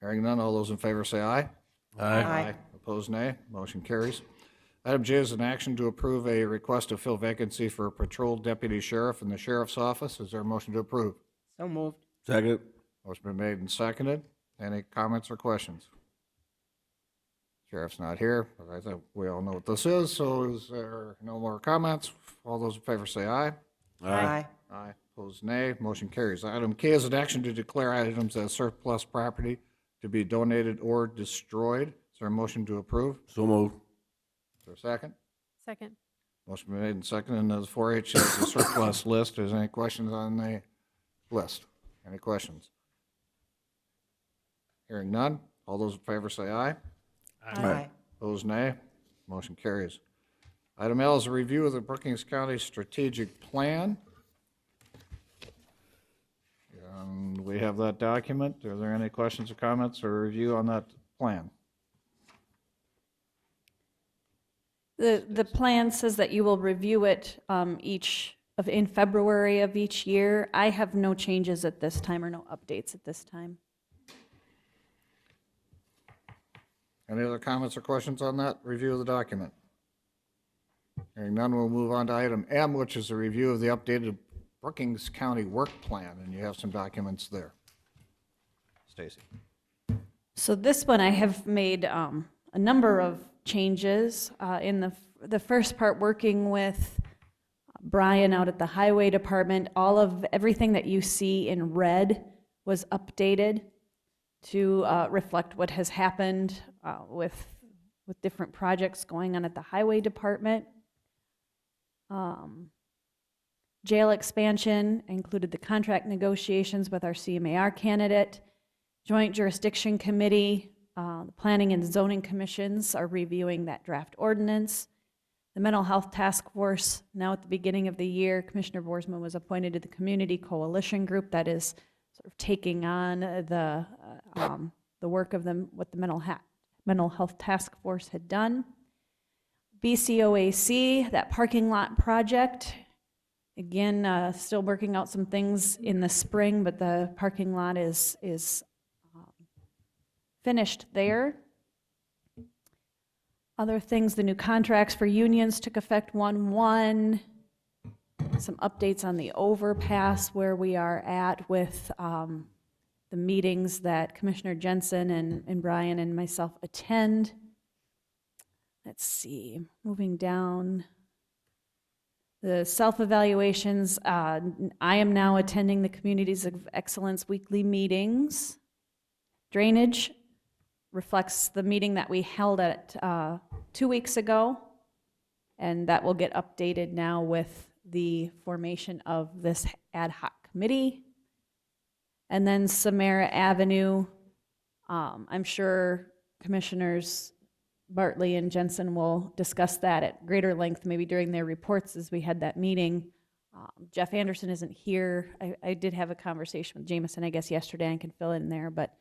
Hearing none, all those in favor say aye. Aye. Opposed, nay. Motion carries. Item J is an action to approve a request to fill vacancy for a patrol deputy sheriff in the sheriff's office. Is there a motion to approve? So moved. Second. Motion been made and seconded. Any comments or questions? Sheriff's not here, but I think we all know what this is, so is there no more comments? All those in favor say aye. Aye. Aye. Opposed, nay. Motion carries. Item K is an action to declare items as surplus property to be donated or destroyed. Is there a motion to approve? So moved. Is there a second? Second. Motion been made and seconded, and the 4-H has the surplus list. Is there any questions on the list? Any questions? Hearing none. All those in favor say aye. Aye. Opposed, nay. Motion carries. Item L is a review of the Brookings County Strategic Plan. And we have that document. Are there any questions or comments or review on that plan? The plan says that you will review it in February of each year. I have no changes at this time or no updates at this time. Any other comments or questions on that review of the document? Hearing none, we'll move on to item M, which is a review of the updated Brookings County Work Plan, and you have some documents there. Stacy. So this one, I have made a number of changes. In the first part, working with Brian out at the Highway Department, everything that you see in red was updated to reflect what has happened with different projects going on at the Highway Department. Jail expansion included the contract negotiations with our CMAR candidate. Joint Jurisdiction Committee, the Planning and Zoning Commissions are reviewing that draft ordinance. The Mental Health Task Force, now at the beginning of the year, Commissioner Boersma was appointed to the Community Coalition Group that is sort of taking on the work of what the Mental Health Task Force had done. BCOAC, that parking lot project, again, still working out some things in the spring, but the parking lot is finished there. Other things, the new contracts for unions took effect 1/1. Some updates on the overpass, where we are at with the meetings that Commissioner Jensen and Brian and myself attend. Let's see, moving down. The self-evaluations, I am now attending the Communities of Excellence weekly meetings. Drainage reflects the meeting that we held at 2 weeks ago, and that will get updated now with the formation of this ad hoc committee. And then Samara Avenue, I'm sure Commissioners Bartley and Jensen will discuss that at greater length, maybe during their reports as we had that meeting. Jeff Anderson isn't here. I did have a conversation with Jameson, I guess, yesterday, and can fill in there, but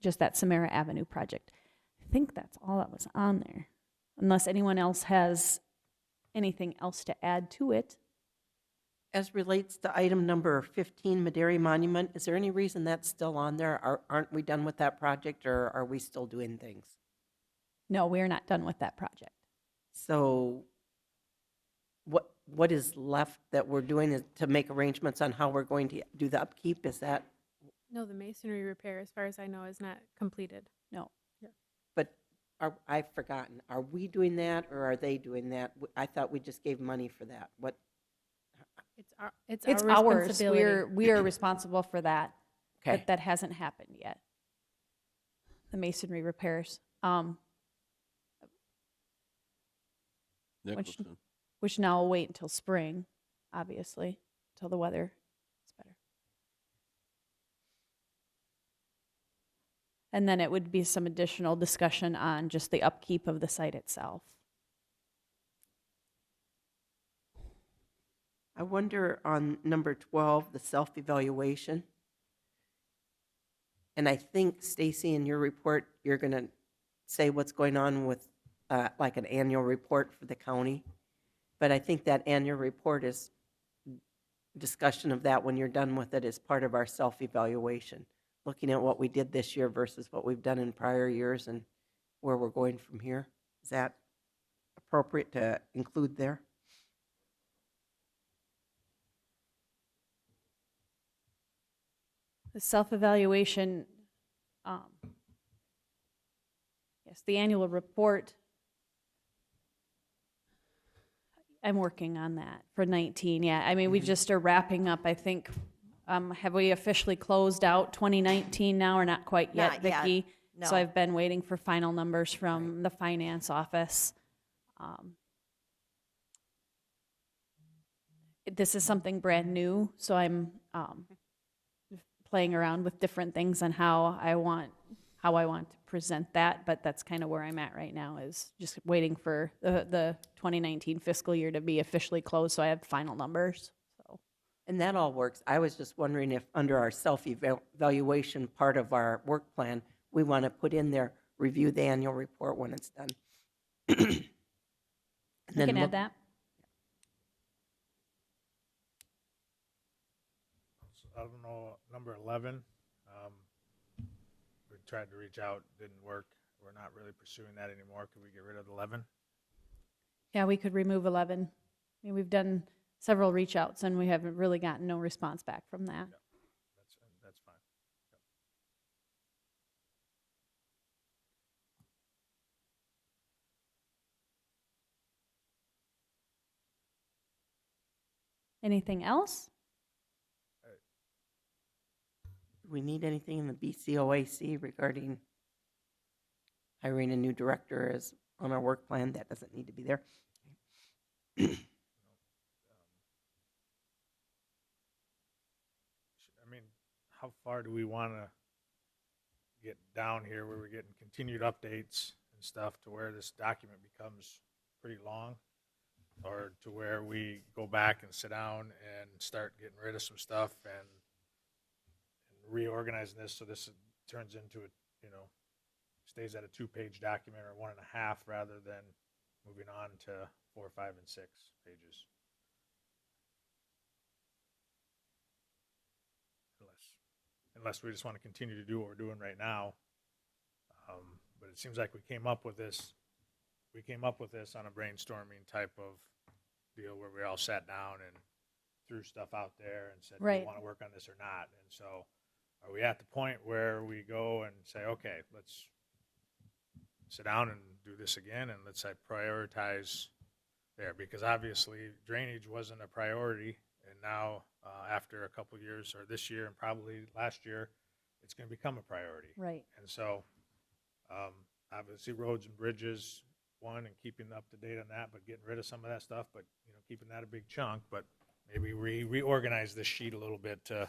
just that Samara Avenue project. I think that's all that was on there, unless anyone else has anything else to add to it. As relates to item number 15, Maderi Monument, is there any reason that's still on there? Aren't we done with that project, or are we still doing things? No, we're not done with that project. So what is left that we're doing is to make arrangements on how we're going to do the upkeep? Is that, No, the masonry repair, as far as I know, is not completed. No. but I've forgotten, are we doing that or are they doing that? I thought we just gave money for that. What, It's It's our ours. responsibility. We are responsible for that, okay. but that hasn't happened yet. The masonry repairs, Nicholson. which now will wait until spring, obviously, until the weather is better. And then it would be some additional discussion on just the upkeep of the site itself. I wonder on number 12, the self-evaluation. And I think, Stacy, in your report, you're going to say what's going on with like an annual report for the county. But I think that annual report is discussion of that when you're done with it is part of our self-evaluation, looking at what we did this year versus what we've done in prior years and where we're going from here. Is that appropriate to include there? The self-evaluation, yes, the annual report, I'm working on that for 19, yeah. I mean, we just are wrapping up, I think, have we officially closed out 2019 now, or not quite yet, Not yet, Vicki? no. So I've been waiting for final numbers from the finance office. This is something brand new, so I'm playing around with different things on how I want to present that, but that's kind of where I'm at right now, is just waiting for the 2019 fiscal year to be officially closed, so I have final numbers. So, And that all works. I was just wondering if under our self-evaluation part of our work plan, we want to put in there, review the annual report when it's done. I can add that. I don't know, number 11, we tried to reach out, didn't work. We're not really pursuing that anymore. Could we get rid of 11? Yeah, we could remove 11. I mean, we've done several reach outs and we haven't really gotten no response back from that. That's fine. Anything else? Do we need anything in the BCOAC regarding hiring a new director as on our work plan? That doesn't need to be there. I mean, how far do we want to get down here where we're getting continued updates and stuff to where this document becomes pretty long? Or to where we go back and sit down and start getting rid of some stuff and reorganizing this so this turns into a, stays at a 2-page document or 1.5 rather than moving on to 4, 5, and 6 pages. Unless we just want to continue to do what we're doing right now. But it seems like we came up with this on a brainstorming type of deal where we all sat down and threw stuff out there and said, do Right. you want to work on this or not? And so are we at the point where we go and say, okay, let's sit down and do this again and let's prioritize there? Because obviously drainage wasn't a priority, and now after a couple years, or this year and probably last year, it's going to become a priority. Right. And so obviously roads and bridges one and keeping up to date on that, but getting rid of some of that stuff, but, you know, keeping that a big chunk, but maybe reorganize this sheet a little bit to,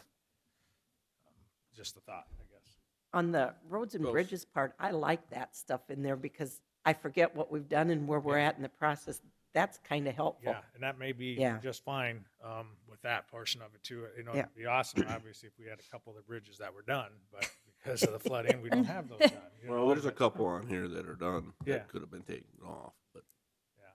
just a thought, I guess. On the roads and Goes. bridges part, I like that stuff in there because I forget what we've done and where we're at in the process. That's kind of helpful. Yeah, and that may be Yeah. just fine with that portion of it too. You know, Yeah. it'd be awesome, obviously, if we had a couple of the bridges that were done, but because of the flooding, we don't have those done. you Well, know, there's a but- couple on here that are done Yeah. that could have been taken off, but Yeah.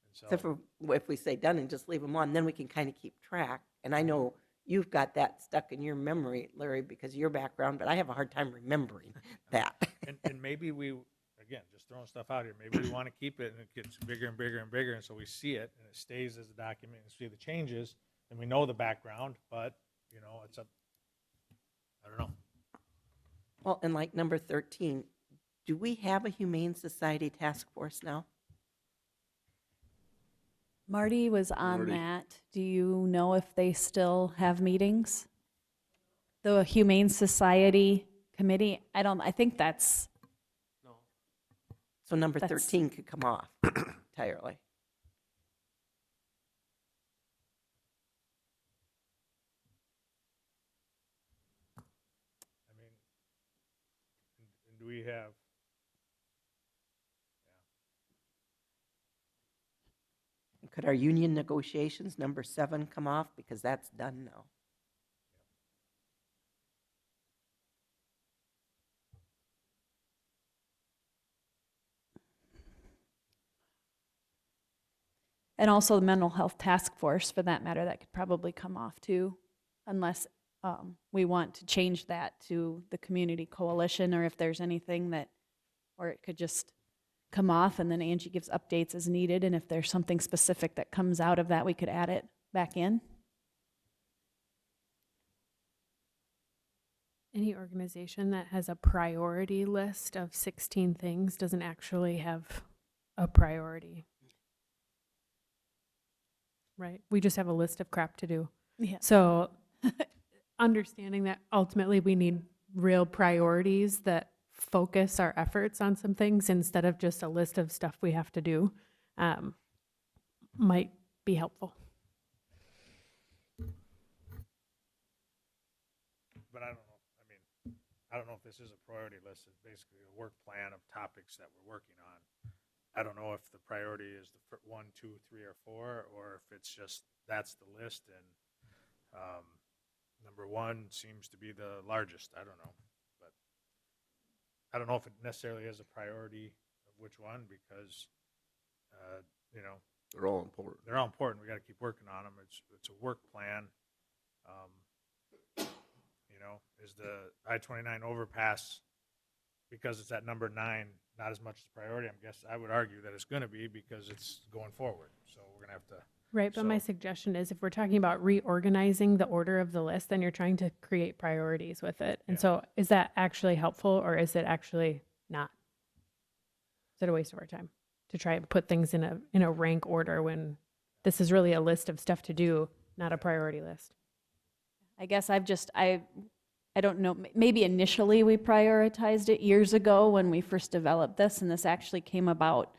And so, Except for if we say done and just leave them on, then we can kind of keep track. And I know you've got that stuck in your memory, Larry, because of your background, but I have a hard time remembering that. and maybe we, again, just throwing stuff out here, maybe we want to keep it and it gets bigger and bigger and bigger, and so we see it and it stays as a document and see the changes, and we know the background, but, you know, it's a, I don't know. Well, and like number 13, do we have a Humane Society task force now? Marty was on Marty. that. Do you know if they still have meetings? The Humane Society Committee, I think that's, So number That's- 13 could come off entirely. I mean, and do we have, Could our union negotiations, number 7, come off? Because that's done now. and also the Mental Health Task Force, for that matter, that could probably come off too, unless we want to change that to the Community Coalition, or if there's anything that, or it could just come off, and then Angie gives updates as needed, and if there's something specific that comes out of that, we could add it back in. Any organization that has a priority list of 16 things doesn't actually have a priority. Right? We just have a list of crap to do. Yeah. So understanding that ultimately we need real priorities that focus our efforts on some things instead of just a list of stuff we have to do might be helpful. but I don't know, I mean, I don't know if this is a priority list. It's basically a work plan of topics that we're working on. I don't know if the priority is the 1, 2, 3, or 4, or if it's just, that's the list, and number 1 seems to be the largest. I don't know. But I don't know if it necessarily is a priority of which one, because, you know, they're all important. they're all important. We got to keep working on them. It's a work plan. You know, is the I-29 overpass, because it's at number 9, not as much as priority? I would argue that it's going to be, because it's going forward. So we're going to have to. Right, but my So- suggestion is if we're talking about reorganizing the order of the list, then you're trying to create priorities with it. And Yeah. so is that actually helpful, or is it actually not? Is it a waste of our time to try and put things in a rank order when this is really a list of stuff to do, not a priority list? I guess I don't know, maybe initially we prioritized it years ago when we first developed this, and this actually came about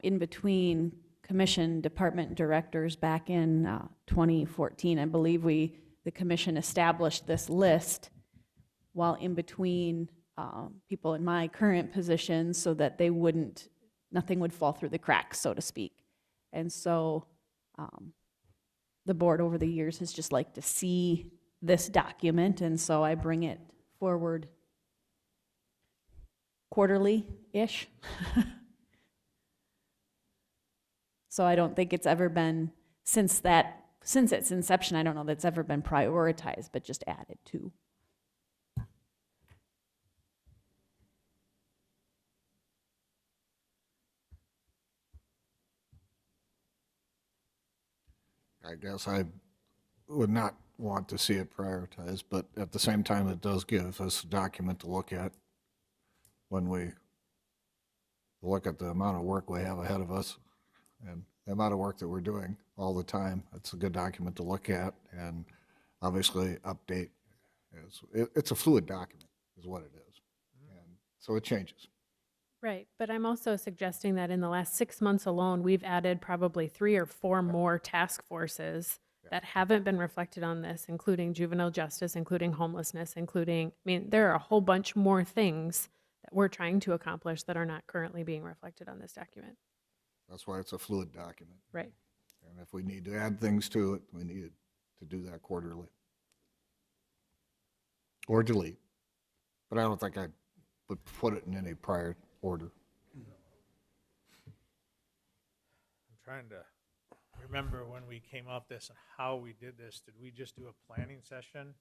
in between commission department directors back in 2014. I believe the commission established this list while in between people in my current position, so that nothing would fall through the cracks, so to speak. And so the board over the years has just liked to see this document, and so I bring it forward quarterly-ish. So I don't think it's ever been, since its inception, I don't know that's ever been prioritized, but just added to. I guess I would not want to see it prioritized, but at the same time, it does give us a document to look at when we look at the amount of work we have ahead of us and the amount of work that we're doing all the time. It's a good document to look at and obviously update. It's a fluid document is what it is. And so it changes. Right, but I'm also suggesting that in the last 6 months alone, we've added probably 3 or 4 more task forces that haven't been reflected on this, including juvenile justice, including homelessness, including, I mean, there are a whole bunch more things that we're trying to accomplish that are not currently being reflected on this document. That's why it's a fluid document. Right. And if we need to add things to it, we need to do that quarterly. Or delete. But I don't think I would put it in any prior order. I'm trying to remember when we came up this and how we did this. Did we just do a planning session?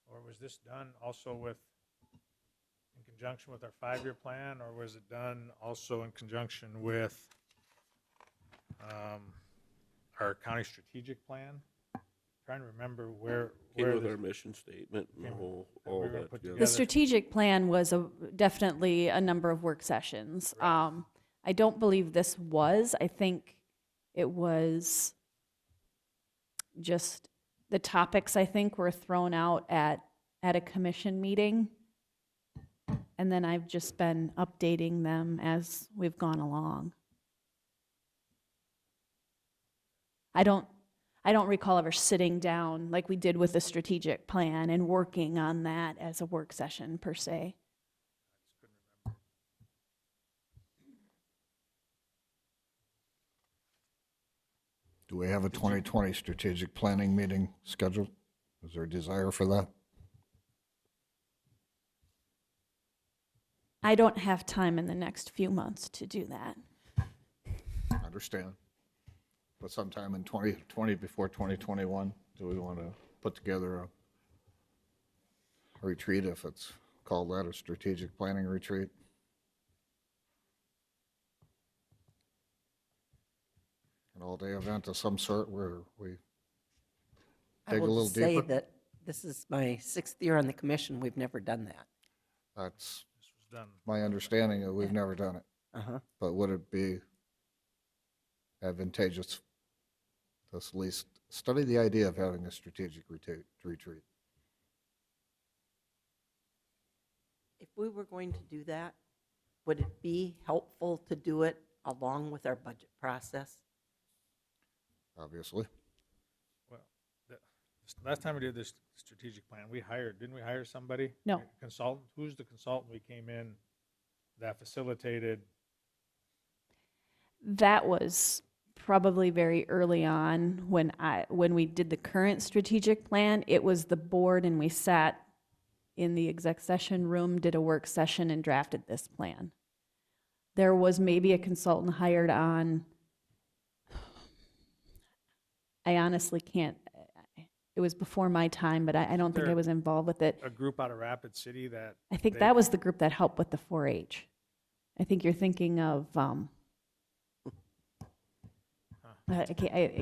Or was this done also with, in conjunction with our 5-year plan? Or was it done also in conjunction with our county strategic plan? Trying to remember where Came with this- our mission statement and the Came- whole, that all we were that put together. The strategic plan was definitely a number of work sessions. I don't believe this was. I think it was just the topics, I think, were thrown out at a commission meeting. And then I've just been updating them as we've gone along. I don't recall ever sitting down like we did with the strategic plan and working on that as a work session per se. Do we have a 2020 strategic planning meeting scheduled? Is there a desire for that? I don't have time in the next few months to do that. I understand. But sometime in 2020, before 2021, do we want to put together a retreat, if it's called that, a strategic planning retreat? An all-day event of some sort where we I dig a will little just say deeper? that this is my 6th year on the commission. We've never done that. That's This was done. my understanding, that we've never done it. Uh-huh. But would it be advantageous to at least study the idea of having a strategic retreat? If we were going to do that, would it be helpful to do it along with our budget process? Obviously. Well, last time we did this strategic plan, didn't we hire somebody? No. A consultant? Who's the consultant we came in that facilitated? That was probably very early on when we did the current strategic plan. It was the board, and we sat in the exec session room, did a work session, and drafted this plan. There was maybe a consultant hired on. I honestly can't. It was before my time, but I don't think I There- was involved with it. A group out of Rapid City that? I think they- that was the group that helped with the 4-H. I think you're thinking of, I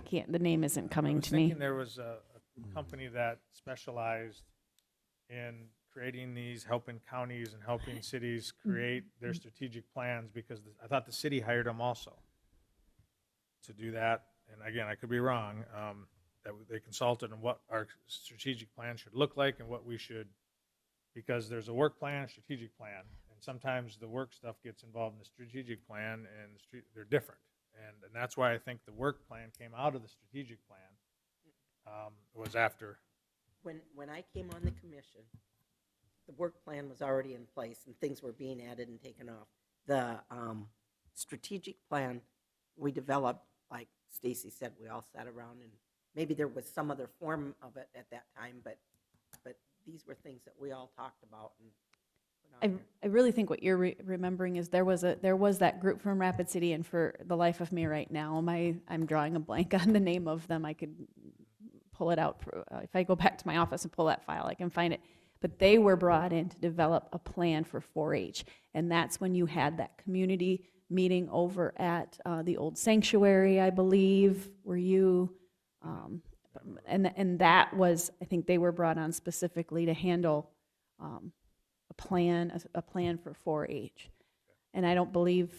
can't, the name isn't I coming was to me. thinking there was a company that specialized in creating these, helping counties and helping cities create their strategic plans, because I thought the city hired them also to do that. And again, I could be wrong, that they consulted on what our strategic plan should look like and what we should, because there's a work plan, a strategic plan, and sometimes the work stuff gets involved in the strategic plan, and they're different. And that's why I think the work plan came out of the strategic plan, was after. When I came on the commission, the work plan was already in place and things were being added and taken off. The strategic plan we developed, like Stacy said, we all sat around, and maybe there was some other form of it at that time, but these were things that we all talked about and put on there. I really think what you're remembering is there was that group from Rapid City, and for the life of me right now, I'm drawing a blank on the name of them. I could pull it out. If I go back to my office and pull that file, I can find it. But they were brought in to develop a plan for 4-H, and that's when you had that community meeting over at the old sanctuary, I believe, were you? And that was, I think they were brought on specifically to handle a plan for 4-H. And I don't believe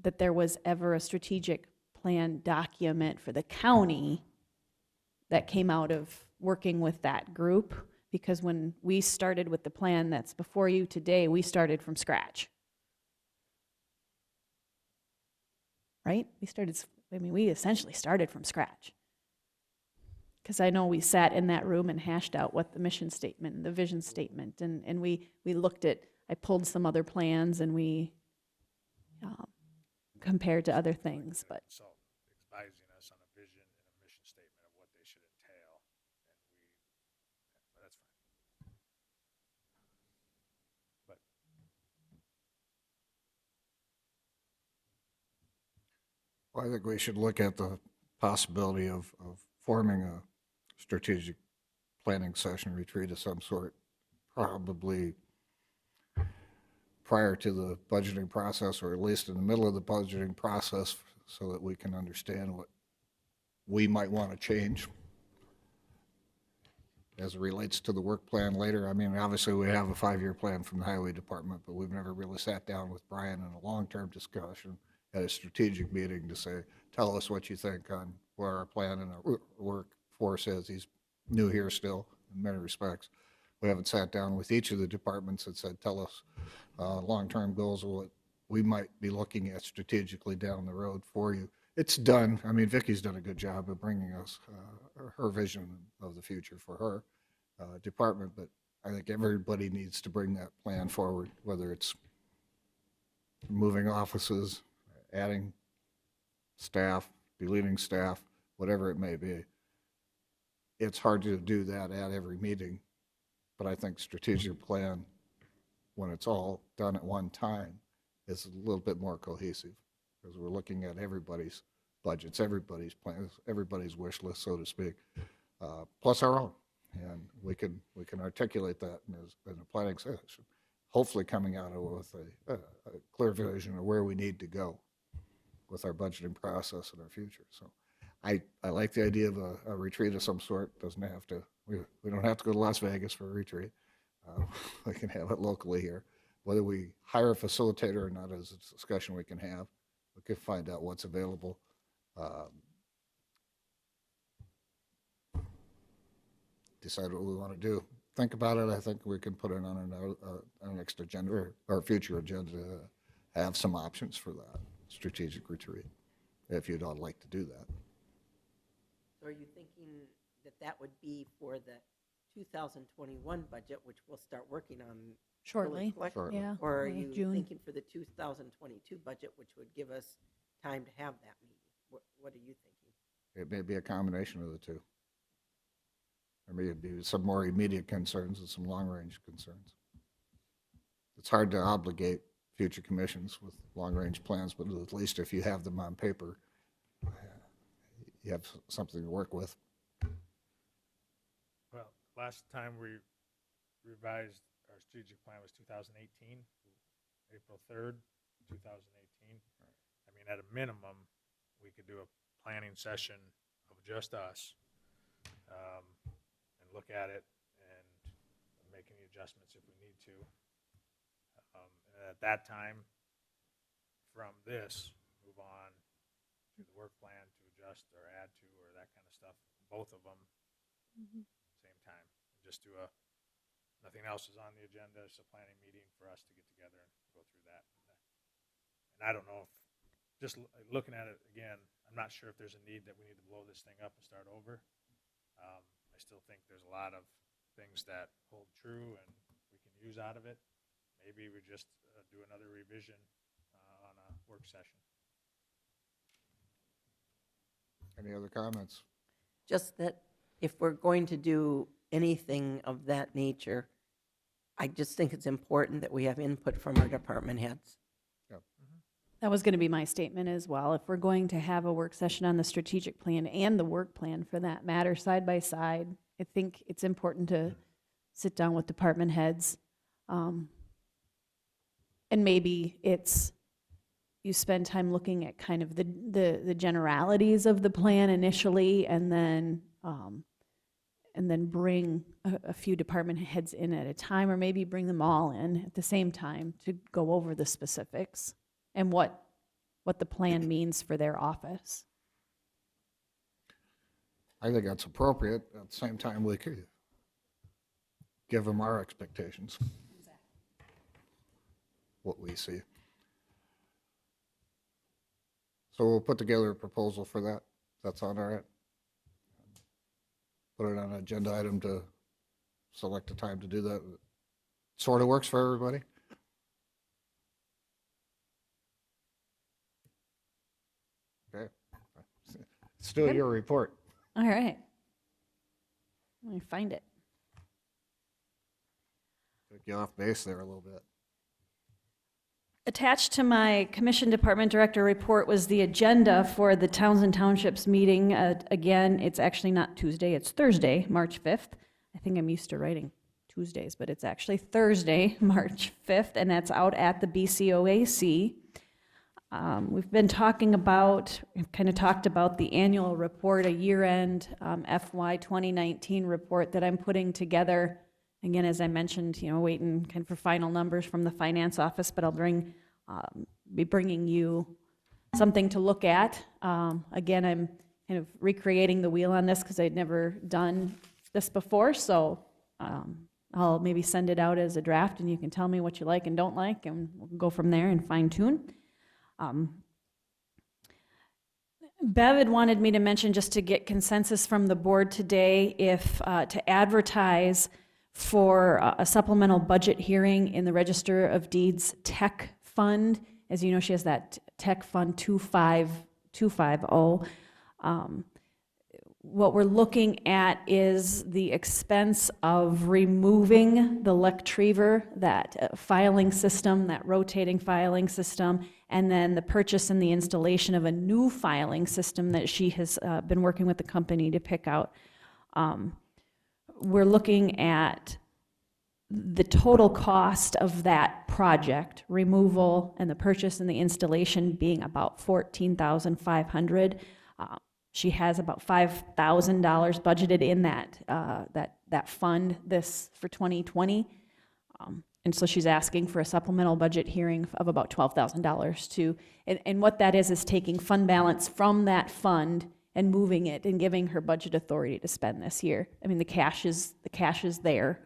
that there was ever a strategic plan document for the county that came out of working with that group, because when we started with the plan that's before you today, we started from scratch. right? We essentially started from scratch. Because I know we sat in that room and hashed out what the mission statement and the vision statement, and we looked at, I pulled some other plans and we compared to other things, but. Consultant advising us on a vision and a mission statement of what they should entail, but that's fine. But Well, I think we should look at the possibility of forming a strategic planning session retreat of some sort, probably prior to the budgeting process, or at least in the middle of the budgeting process, so that we can understand what we might want to change as it relates to the work plan later. I mean, obviously, we have a 5-year plan from the highway department, but we've never really sat down with Brian in a long-term discussion at a strategic meeting to say, tell us what you think on where our plan and our workforce is. He's new here still, in many respects. We haven't sat down with each of the departments and said, tell us long-term goals of what we might be looking at strategically down the road for you. It's done. I mean, Vicky's done a good job of bringing us her vision of the future for her department, but I think everybody needs to bring that plan forward, whether it's moving offices, adding staff, deleting staff, whatever it may be. It's hard to do that at every meeting, but I think strategic plan, when it's all done at one time, is a little bit more cohesive, because we're looking at everybody's budgets, everybody's plans, everybody's wish list, so to speak, plus our own. And we can articulate that in a planning session, hopefully coming out of with a clear vision of where we need to go with our budgeting process in our future. So I like the idea of a retreat of some sort. Doesn't have to, we don't have to go to Las Vegas for a retreat. We can have it locally here. Whether we hire a facilitator or not is a discussion we can have. We can find out what's available. Decide what we want to do. Think about it. I think we can put it on our next agenda or future agenda to have some options for that strategic retreat, if you'd all like to do that. So are you thinking that that would be for the 2021 budget, which we'll start working on Shortly. Shortly. Yeah. Or are early you June. thinking for the 2022 budget, which would give us time to have that meeting? What are you thinking? It may be a combination of the two. There may be some more immediate concerns and some long-range concerns. It's hard to obligate future commissions with long-range plans, but at least if you have them on paper, you have something to work with. well, last time we revised our strategic plan was 2018, April 3rd, 2018. I mean, at a minimum, we could do a planning session of just us, and look at it and make any adjustments if we need to. And at that time, from this, move on to the work plan to adjust or add to or that kind of stuff, both of them, same time. And just do nothing else is on the agenda. It's a planning meeting for us to get together and go through that. And I don't know if, just looking at it again, I'm not sure if there's a need that we need to blow this thing up and start over. I still think there's a lot of things that hold true and we can use out of it. Maybe we just do another revision on a work session. Any other comments? Just that if we're going to do anything of that nature, I just think it's important that we have input from our department heads. That was going to be my statement as well. If we're going to have a work session on the strategic plan and the work plan for that matter, side by side, I think it's important to sit down with department heads. And maybe it's, you spend time looking at kind of the generalities of the plan initially, and then bring a few department heads in at a time, or maybe bring them all in at the same time to go over the specifics and what the plan means for their office. I think that's appropriate. At the same time, we could give them our expectations, what we see. So we'll put together a proposal for that. That's all right. Put it on an agenda item to select a time to do that. Sort of works for everybody? Okay. Still Good. your report. All right. Let me find it. Took you off base there a little bit. Attached to my Commission Department Director report was the agenda for the Towns and Townships meeting. Again, it's actually not Tuesday, it's Thursday, March 5th. I think I'm used to writing Tuesdays, but it's actually Thursday, March 5th, and that's out at the BCOAC. We've been talking about, we've kind of talked about the annual report, a year-end FY 2019 report that I'm putting together. Again, as I mentioned, waiting kind of for final numbers from the finance office, but I'll be bringing you something to look at. Again, I'm kind of recreating the wheel on this because I'd never done this before, so I'll maybe send it out as a draft, and you can tell me what you like and don't like, and we'll go from there and fine-tune. Bev had wanted me to mention, just to get consensus from the board today, if to advertise for a supplemental budget hearing in the Register of Deeds Tech Fund. As you know, she has that Tech Fund 250. What we're looking at is the expense of removing the Lectriever, that filing system, that rotating filing system, and then the purchase and the installation of a new filing system that she has been working with the company to pick out. We're looking at the total cost of that project, removal and the purchase and the installation, being about $14,500. She has about $5,000 budgeted in that fund this for 2020. And so she's asking for a supplemental budget hearing of about $12,000 and what that is taking fund balance from that fund and moving it and giving her budget authority to spend this year. I mean, the cash is there.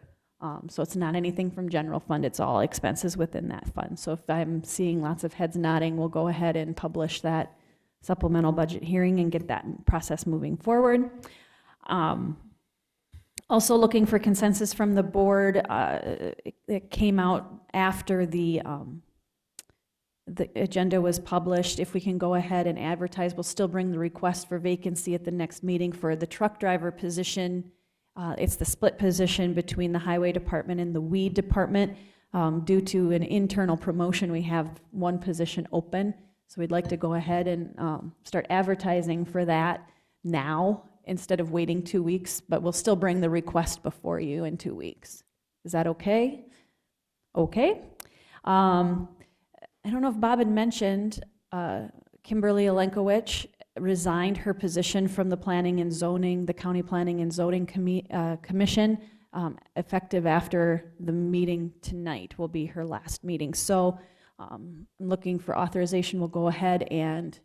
So it's not anything from general fund, it's all expenses within that fund. So if I'm seeing lots of heads nodding, we'll go ahead and publish that supplemental budget hearing and get that process moving forward. Also looking for consensus from the board. It came out after the agenda was published. If we can go ahead and advertise, we'll still bring the request for vacancy at the next meeting for the truck driver position. It's the split position between the highway department and the weed department. Due to an internal promotion, we have one position open. So we'd like to go ahead and start advertising for that now instead of waiting 2 weeks, but we'll still bring the request before you in 2 weeks. Is that okay? Okay. I don't know if Bob had mentioned, Kimberly Alenkowicz resigned her position from the Planning and Zoning, the County Planning and Zoning Commission, effective after the meeting tonight will be her last meeting. So I'm looking for authorization. We'll go ahead and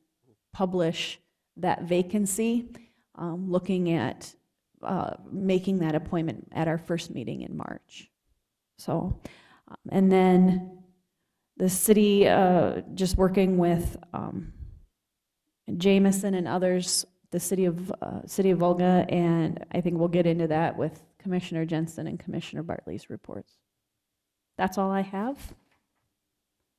publish that vacancy, looking at making that appointment at our first meeting in March. So, and then the city, just working with Jameson and others, the city of Volga, and I think we'll get into that with Commissioner Jensen and Commissioner Bartley's reports. That's all I have.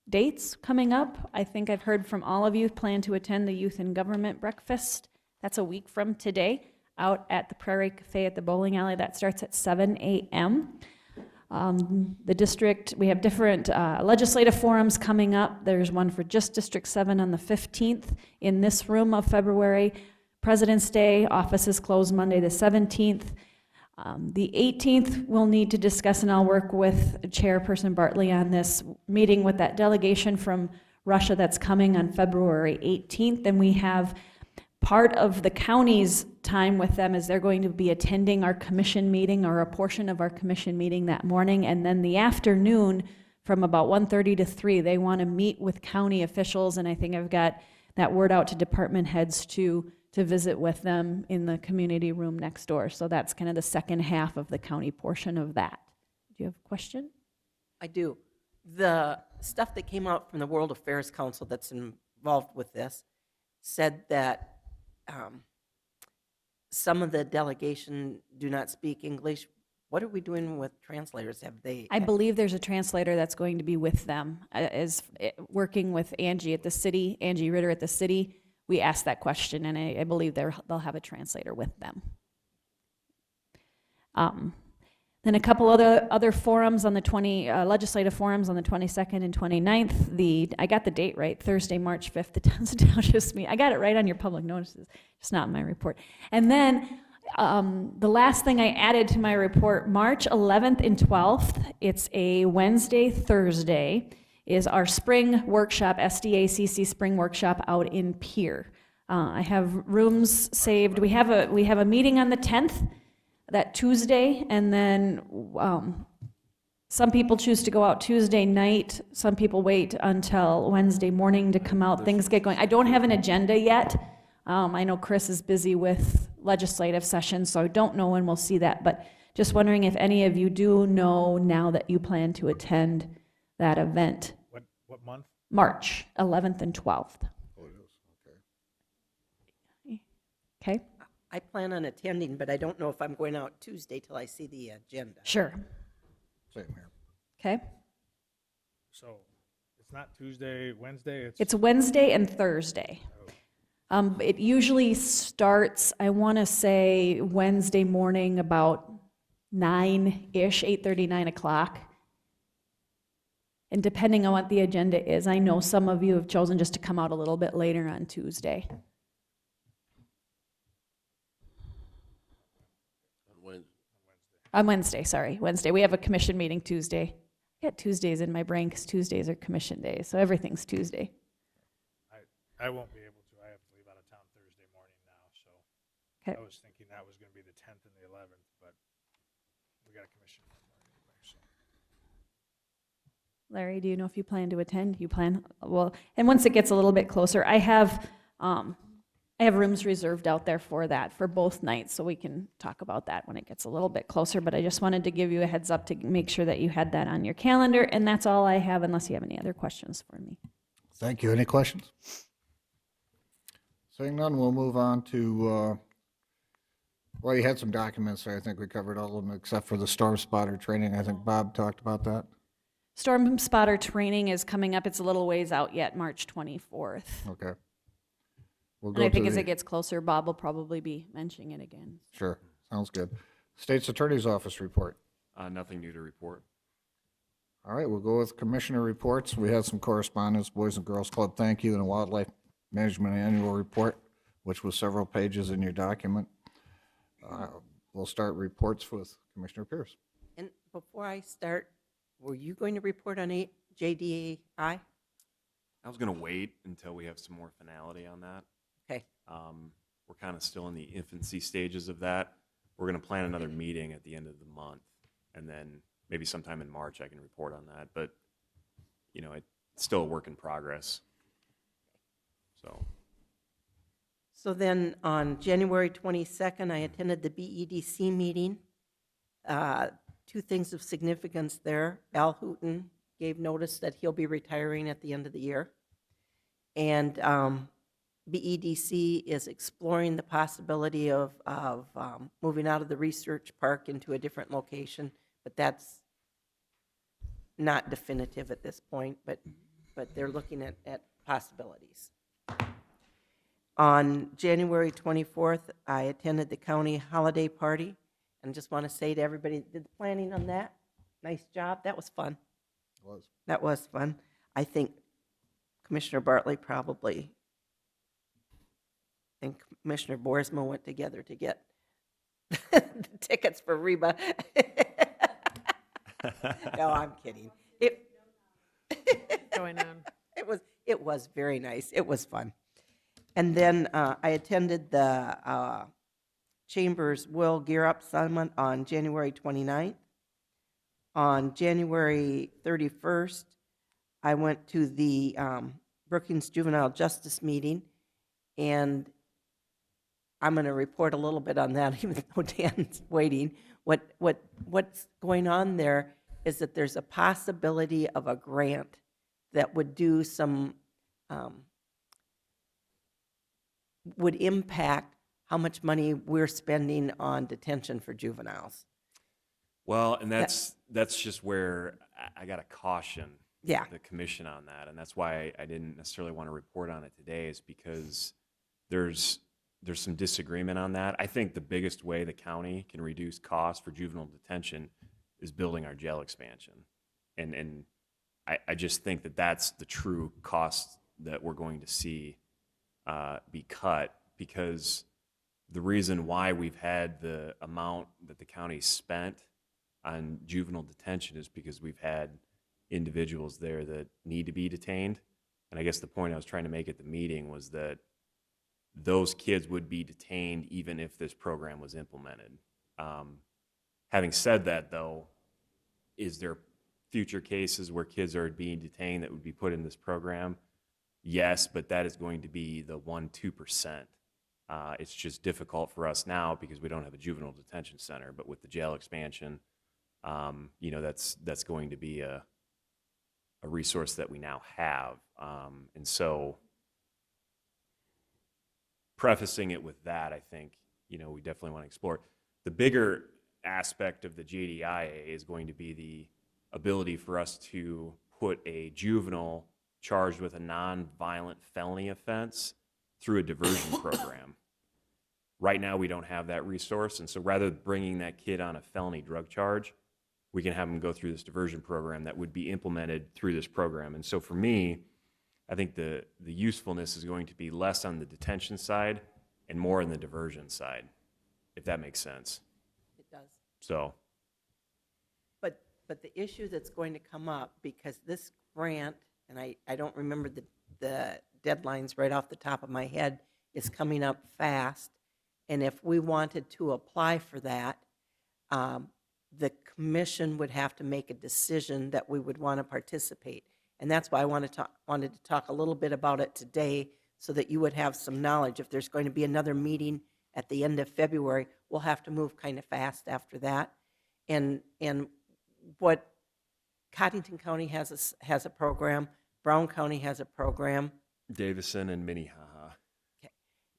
Dates coming up. I think I've heard from all of you plan to attend the Youth and Government Breakfast. That's a week from today out at the Prairie Cafe at the bowling alley. That starts at 7 a.m. The district, we have different legislative forums coming up. There's one for just District 7 on the 15th in this room of February. President's Day, offices close Monday the 17th. The 18th, we'll need to discuss, and I'll work with Chairperson Bartley on this, meeting with that delegation from Russia that's coming on February 18th. And we have part of the county's time with them is they're going to be attending our commission meeting, or a portion of our commission meeting that morning. And then the afternoon from about 1:30 to 3, they want to meet with county officials. And I think I've got that word out to department heads to visit with them in the community room next door. So that's kind of the second half of the county portion of that. Do you have a question? I do. The stuff that came out from the World Affairs Council that's involved with this, said that some of the delegation do not speak English. What are we doing with translators? Have they? I believe there's a translator that's going to be with them, working with Angie at the city, Angie Ritter at the city. We asked that question, and I believe they'll have a translator with them. Then a couple other forums on the legislative forums on the 22nd and 29th. I got the date right, Thursday, March 5th, the Townships meeting. I got it right on your public notices, just not in my report. And then the last thing I added to my report, March 11th and 12th, it's a Wednesday, Thursday, is our spring workshop, SDACC spring workshop out in Pier. I have rooms saved. We have a meeting on the 10th, that Tuesday, and then some people choose to go out Tuesday night. Some people wait until Wednesday morning to come out. Things get going. I don't have an agenda yet. I know Chris is busy with legislative sessions, so I don't know when we'll see that, but just wondering if any of you do know now that you plan to attend that event. What month? March 11th and 12th. Oh, it is, okay. Okay? I plan on attending, but I don't know if I'm going out Tuesday till I see the agenda. Sure. Same here. Okay? So it's not Tuesday, Wednesday? It's Wednesday and Thursday. It usually starts, I want to say, Wednesday morning about 9-ish, 8:30, 9 o'clock. And depending on what the agenda is, I know some of you have chosen just to come out a little bit later on Tuesday. On Wednesday, sorry, Wednesday. We have a commission meeting Tuesday. I got Tuesdays in my brain because Tuesdays are commission days, so everything's Tuesday. I won't be able to. I have to leave out of town Thursday morning now, so Okay. I was thinking that was going to be the 10th and the 11th, but we got a commission anyway, so. Larry, do you know if you plan to attend? You plan, well, and once it gets a little bit closer, I have rooms reserved out there for that, for both nights, so we can talk about that when it gets a little bit closer, but I just wanted to give you a heads up to make sure that you had that on your calendar, and that's all I have, unless you have any other questions for me. Thank you. Any questions? Seeing none, we'll move on to, well, you had some documents there. I think we covered all of them except for the storm spotter training. I think Bob talked about that. Storm spotter training is coming up. It's a little ways out yet, March 24th. Okay. We'll And I think to as the- it gets closer, Bob will probably be mentioning it again. Sure, sounds good. State's Attorney's Office report. Nothing new to report. All right, we'll go with Commissioner reports. We had some correspondence, Boys and Girls Club, thank you, and a Wildlife Management Annual Report, which was several pages in your document. We'll start reports with Commissioner Pierce. And before I start, were you going to report on JDAI? I was going to wait until we have some more finality on that. Okay. We're kind of still in the infancy stages of that. We're going to plan another meeting at the end of the month, and then maybe sometime in March I can report on that. But, you know, it's still a work in progress. So then on January 22nd, I attended the BEDC meeting. Two things of significance there. Al Hooten gave notice that he'll be retiring at the end of the year. And BEDC is exploring the possibility of moving out of the research park into a different location, but that's not definitive at this point, but they're looking at possibilities. On January 24th, I attended the county holiday party, and just want to say to everybody that did the planning on that, nice job. That was fun. That was fun. I think Commissioner Bartley probably and Commissioner Boersma went together to get the tickets for Reba. No, I'm kidding. Going on. It was very nice. It was fun. And then I attended the Chambers Will Gear Up Summit on January 29th. On January 31st, I went to the Brookings Juvenile Justice meeting, and I'm going to report a little bit on that, even though Dan's waiting. What's going on there is that there's a possibility of a grant that would do some would impact how much money we're spending on detention for juveniles. Well, and that's just where I got to caution Yeah. the commission on that, and that's why I didn't necessarily want to report on it today, is because there's some disagreement on that. I think the biggest way the county can reduce costs for juvenile detention is building our jail expansion, and I just think that that's the true cost that we're going to see be cut, because the reason why we've had the amount that the county spent on juvenile detention is because we've had individuals there that need to be detained. And I guess the point I was trying to make at the meeting was that those kids would be detained even if this program was implemented. Having said that, though, is there future cases where kids are being detained that would be put in this program? Yes, but that is going to be the 1-2%. It's just difficult for us now because we don't have a juvenile detention center. But with the jail expansion, that's going to be a resource that we now have. And so prefacing it with that, I think, we definitely want to explore. The bigger aspect of the JDIA is going to be the ability for us to put a juvenile charged with a non-violent felony offense through a diversion program. Right now, we don't have that resource, and so rather than bringing that kid on a felony drug charge, we can have them go through this diversion program that would be implemented through this program. And so for me, I think the usefulness is going to be less on the detention side and more on the diversion side, if that makes sense. It does. So, But the issue that's going to come up, because this grant, and I don't remember the deadlines right off the top of my head, is coming up fast. And if we wanted to apply for that, the commission would have to make a decision that we would want to participate. And that's why I wanted to talk a little bit about it today, so that you would have some knowledge. If there's going to be another meeting at the end of February, we'll have to move kind of fast after that. And what Cottington County has a program, Brown County has a program, Davison and Minnehaha.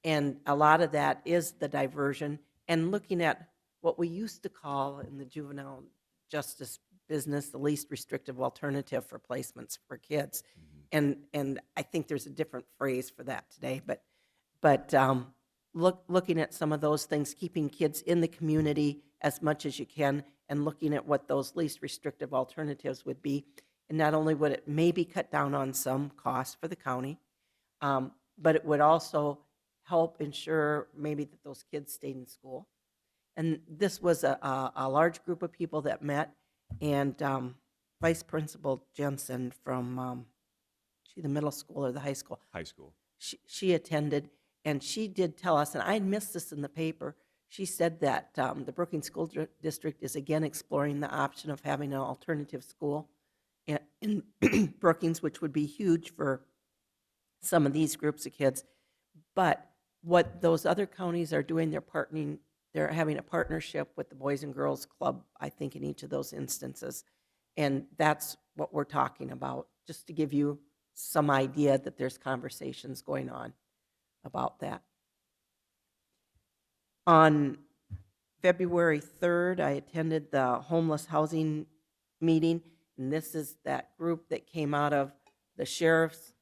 and a lot of that is the diversion, and looking at what we used to call in the juvenile justice business the least restrictive alternative for placements for kids. And I think there's a different phrase for that today, but looking at some of those things, keeping kids in the community as much as you can, and looking at what those least restrictive alternatives would be. And not only would it maybe cut down on some costs for the county, but it would also help ensure maybe that those kids stayed in school. And this was a large group of people that met, and Vice Principal Jensen from, the middle school or the high school? High school. She attended, and she did tell us, and I had missed this in the paper, she said that the Brookings School District is again exploring the option of having an alternative school in Brookings, which would be huge for some of these groups of kids. But what those other counties are doing, they're having a partnership with the Boys and Girls Club, I think, in each of those instances. And that's what we're talking about, just to give you some idea that there's conversations going on about that. On February 3rd, I attended the homeless housing meeting, and this is that group that came out of the sheriff's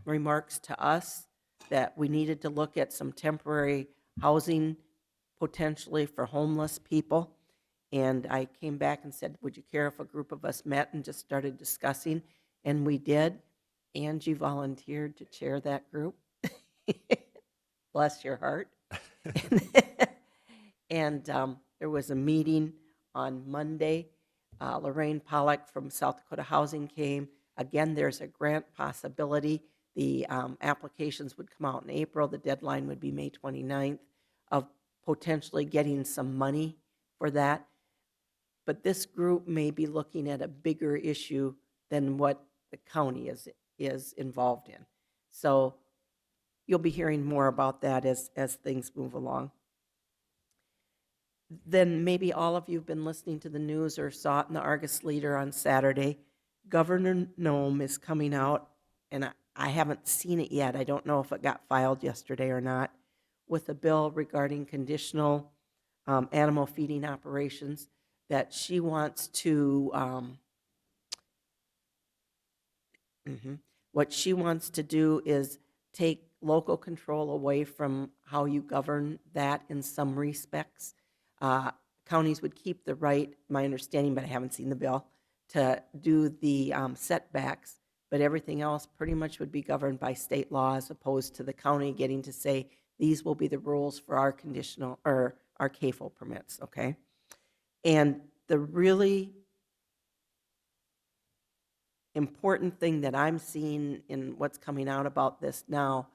remarks to us that we needed to look at some temporary housing potentially for homeless people. And I came back and said, would you care if a group of us met and just started discussing? And we did. Angie volunteered to chair that group. Bless your heart. And there was a meeting on Monday. Lorraine Pollack from South Dakota Housing came. Again, there's a grant possibility. The applications would come out in April. The deadline would be May 29th of potentially getting some money for that. But this group may be looking at a bigger issue than what the county is involved in. So you'll be hearing more about that as things move along. Then maybe all of you have been listening to the news or saw it in the Argus Leader on Saturday. Governor Nome is coming out, and I haven't seen it yet. I don't know if it got filed yesterday or not, with a bill regarding conditional animal feeding operations that she wants to, what she wants to do is take local control away from how you govern that in some respects. Counties would keep the right, my understanding, but I haven't seen the bill, to do the setbacks, but everything else pretty much would be governed by state law as opposed to the county getting to say, these will be the rules for our conditional, or our CAFO permits, okay? And the really important thing that I'm seeing in what's coming out about this now,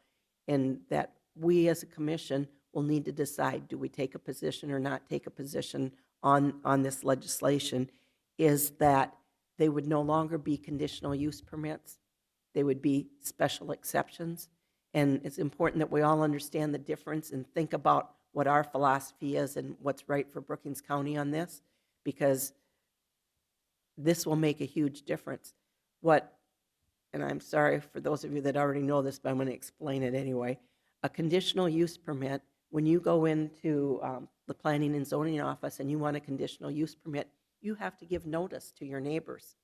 and that we as a commission will need to decide, do we take a position or not take a position on this legislation, is that they would no longer be conditional use permits. They would be special exceptions. And it's important that we all understand the difference and think about what our philosophy is and what's right for Brookings County on this, because this will make a huge difference. And I'm sorry for those of you that already know this, but I'm going to explain it anyway. A conditional use permit, when you go into the planning and zoning office and you want a conditional use permit, you have to give notice to your neighbors.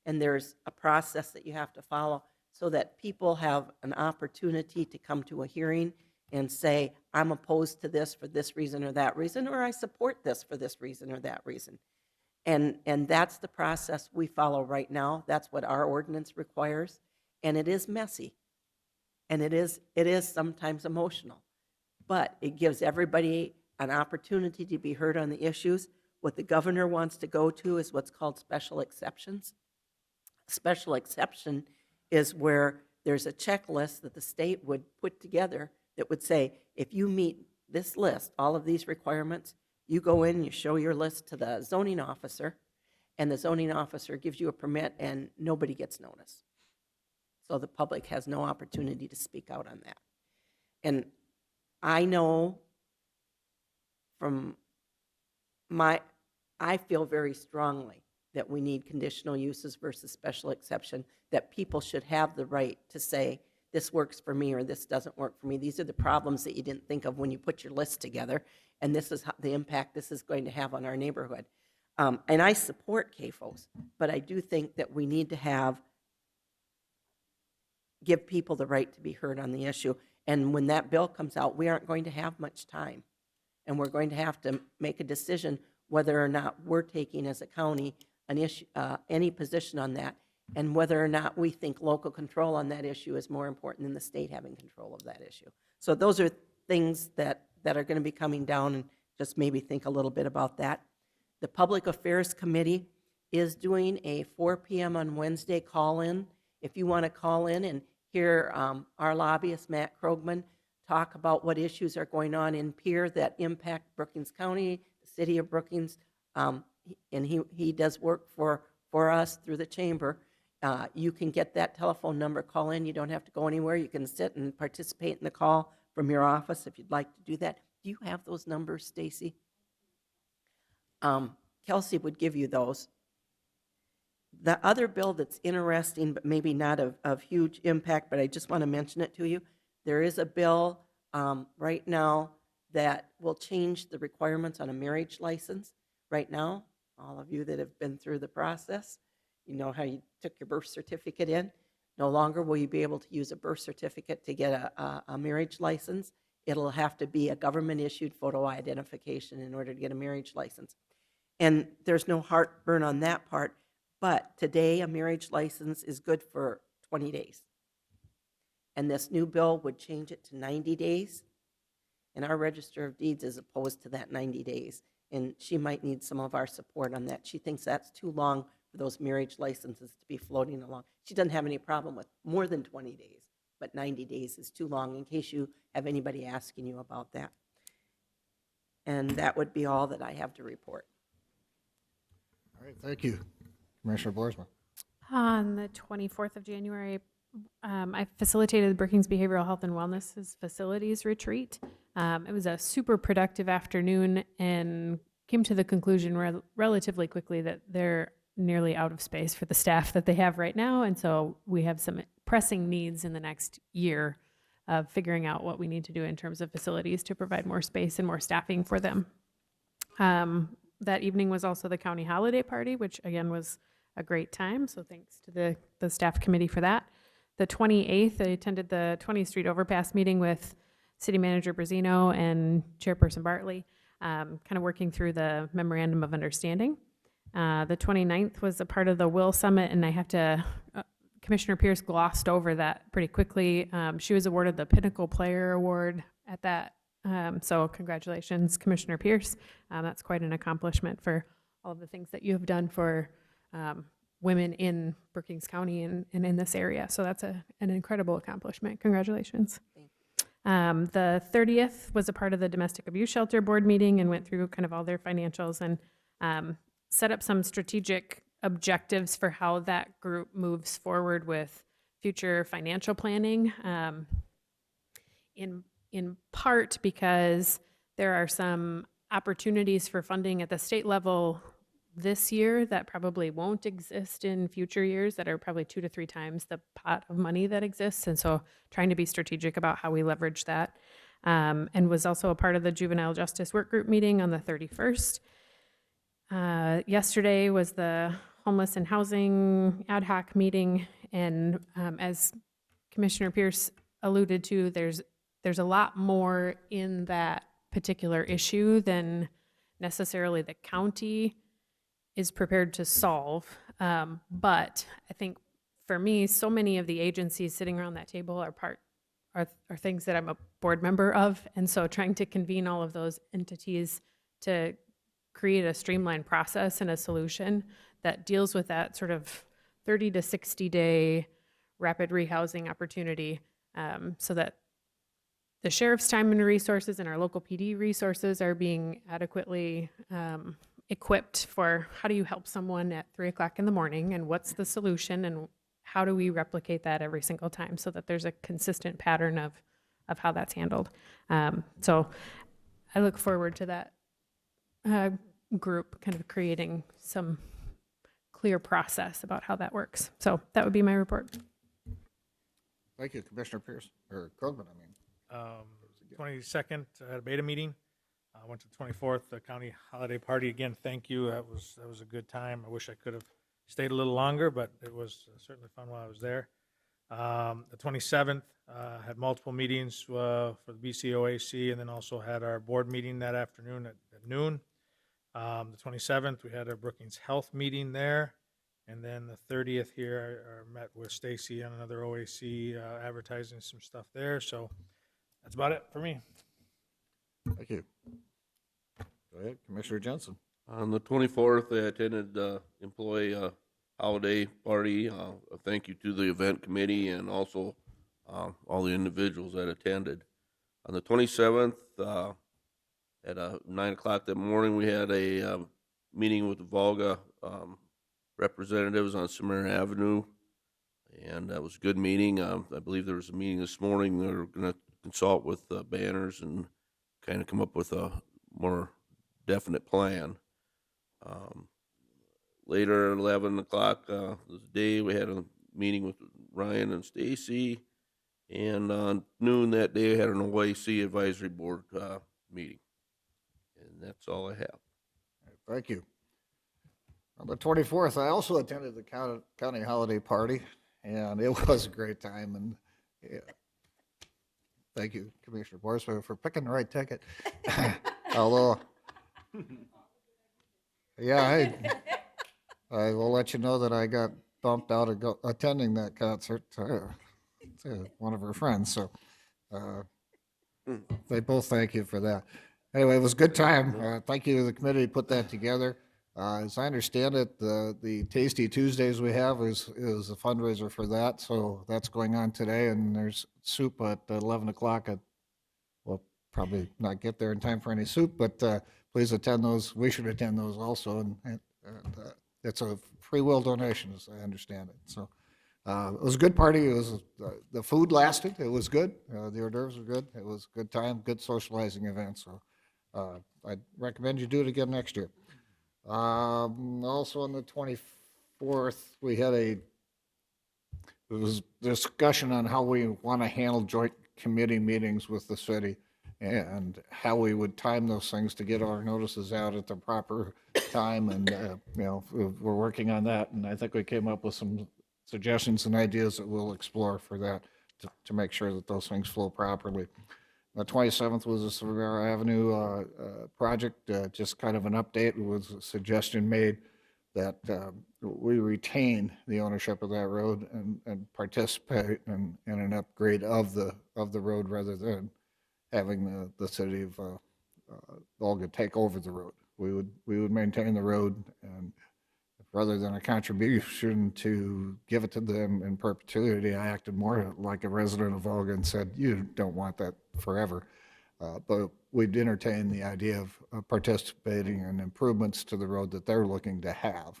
And there's a process that you have to follow so that people have an opportunity to come to a hearing and say, I'm opposed to this for this reason or that reason, or I support this for this reason or that reason. And that's the process we follow right now. That's what our ordinance requires. And it is messy. And it is sometimes emotional. But it gives everybody an opportunity to be heard on the issues. What the governor wants to go to is what's called special exceptions. Special exception is where there's a checklist that the state would put together that would say, if you meet this list, all of these requirements, you go in, you show your list to the zoning officer, and the zoning officer gives you a permit, and nobody gets notice. So the public has no opportunity to speak out on that. And I know I feel very strongly that we need conditional uses versus special exception, that people should have the right to say, this works for me or this doesn't work for me. These are the problems that you didn't think of when you put your list together, and this is the impact this is going to have on our neighborhood. And I support CAFOs, but I do think that we need to give people the right to be heard on the issue. And when that bill comes out, we aren't going to have much time. And we're going to have to make a decision whether or not we're taking as a county an issue, any position on that, and whether or not we think local control on that issue is more important than the state having control of that issue. So those are things that are going to be coming down, and just maybe think a little bit about that. The Public Affairs Committee is doing a 4 p.m. on Wednesday call-in. If you want to call in and hear our lobbyist, Matt Krogman, talk about what issues are going on in Pierre that impact Brookings County, the city of Brookings, and he does work for us through the chamber. You can get that telephone number, call in. You don't have to go anywhere. You can sit and participate in the call from your office if you'd like to do that. Do you have those numbers, Stacy? Kelsey would give you those. The other bill that's interesting, but maybe not of huge impact, but I just want to mention it to you, there is a bill right now that will change the requirements on a marriage license. Right now, all of you that have been through the process, you know how you took your birth certificate in. No longer will you be able to use a birth certificate to get a marriage license. It'll have to be a government-issued photo identification in order to get a marriage license. And there's no heartburn on that part, but today a marriage license is good for 20 days. And this new bill would change it to 90 days. And our Register of Deeds is opposed to that 90 days. And she might need some of our support on that. She thinks that's too long for those marriage licenses to be floating along. She doesn't have any problem with more than 20 days, but 90 days is too long, in case you have anybody asking you about that. And that would be all that I have to report. All right, thank you. Commissioner Boersma. On the 24th of January, I facilitated the Brookings Behavioral Health and Wellness Facilities Retreat. It was a super productive afternoon, and came to the conclusion relatively quickly that there nearly out of space for the staff that they have right now. And so we have some pressing needs in the next year of figuring out what we need to do in terms of facilities to provide more space and more staffing for them. That evening was also the county holiday party, which again was a great time. So thanks to the staff committee for that. The 28th, I attended the 20th Street Overpass meeting with City Manager Brazino and Chairperson Bartley, kind of working through the memorandum of understanding. The 29th was a part of the Will Summit, and I have to, Commissioner Pierce glossed over that pretty quickly. She was awarded the Pinnacle Player Award at that. So congratulations, Commissioner Pierce. That's quite an accomplishment for all of the things that you have done for women in Brookings County and in this area. So that's an incredible accomplishment. Congratulations. The 30th was a part of the Domestic Abuse Shelter Board meeting and went through kind of all their financials and set up some strategic objectives for how that group moves forward with future financial planning. In part because there are some opportunities for funding at the state level this year that probably won't exist in future years, that are probably 2 to 3 times the pot of money that exists. And so trying to be strategic about how we leverage that. And was also a part of the Juvenile Justice Work Group meeting on the 31st. Yesterday was the Homeless and Housing Ad Hoc meeting. And as Commissioner Pierce alluded to, there's a lot more in that particular issue than necessarily the county is prepared to solve. But I think for me, so many of the agencies sitting around that table are things that I'm a board member of. And so trying to convene all of those entities to create a streamlined process and a solution that deals with that sort of 30 to 60 day rapid rehousing opportunity, so that the sheriff's time and resources and our local PD resources are being adequately equipped for how do you help someone at 3 o'clock in the morning, and what's the solution, and how do we replicate that every single time so that there's a consistent pattern of how that's handled. So I look forward to that group kind of creating some clear process about how that works. So that would be my report. Thank you, Commissioner Pierce, or Krogman, I mean. 22nd, I had a beta meeting. I went to the 24th, the county holiday party. Again, thank you. That was a good time. I wish I could have stayed a little longer, but it was certainly fun while I was there. The 27th, had multiple meetings for the BCOAC, and then also had our board meeting that afternoon at noon. The 27th, we had our Brookings Health meeting there. And then the 30th here, I met with Stacy on another OAC, advertising some stuff there. So that's about it for me. Thank you. Go ahead, Commissioner Jensen. On the 24th, I attended the employee holiday party. A thank you to the event committee and also all the individuals that attended. On the 27th, at 9 o'clock that morning, we had a meeting with the Volga representatives on Samara Avenue, and that was a good meeting. I believe there was a meeting this morning. They're going to consult with banners and kind of come up with a more definite plan. Later, 11 o'clock this day, we had a meeting with Ryan and Stacy, and on noon that day, I had an OAC advisory board meeting. And that's all I have. Thank you. On the 24th, I also attended the county holiday party, and it was a great time. And yeah, thank you, Commissioner Borsberg, for picking the right ticket. Although, yeah, I will let you know that I got bumped out of attending that concert to one of her friends. So they both thank you for that. Anyway, it was a good time. Thank you to the committee who put that together. As I understand it, the Tasty Tuesdays we have is a fundraiser for that. So that's going on today, and there's soup at 11 o'clock. We'll probably not get there in time for any soup, but please attend those. We should attend those also. And it's a free will donation, as I understand it. So it was a good party. It was the food lasted. It was good. The hors d'oeuvres were good. It was a good time, good socializing event. So I'd recommend you do it again next year. Also on the 24th, we had it was discussion on how we want to handle joint committee meetings with the city and how we would time those things to get our notices out at the proper time. And, we're working on that. And I think we came up with some suggestions and ideas that we'll explore for that to make sure that those things flow properly. The 27th was a Severe Avenue project, just kind of an update. It was a suggestion made that we retain the ownership of that road and participate in an upgrade of the road rather than having the city of Volga take over the road. We would maintain the road, and rather than a contribution to give it to them in perpetuity, I acted more like a resident of Volga and said, you don't want that forever. But we'd entertain the idea of participating in improvements to the road that they're looking to have,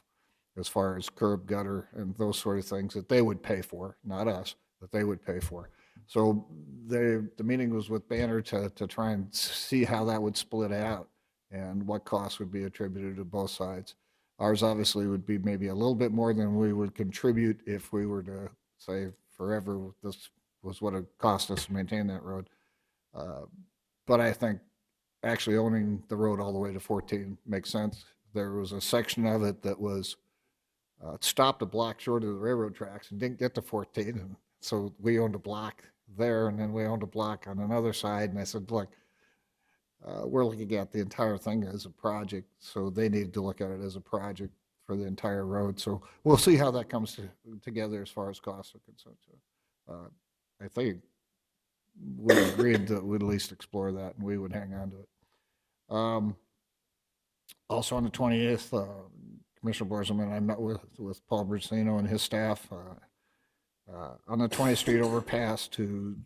as far as curb, gutter, and those sort of things that they would pay for, not us, that they would pay for. So the meeting was with Banner to try and see how that would split out and what costs would be attributed to both sides. Ours obviously would be maybe a little bit more than we would contribute if we were to say forever this was what it cost us to maintain that road. But I think actually owning the road all the way to 14 makes sense. There was a section of it that was stopped a block short of the railroad tracks and didn't get to 14. And so we owned a block there, and then we owned a block on another side. And I said, look, we're looking at the entire thing as a project, so they need to look at it as a project for the entire road. So we'll see how that comes together as far as costs are concerned. I think we agreed that we'd at least explore that, and we would hang on to it. Also on the 28th, Commissioner Borzelman and I met with Paul Brusino and his staff on the 20th Street overpass to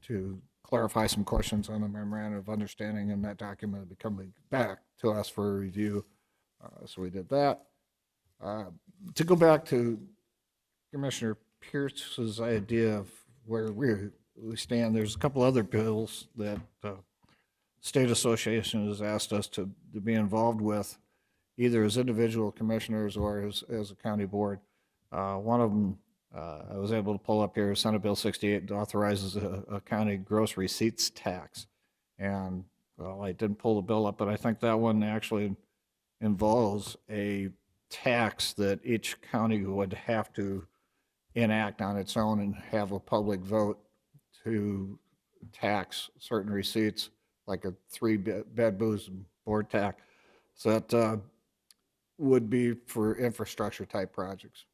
clarify some questions on the memorandum of understanding, and that document will be coming back to us for review. So we did that. To go back to Commissioner Pierce's idea of where we stand, there's a couple other bills that State Association has asked us to be involved with, either as individual commissioners or as a county board. One of them I was able to pull up here, Senate Bill 68 authorizes a county gross receipts tax. And, well, I didn't pull the bill up, but I think that one actually involves a tax that each county would have to enact on its own and have a public vote to tax certain receipts, like a 3-bed booze and board tax. So that would be for infrastructure type projects,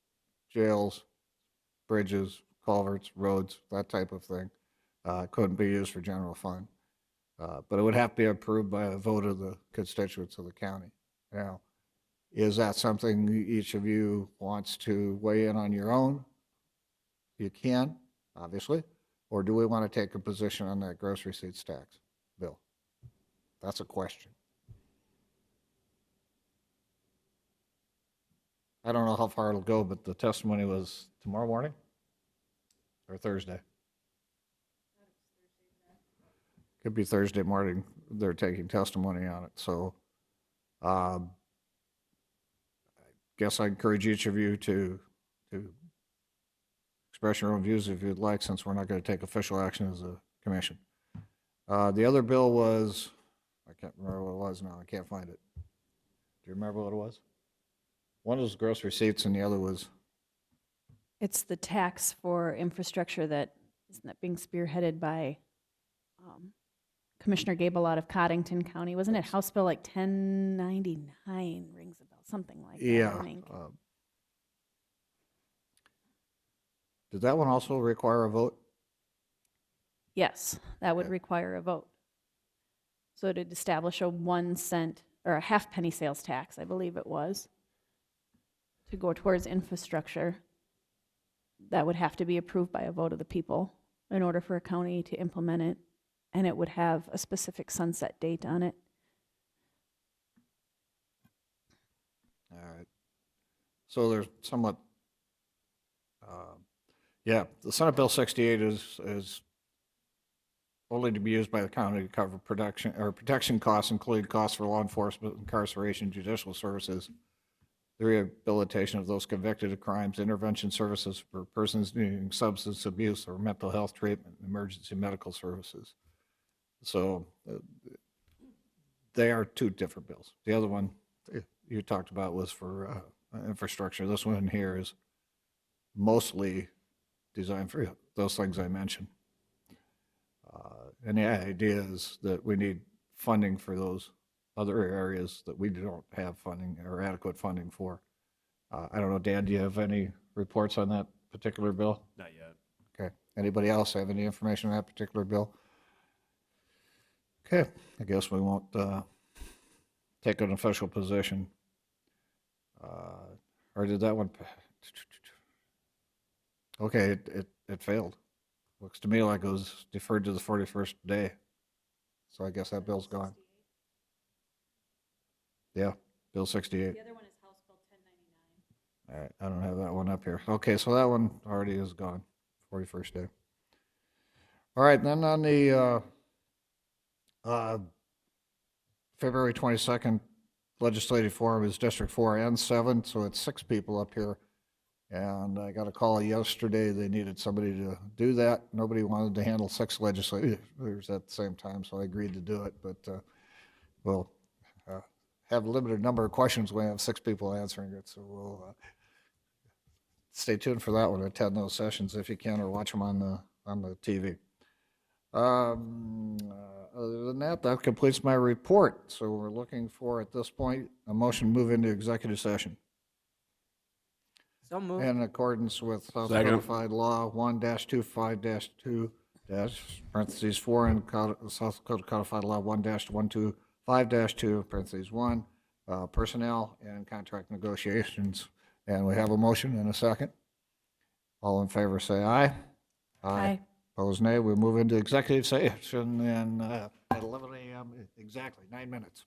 jails, bridges, culverts, roads, that type of thing. Couldn't be used for general fund. But it would have to be approved by a vote of the constituents of the county. Now, is that something each of you wants to weigh in on your own? You can, obviously. Or do we want to take a position on that gross receipts tax bill? That's a question. I don't know how far it'll go, but the testimony was tomorrow morning or Thursday. Could be Thursday morning. They're taking testimony on it. So I guess I encourage each of you to express your own views if you'd like, since we're not going to take official action as a commission. The other bill was, I can't remember what it was now. I can't find it. Do you remember what it was? One was gross receipts and the other was? It's the tax for infrastructure that, isn't that being spearheaded by Commissioner Gable out of Cottington County? Wasn't it House Bill like 1099 rings a bell, something like that, Yeah. I think. Did that one also require a vote? Yes, that would require a vote. So to establish a 1 cent or a half penny sales tax, I believe it was, to go towards infrastructure, that would have to be approved by a vote of the people in order for a county to implement it, and it would have a specific sunset date on it. All right. So there's somewhat, yeah, the Senate Bill 68 is only to be used by the county to cover protection costs, including costs for law enforcement, incarceration, judicial services. the rehabilitation of those convicted of crimes, intervention services for persons needing substance abuse or mental health treatment, emergency medical services. So they are two different bills. The other one you talked about was for infrastructure. This one here is mostly designed for those things I mentioned. And the idea is that we need funding for those other areas that we don't have funding or adequate funding for. I don't know, Dan, do you have any reports on that particular bill? Not yet. Okay. Anybody else have any information on that particular bill? Okay, I guess we won't take an official position. Or did that one? Okay, it failed. Looks to me like it was deferred to the 41st day. So I guess that bill's gone. Yeah, Bill 68. The other one is House Bill 1099. All right, I don't have that one up here. Okay, so that one already is gone, 41st day. All right, then on the February 22nd legislative forum is District 4 and 7, so it's 6 people up here. And I got a call yesterday, they needed somebody to do that. Nobody wanted to handle 6 legislators at the same time, so I agreed to do it. But we'll have a limited number of questions when I have 6 people answering it, so we'll stay tuned for that one. Attend those sessions if you can, or watch them on the TV. Other than that, that completes my report. So we're looking for, at this point, a motion to move into executive session. So moved. In accordance with South Second. Codified Law 1-25-2, parentheses 4, and South Dakota Codified Law 1-125-2, parentheses 1, personnel and contract negotiations. And we have a motion and a second. All in favor, say aye. Aye. Opposed, nay. We move into executive session and at 11 a.m. exactly, 9 minutes.